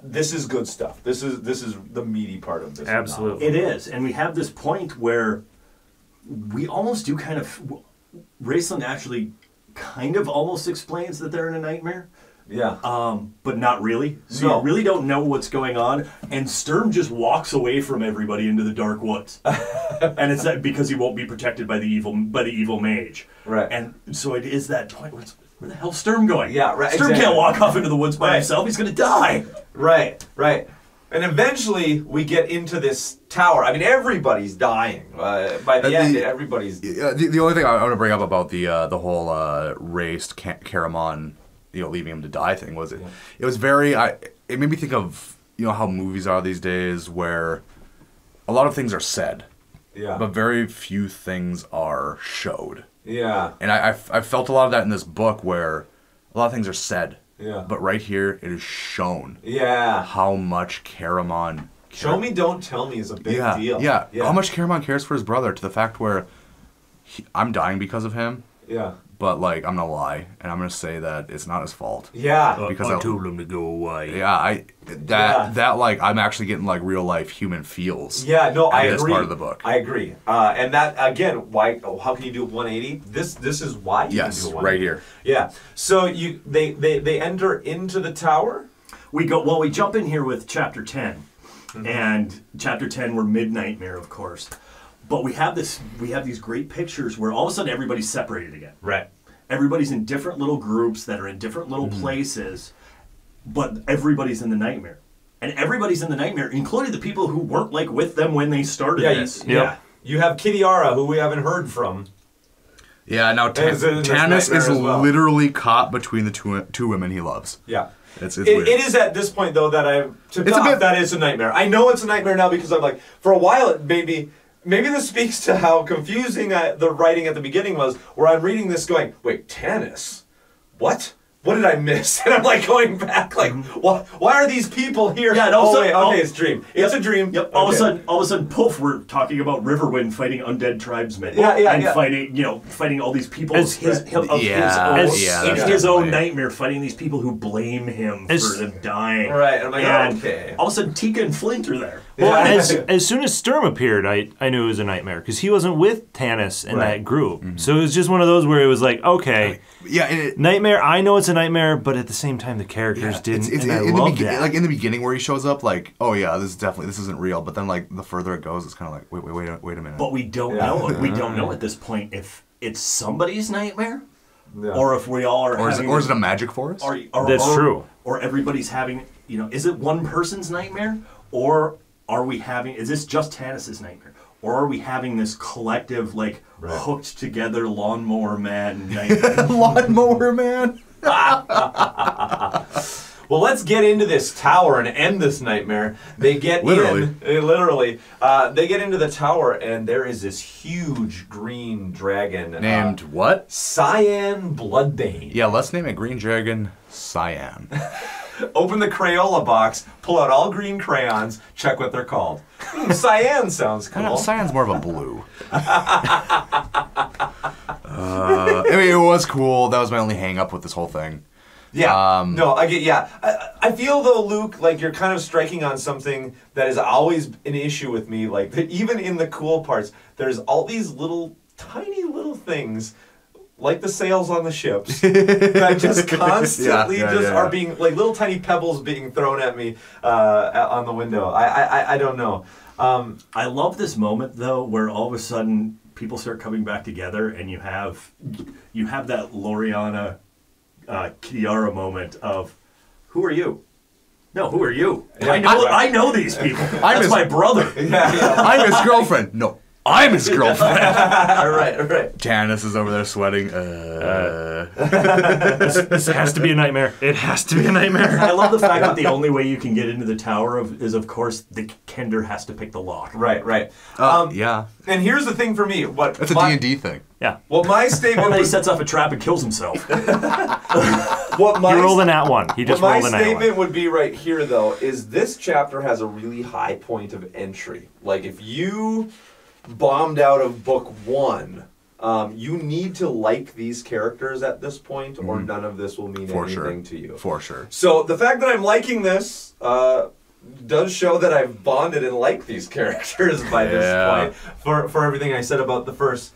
This is good stuff. This is the meaty part of this. Absolutely, it is. And we have this point where we almost do kind of. Raistlin actually kind of almost explains that they're in a nightmare. Yeah. but not really. So No. you really don't know what's going on. And Sturm just walks away from everybody into the dark woods, and it's that because he won't be protected by the evil mage. Right. And so it is that point. Where the hell's Sturm going? Yeah, right, Sturm exactly. can't walk off into the woods by Right. himself. He's gonna die. Right. And eventually we get into this tower. I mean, everybody's dying. By the end, everybody's... The only thing I want to bring up about the whole raced Caramon, leaving him to die thing was it was very... it made me think of, how movies are these days where a lot of things are said, but very few things are showed. Yeah. And I felt a lot of that in this book where a lot of things are said. Yeah. But right here, it is shown. Yeah. How much Caramon... Show me, don't tell me is a big deal. Yeah. How much Caramon cares for his brother to the fact where I'm dying because of him. Yeah. But, I'm going to lie, and I'm going to say that it's not his fault. Yeah. Because I told him to go away. Yeah, I'm actually getting, real life human feels. Yeah, no, I agree. This part of the book. I agree. And that, again, how can you do 180? This is why you can do 180. Right here. Yeah. So they enter into the tower. We jump in here with chapter 10. And chapter 10 we're mid-nightmare, of course. But we have these great pictures where all of a sudden everybody's separated again. Right. Everybody's in different little groups that are in different little places, but everybody's in the nightmare. And everybody's in the nightmare, including the people who weren't with them when they started this. Yeah. You have Kitiara, who we haven't heard from. Yeah, now Tanis is literally caught between the two women he loves. Yeah. It's weird. It is at this point, though, that that is a nightmare. I know it's a nightmare now because I'm for a while, it maybe this speaks to how confusing the writing at the beginning was, where I'm reading this going, wait, Tanis? What? What did I miss? And I'm going back, why are these people here? Yeah, and also, it's a dream. It's a dream. Yep. All of a sudden, poof! We're talking about Riverwind fighting undead tribesmen. And fighting all these people in his own nightmare, fighting these people who blame him for them dying. Right. And I'm okay. All of a sudden, Tika and Flint are there. Well, as soon as Sturm appeared, I knew it was a nightmare because he wasn't with Tanis in that group. Mm-hmm. So it was just one of those where it was okay, nightmare. I know it's a nightmare, but at the same time, the characters didn't. And I love that. In the beginning where he shows up, this isn't real. But then, the further it goes, it's kind of wait a minute. But we don't know. We don't know at this point if it's somebody's nightmare, or if we all are. Or is it a magic forest? That's true. Or everybody's having. Is it one person's nightmare, or are we having? Is this just Tanis's nightmare? Or are we having this collective, hooked together lawnmower man nightmare? Lawnmower man? Well, let's get into this tower and end this nightmare. They get literally. They get into the tower, and there is this huge green dragon. Named what? Cyan Bloodbane. Yeah, let's name it Green Dragon Cyan. Open the Crayola box, pull out all green crayons, check what they're called. Cyan sounds cool. Cyan's more of a blue. It was cool. That was my only hang up with this whole thing. Yeah. No, I get. Yeah, I feel though, Luke, you're kind of striking on something that is always an issue with me. Even in the cool parts, there's all these tiny little things. Like the sails on the ships that just constantly are being little tiny pebbles being thrown at me on the window. I don't know. I love this moment though, where all of a sudden people start coming back together, and you have that Loriana Kitiara moment of, who are you? No, who are you? Yeah, I know these people. That's my brother. I'm his girlfriend. No. I'm his girlfriend. right. Tanis is over there sweating. This has to be a nightmare. It has to be a nightmare. I love the fact that the only way you can get into the tower is, of course, the Kender has to pick the lock. Right. Yeah. And here's the thing for me. That's a D&D thing. Yeah. Well, my statement he sets off a trap and kills himself. He rolled an at one. He just rolled an at one. My statement would be right here, though, is this chapter has a really high point of entry. If you bombed out of book 1, you need to like these characters at this point, or none of this will mean anything to you. For sure. So the fact that I'm liking this does show that I've bonded and liked these characters by this point for everything I said about the first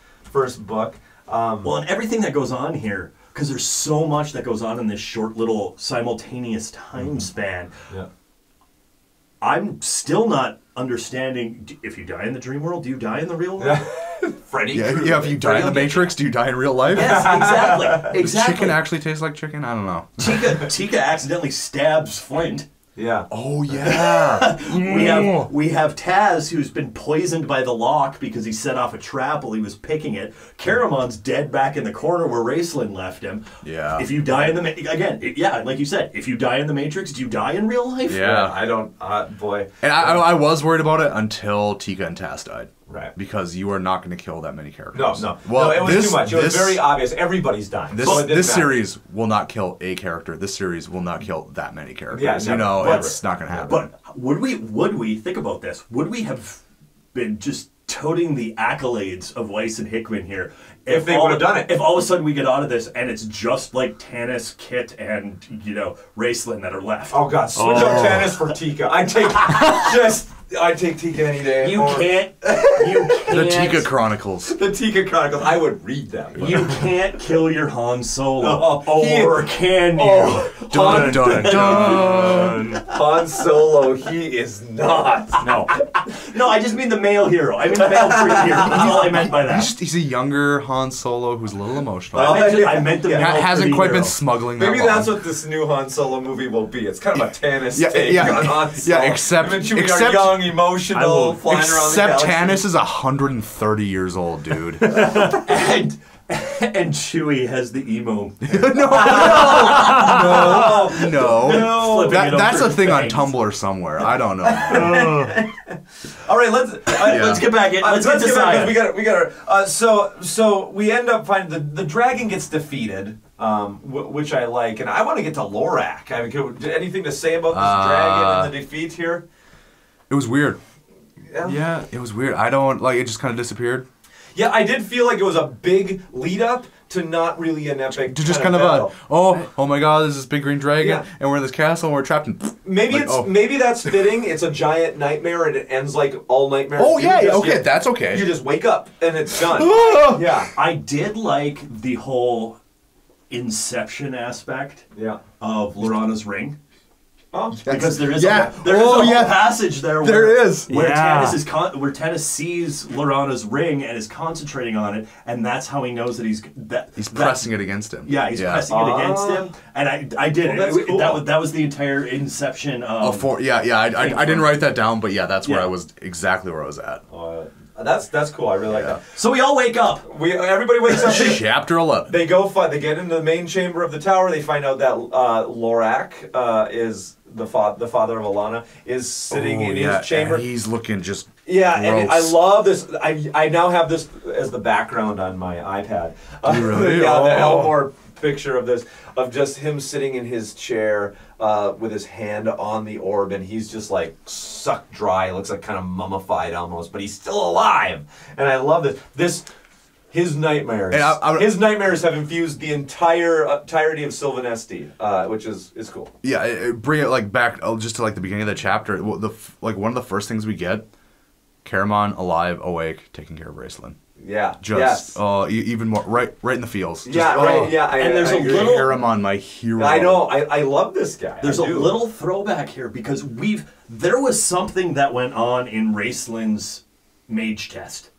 book. Well, and everything that goes on here because there's so much that goes on in this short little simultaneous time span. Yeah. I'm still not understanding. If you die in the dream world, do you die in the real world? Freddy. Yeah, if you die in the Matrix, do you die in real life? Yes, exactly. Does Exactly. chicken actually taste like chicken? I don't know. Tika accidentally stabs Flint. Yeah. Oh yeah. We have Taz, who's been poisoned by the lock because he set off a trap while he was picking it. Caramon's dead back in the corner where Raceland left him. Yeah. If you die in the like you said, if you die in the Matrix, do you die in real life? Yeah. I don't. Boy. And I was worried about it until Tika and Taz died. Right. Because you are not going to kill that many characters. No. Well, no, it was too much. It was very obvious. Everybody's dying. This, So it didn't this matter. series will not kill a character. This series will not kill that many characters. Yeah, you know, never. it's not going to happen. But would we think about this? Would we have been just toting the accolades of Weiss and Hickman here If they all- would've done it. If all of a sudden we get out of this and it's just like Tanis, Kit, and Raceland that are left? Oh God! Switch up Tannis for Tika. I take Tika any day. You Or can't. The Tika Chronicles. The Tika Chronicles. I would read them. but- You can't kill your Han Solo, No, or can you? Oh, Dun, dun, dun. Han Solo, he is not. No, I just mean the male hero. I mean the male free hero. That's all I meant by that. He's a younger Han Solo who's a little emotional. I meant the male Hasn't pretty quite hero. been smuggling that Maybe long. that's what this new Han Solo movie will be. It's kind of a Tannis Yeah, take yeah, on Han Solo. yeah, except- Him and Chewie are except- young, emotional, flying around the Except galaxy. Tanis is 130 years old, dude. And Chewie has the emo. No. Flipping it That's over a thing on fangs. Tumblr somewhere. I don't know. All right, let's Let's get back in. Let's get to get back. Saya. We got. So we end up finding the dragon gets defeated, which I like, and I want to get to Lorak. I mean, anything to say about this dragon and the defeat here? It was weird. Yeah, it was weird. I don't like. It just kind of disappeared. Yeah, I did feel like it was a big lead up to not really an epic. To just kind of battle. oh my God, there's this big green dragon, Yeah. and we're in this castle, and we're trapped in. Maybe like, maybe that's fitting. It's a giant nightmare, and it ends like all nightmares. Oh do. yeah, Just- okay, that's okay. You just wake up and it's done. Yeah, I did like the whole Inception aspect yeah. of Lorana's ring. Oh, Because there is Yeah. a whole yeah. passage there There where, is. where Yeah. Tanis sees Lorana's ring and is concentrating on it, and that's how he knows that he's pressing it against him. Yeah, he's pressing it against him, and I did Well, it. that's cool. That was the entire Inception. I didn't write that down, but yeah, that's where Yeah. I was exactly where I was at. that's cool. I really like that. So we all wake up. Everybody wakes up. Chapter 11. They go they get into the main chamber of the tower. They find out that Lorak is the father of Alana is sitting in his chamber. And he's looking just Yeah, and I gross. love this. I now have this as the background on my iPad. Do you really? Yeah, the Oh. Elmore picture of this, of just him sitting in his chair with his hand on the orb, and he's just like sucked dry. Looks like kind of mummified almost, but he's still alive. And I love this. His nightmares. And his nightmares have infused the entirety of Sylvanesti, which is cool. Yeah, bring it like back just to like the beginning of the chapter. One of the first things we get, Caramon alive, awake, taking care of Raceland. Yeah. Just yes. Even more right in the feels. Just, Yeah. Right. Yeah. And there's I a agree. little- Caramon, my hero. I know. I love this guy. There's I a do. little throwback here because there was something that went on in Raceland's mage test.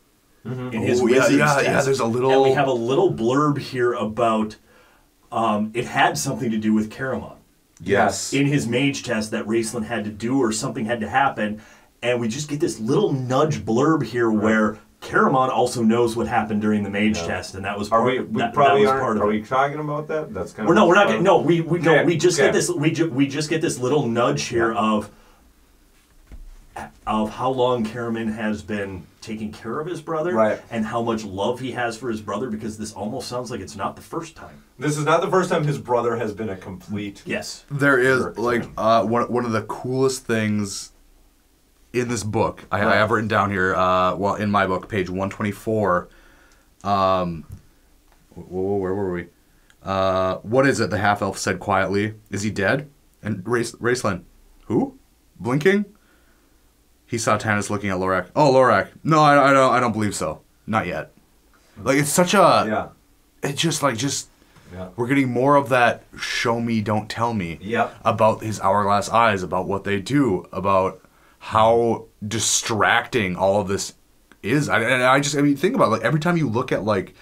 In his wizard's test. Yeah, there's a little. And we have a little blurb here about it had something to do with Caramon. Yes. In his mage test that Raceland had to do or something had to happen. And we just get this little nudge blurb here where Caramon also knows what happened during the mage test, and that was part, Probably was aren't. part of Are it. we talking about that? That's kind We're of. not getting. No, we just Okay. get this. We just get this little nudge here of how long Caramon has been taking care of his brother, Right. and how much love he has for his brother. Because this almost sounds like it's not the first time. This is not the first time his brother has been a complete. Yes. There is Jerk. like one of the coolest things in this book. I have written down here. In my book, page 124. Where were we? What is it? The half elf said quietly. Is he dead? And Raceland, who? Blinking. He saw Tanis looking at Lorak. Oh, Lorak. No, I don't believe so. Not yet. Like it's such a. Yeah. It's just We're getting more of that show me, don't tell me. Yep. About his hourglass eyes, about what they do, about how distracting all of this is. I mean, think about it. Like, every time you look at, like,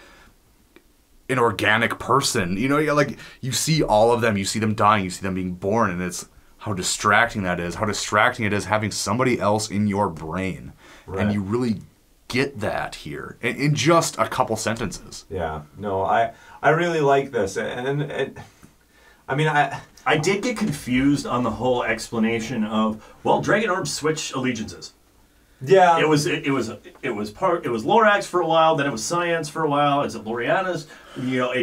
an organic person, you know, like, you see all of them, you see them dying, you see them being born, and it's how distracting that is, how distracting it is having somebody else in your brain. Right. And you really get that here in just a couple sentences. Yeah. No, I really like this. And I mean, I did get confused on the whole explanation of, well, dragon orbs switch allegiances. Yeah. It was Lorax for a while, then it was Science for a while. Is it Loriana's? You know,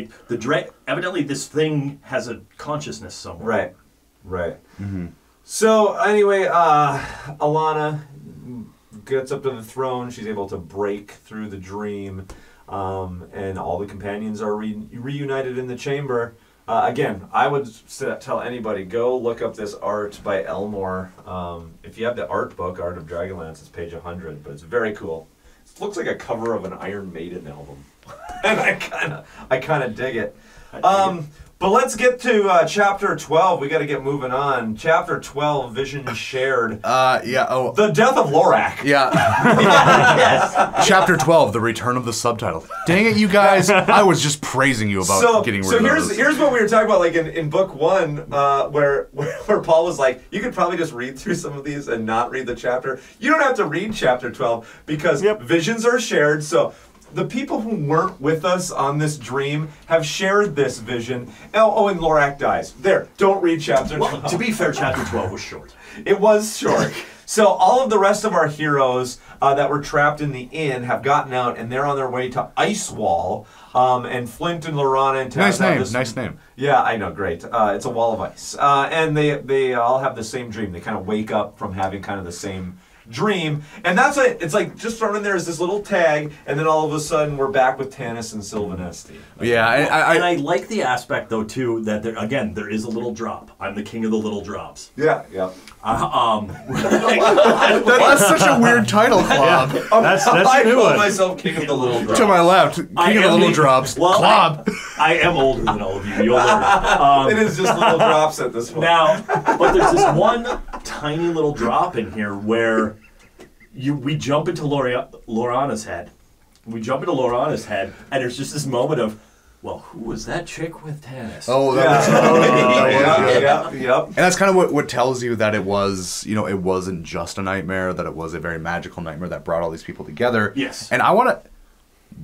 evidently this thing has a consciousness somewhere. Right. Mm-hmm. So anyway, Alana gets up to the throne. She's able to break through the dream, and all the companions are reunited in the chamber. Again, I would tell anybody, go look up this art by Elmore. If you have the art book, Art of Dragonlance, it's page 100, but it's very cool. It looks like a cover of an Iron Maiden album, and I kind of dig it. But let's get to chapter 12. We got to get moving on. Chapter 12, Vision Shared. The Death of Lorak. Yeah. Yes. Chapter 12, The Return of the Subtitle. Dang it, you guys. I was just praising you about getting rid of those. So here's what we were talking about, like in book 1, where Paul was like, you could probably just read through some of these and not read the chapter. You don't have to read chapter 12 because visions are shared. So the people who weren't with us on this dream have shared this vision. Oh, and Lorak dies. There, don't read chapter 12. Well, to be fair, chapter 12 was short. It was short. So all of the rest of our heroes that were trapped in the inn have gotten out, and they're on their way to Icewall. And Flint and Lorana and Taz Nice name. Yeah, I know, great. It's a wall of ice. And they all have the same dream. They kind of wake up from having kind of the same dream, and that's it. It's like just thrown in there as this little tag, and then all of a sudden we're back with Tanis and Sylvanesti. Yeah, and I like the aspect though too that there is a little drop. I'm the king of the little drops. Yeah. That's such a weird title, Clob. That's I a new call one. myself king of the little drops. To my left, king of the little drops. Well, Clob. I am older than all of you. You'll learn. It is just little drops at this point. Now, but there's this one tiny little drop in here where we jump into Lorana's head. We jump into Lorana's head, and there's just this moment of, well, who was that chick with Tanis? Oh, that was Yep. And that's kind of what tells you that it was, it wasn't just a nightmare, that it was a very magical nightmare that brought all these people together. Yes. And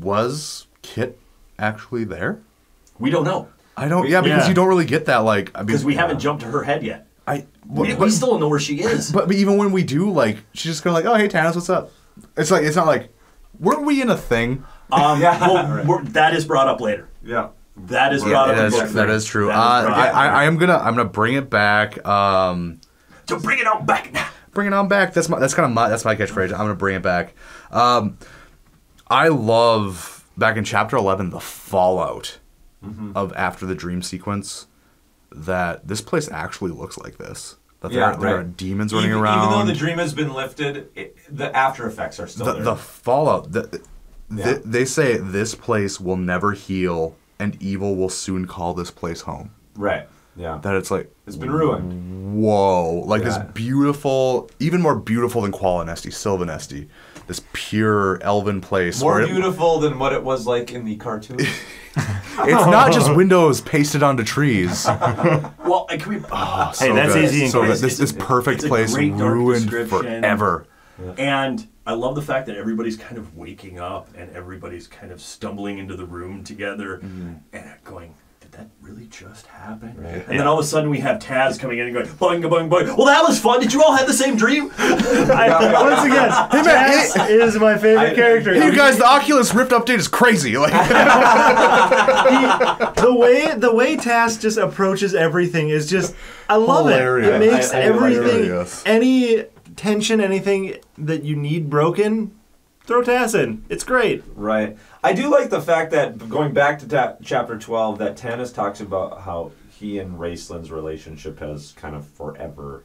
was Kit actually there? We don't know. Because you don't really get that, like, because we haven't jumped to her head yet. We still don't know where she is. But even when we do, like, she's just kind of like, oh, hey, Tanis, what's up? It's not like, weren't we in a thing? That is brought up later. Yeah. That is brought up in book 3. That is true. I'm gonna bring it back. So bring it on back now. Bring it on back. That's my catchphrase. I'm gonna bring it back. I love back in chapter 11 the fallout of after the dream sequence. That this place actually looks like this. That there are demons running around. Even though the dream has been lifted, the after effects are still there. The fallout. They say this place will never heal, and evil will soon call this place home. Right. Yeah. That it's like it's been ruined. Whoa! Like this beautiful, even more beautiful than Qualinesti, Sylvanesti. This pure elven place. More beautiful than what it was like in the cartoon. It's not just windows pasted onto trees. Well, can we? Hey, that's good. easy. So this perfect place ruined forever. Yeah. And I love the fact that everybody's kind of waking up and everybody's kind of stumbling into the room together and going, did that really just happen? Right. And then all of a sudden we have Taz coming in and going, boing, boing, boing. Well, that was fun. Did you all have the same dream? Once again, Taz is my favorite character. You guys, the Oculus Rift update is crazy. Like the way Taz just approaches everything is just, I love hilarious. It. It makes everything, any tension, anything that you need broken, throw Taz in. It's great. Right. I do like the fact that, going back to chapter 12, that Tanis talks about how he and Raceland's relationship has kind of forever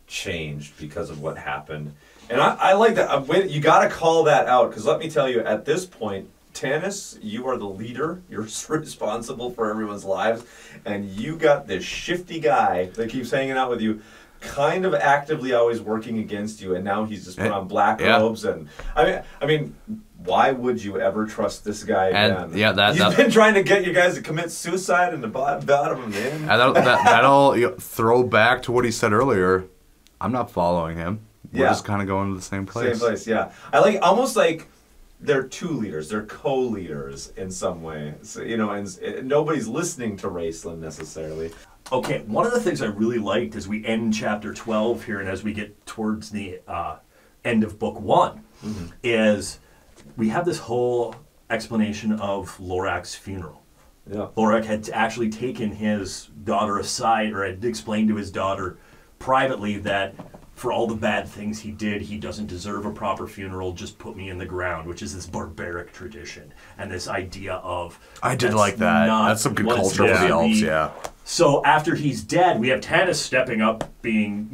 changed because of what happened. And I like that. You got to call that out, because let me tell you, at this point, Tanis, you are the leader. You're responsible for everyone's lives, and you got this shifty guy that keeps hanging out with you, kind of actively always working against you, and now he's just put on black robes. And I mean, why would you ever trust this guy again? He's been trying to get you guys to commit suicide in the bottom of the inn. And that'll throw back to what he said earlier. I'm not following him. We're just kind of going to the same place. Same place, yeah. I like almost like they're two leaders. They're co-leaders in some way. So, and nobody's listening to Raceland necessarily. Okay, one of the things I really liked as we end chapter 12 here and as we get towards the end of book 1 is we have this whole explanation of Lorac's funeral. Yeah. Lorac had actually taken his daughter aside, or had explained to his daughter privately that for all the bad things he did, he doesn't deserve a proper funeral, just put me in the ground, which is this barbaric tradition. And this idea of... I did like that. That's some good culture for the elves, yeah. So after he's dead, we have Tanis stepping up, being,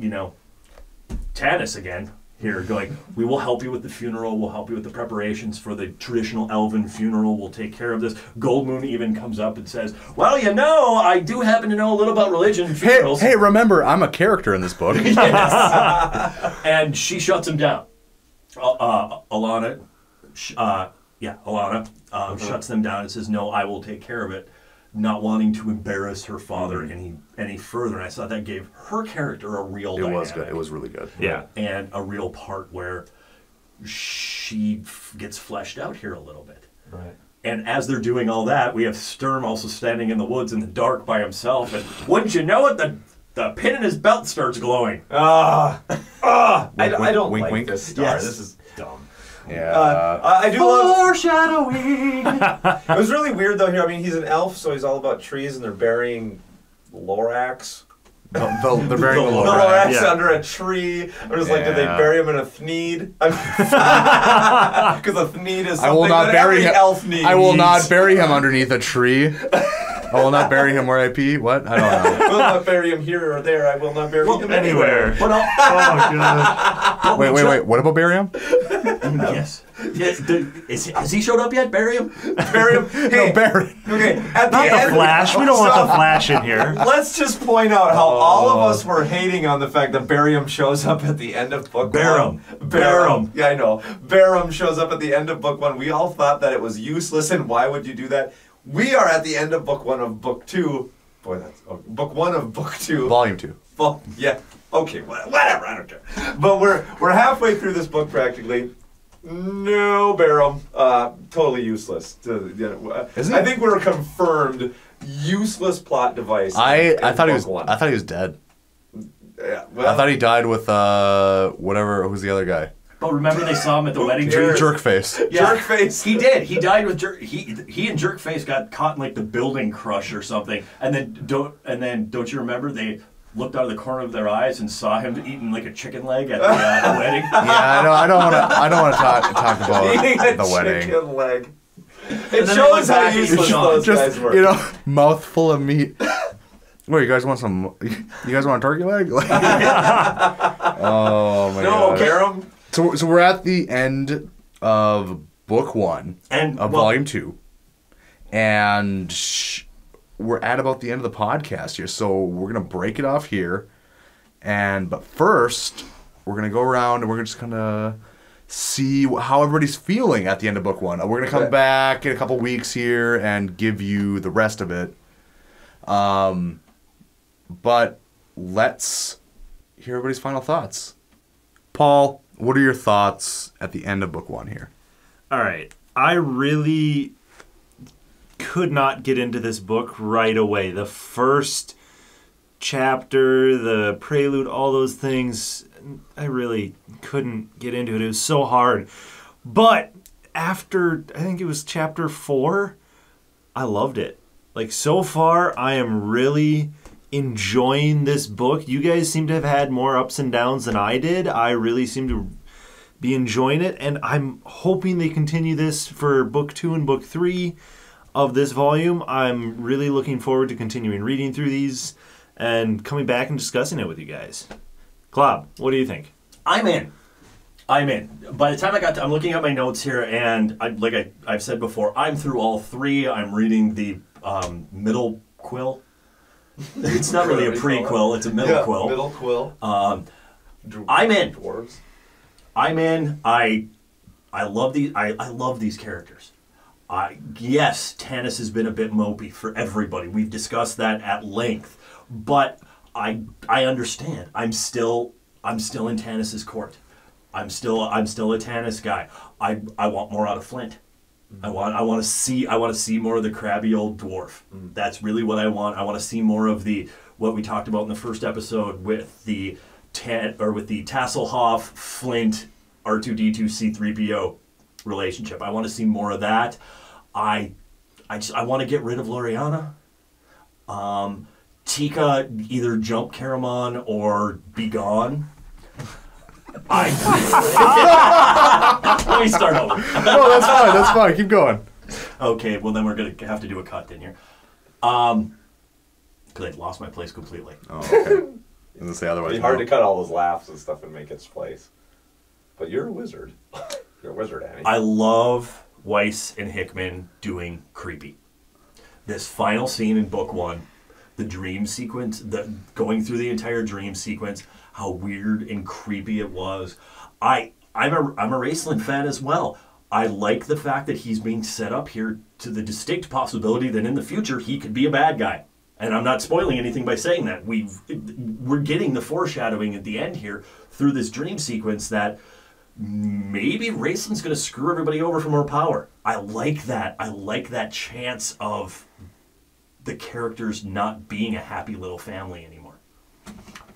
Tanis again, here, going, we will help you with the funeral, we'll help you with the preparations for the traditional elven funeral, we'll take care of this. Goldmoon even comes up and says, well, I do happen to know a little about religion and funerals. Hey, remember, I'm a character in this book. Yes. And she shuts him down. Alana shuts them down and says, no, I will take care of it, not wanting to embarrass her father any further. And I thought that gave her character a real dynamic. It was good. It was really good. Yeah. And a real part where she gets fleshed out here a little bit. Right. And as they're doing all that, we have Sturm also standing in the woods in the dark by himself. And wouldn't you know it, the pin in his belt starts glowing. I don't wink, like wink. this star. Yes. This is dumb. Yeah. I do love foreshadowing. It was really weird though here. I mean, he's an elf, so he's all about trees, and they're burying Lorax. They're burying the Lorax under a tree. I'm just like, did they bury him in a thneed? Because a thneed is something that every elf needs. I will not bury him underneath a tree. I will not bury him where I pee. What? I don't know. I will not bury him here or there. I will not bury him anywhere. But God. Wait. What about bury him? Yes. Has he showed up yet? Bury him? Bury him? Hey, no, bury him. Okay, at Not the the end, Flash. We don't want the Flash in here. Let's just point out how all of us were hating on the fact that Barium shows up at the end of book 1. Barium. Yeah, I know. Barium shows up at the end of book 1. We all thought that it was useless, and why would you do that? We are at the end of book 1 of book 2. Boy, that's book 1 of book 2. Volume 2. Well, yeah. Okay, whatever. I don't care. But we're halfway through this book practically. No, Barium. Totally useless. I think we're a confirmed useless plot device. I thought he was dead. Yeah, well, I thought he died with whatever. Who's the other guy? But remember, they saw him at the wedding. Jerkface. Yeah. Jerkface. He did. He died with he and Jerkface got caught in like the building crush or something. And then don't you remember they looked out of the corner of their eyes and saw him eating like a chicken leg at the wedding? Yeah, I don't want to talk about eating the wedding. Chicken leg. It shows how useless those guys were. Mouthful of meat. What, you guys want some? You guys want a turkey leg? Oh my god. No, Barium. So we're at the end of book 1 of volume 2, and we're at about the end of the podcast here. So we're gonna break it off here, but first we're gonna go around and we're just gonna see how everybody's feeling at the end of book 1. We're gonna come back in a couple weeks here and give you the rest of it. But let's hear everybody's final thoughts. Paul, what are your thoughts at the end of book 1 here? All right. I really could not get into this book right away. The first chapter, the prelude, all those things, I really couldn't get into it. It was so hard. But after, I think it was chapter 4, I loved it. Like, so far, I am really enjoying this book. You guys seem to have had more ups and downs than I did. I really seem to be enjoying it, and I'm hoping they continue this for book 2 and book 3 of this volume. I'm really looking forward to continuing reading through these and coming back and discussing it with you guys. Klob, what do you think? I'm in. I'm in. By the time I'm looking at my notes here, and I've said before, I'm through all three. I'm reading the middle quill. It's not really a prequel; it's a middle quill. Middle quill. I'm in. Dwarves. I'm in. I love these. I love these characters. Yes, Tannis has been a bit mopey for everybody. We've discussed that at length, but I understand. I'm still in Tannis's court. I'm still a Tannis guy. I want more out of Flint. I want to see more of the crabby old dwarf. That's really what I want. I want to see more of what we talked about in the first episode with the Tasselhoff Flint R2D2 C3PO relationship. I want to see more of that. I want to get rid of Loriana. Tika, either jump Caramon or be gone. Let me start over. No, that's fine. Keep going. Okay, well then we're going to have to do a cut in here. Because I lost my place completely. Oh, okay. I was going to say otherwise. It'd be hard to cut all those laughs and stuff and make its place. But you're a wizard. You're a wizard, Annie. I love Weiss and Hickman doing creepy. This final scene in book 1, the dream sequence, going through the entire dream sequence, how weird and creepy it was. I'm a Raceland fan as well. I like the fact that he's being set up here to the distinct possibility that in the future he could be a bad guy. And I'm not spoiling anything by saying that. We're getting the foreshadowing at the end here through this dream sequence that maybe Raceland's going to screw everybody over for more power. I like that. I like that chance of the characters not being a happy little family anymore.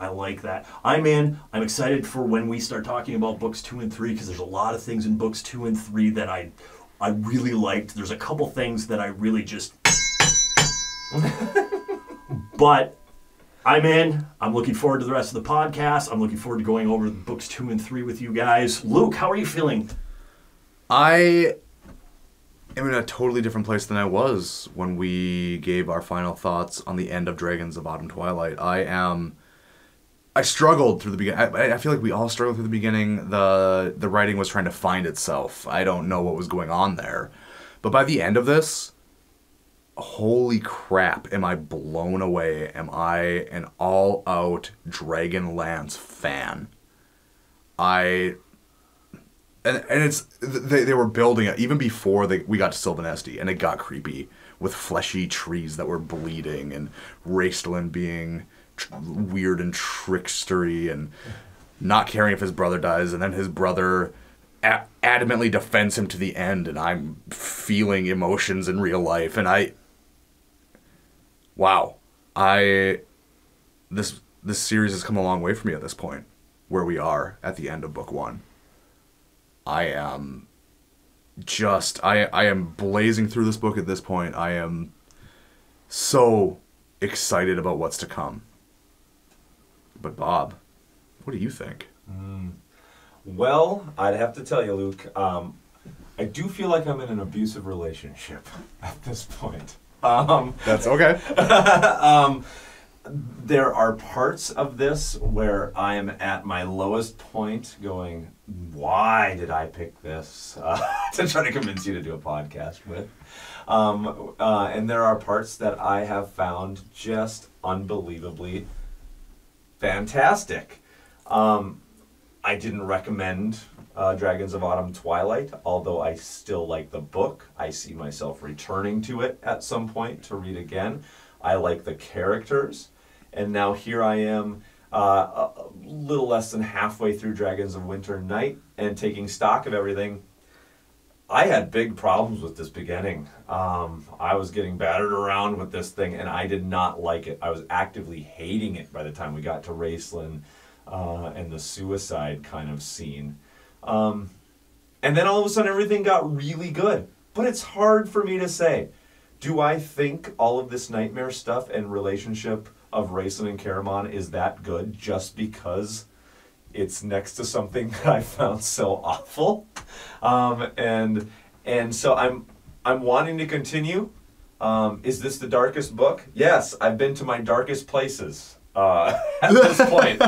I like that. I'm in. I'm excited for when we start talking about books 2 and 3 because there's a lot of things in books 2 and 3 that I really liked. There's a couple things that I really just... But I'm in. I'm looking forward to the rest of the podcast. I'm looking forward to going over books 2 and 3 with you guys. Luke, how are you feeling? I am in a totally different place than I was when we gave our final thoughts on the end of Dragons of Autumn Twilight. I struggled through the beginning. I feel like we all struggled through the beginning. The writing was trying to find itself. I don't know what was going on there. But by the end of this, holy crap, am I blown away. Am I an all-out Dragonlance fan. And it's they were building it even before we got to Sylvanesti, and it got creepy with fleshy trees that were bleeding and Raceland being weird and trickstery and not caring if his brother dies, and then his brother adamantly defends him to the end, and I'm feeling emotions in real life, and this series has come a long way for me at this point, where we are at the end of book 1. I am blazing through this book at this point. I am so excited about what's to come. But Bob, what do you think? Well, I'd have to tell you, Luke, I do feel like I'm in an abusive relationship at this point. That's okay. There are parts of this where I am at my lowest point going, why did I pick this to try to convince you to do a podcast with? And there are parts that I have found just unbelievably fantastic. I didn't recommend Dragons of Autumn Twilight, although I still like the book. I see myself returning to it at some point to read again. I like the characters. And now here I am, a little less than halfway through Dragons of Winter and Night, and taking stock of everything. I had big problems with this beginning. I was getting battered around with this thing, and I did not like it. I was actively hating it by the time we got to Raceland and the suicide kind of scene. And then all of a sudden everything got really good. But it's hard for me to say. Do I think all of this nightmare stuff and relationship of Raceland and Caramon is that good just because it's next to something that I found so awful? And so I'm wanting to continue. Is this the darkest book? Yes, I've been to my darkest places at this point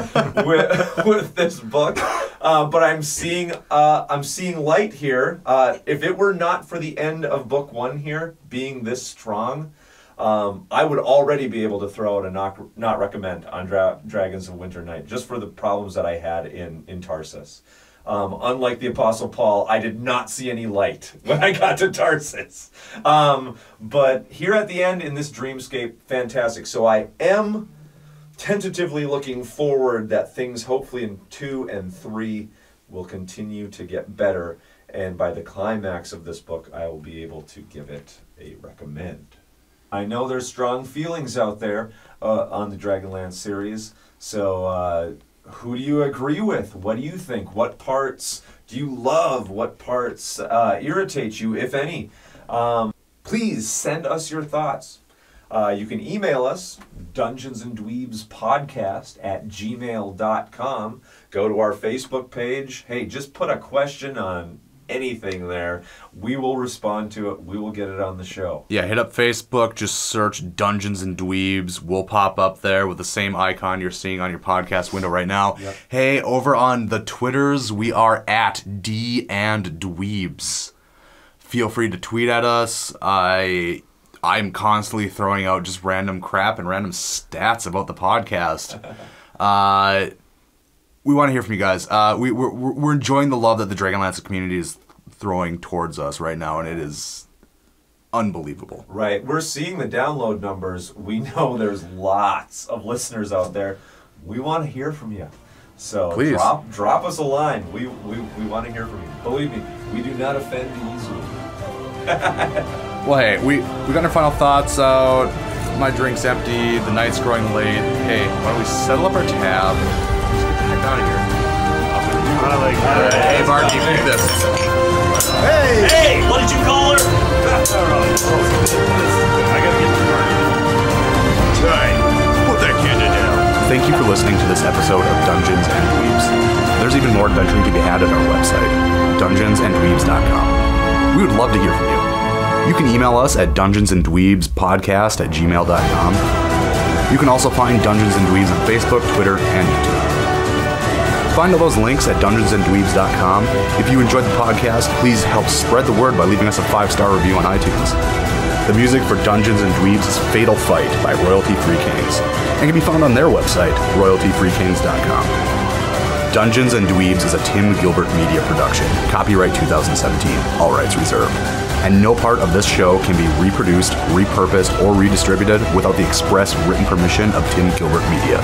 with this book, but I'm seeing light here. If it were not for the end of book 1 here being this strong, I would already be able to throw out a not recommend on Dragons of Winter Night, just for the problems that I had in Tarsus. Unlike the Apostle Paul, I did not see any light when I got to Tarsus. But here at the end in this dreamscape, fantastic. So I am tentatively looking forward that things hopefully in 2 and 3 will continue to get better. And by the climax of this book, I will be able to give it a recommend. I know there's strong feelings out there on the Dragonlance series. So who do you agree with? What do you think? What parts do you love? What parts irritate you, if any? Please send us your thoughts. You can email us, dungeonsandweebspodcast@gmail.com. Go to our Facebook page. Hey, just put a question on anything there. We will respond to it. We will get it on the show. Yeah, hit up Facebook. Just search Dungeons and Dweebs. We'll pop up there with the same icon you're seeing on your podcast window right now. Yep. Hey, over on the Twitters, we are at D&Dweebs. Feel free to tweet at us. I'm constantly throwing out just random crap and random stats about the podcast. We want to hear from you guys. We're enjoying the love that the Dragonlance community is throwing towards us right now, and it is unbelievable. Right. We're seeing the download numbers. We know there's lots of listeners out there. We want to hear from you. So please drop us a line. We want to hear from you. Believe me, we do not offend easily. Well, hey, we got our final thoughts out. My drink's empty. The night's growing late. Hey, why don't we settle up our tab? Just get the heck out of here. I like that. Hey, Mark, you do this. Hey, what did you call her? I gotta get to work. Hey, put that candy down. Thank you for listening to this episode of Dungeons and Dweebs. There's even more adventuring to be had at our website, dungeonsanddweebs.com. We would love to hear from you. You can email us at dungeonsanddweebspodcast@gmail.com. You can also find Dungeons and Dweebs on Facebook, Twitter, and YouTube. Find all those links at dungeonsanddweebs.com. If you enjoyed the podcast, please help spread the word by leaving us a 5-star review on iTunes. The music for Dungeons and Dweebs is Fatal Fight by Royalty Free Kings and can be found on their website, royaltyfreekings.com. Dungeons and Dweebs is a Tim Gilbert media production. Copyright 2017. All rights reserved. And no part of this show can be reproduced, repurposed, or redistributed without the express written permission of Tim Gilbert Media.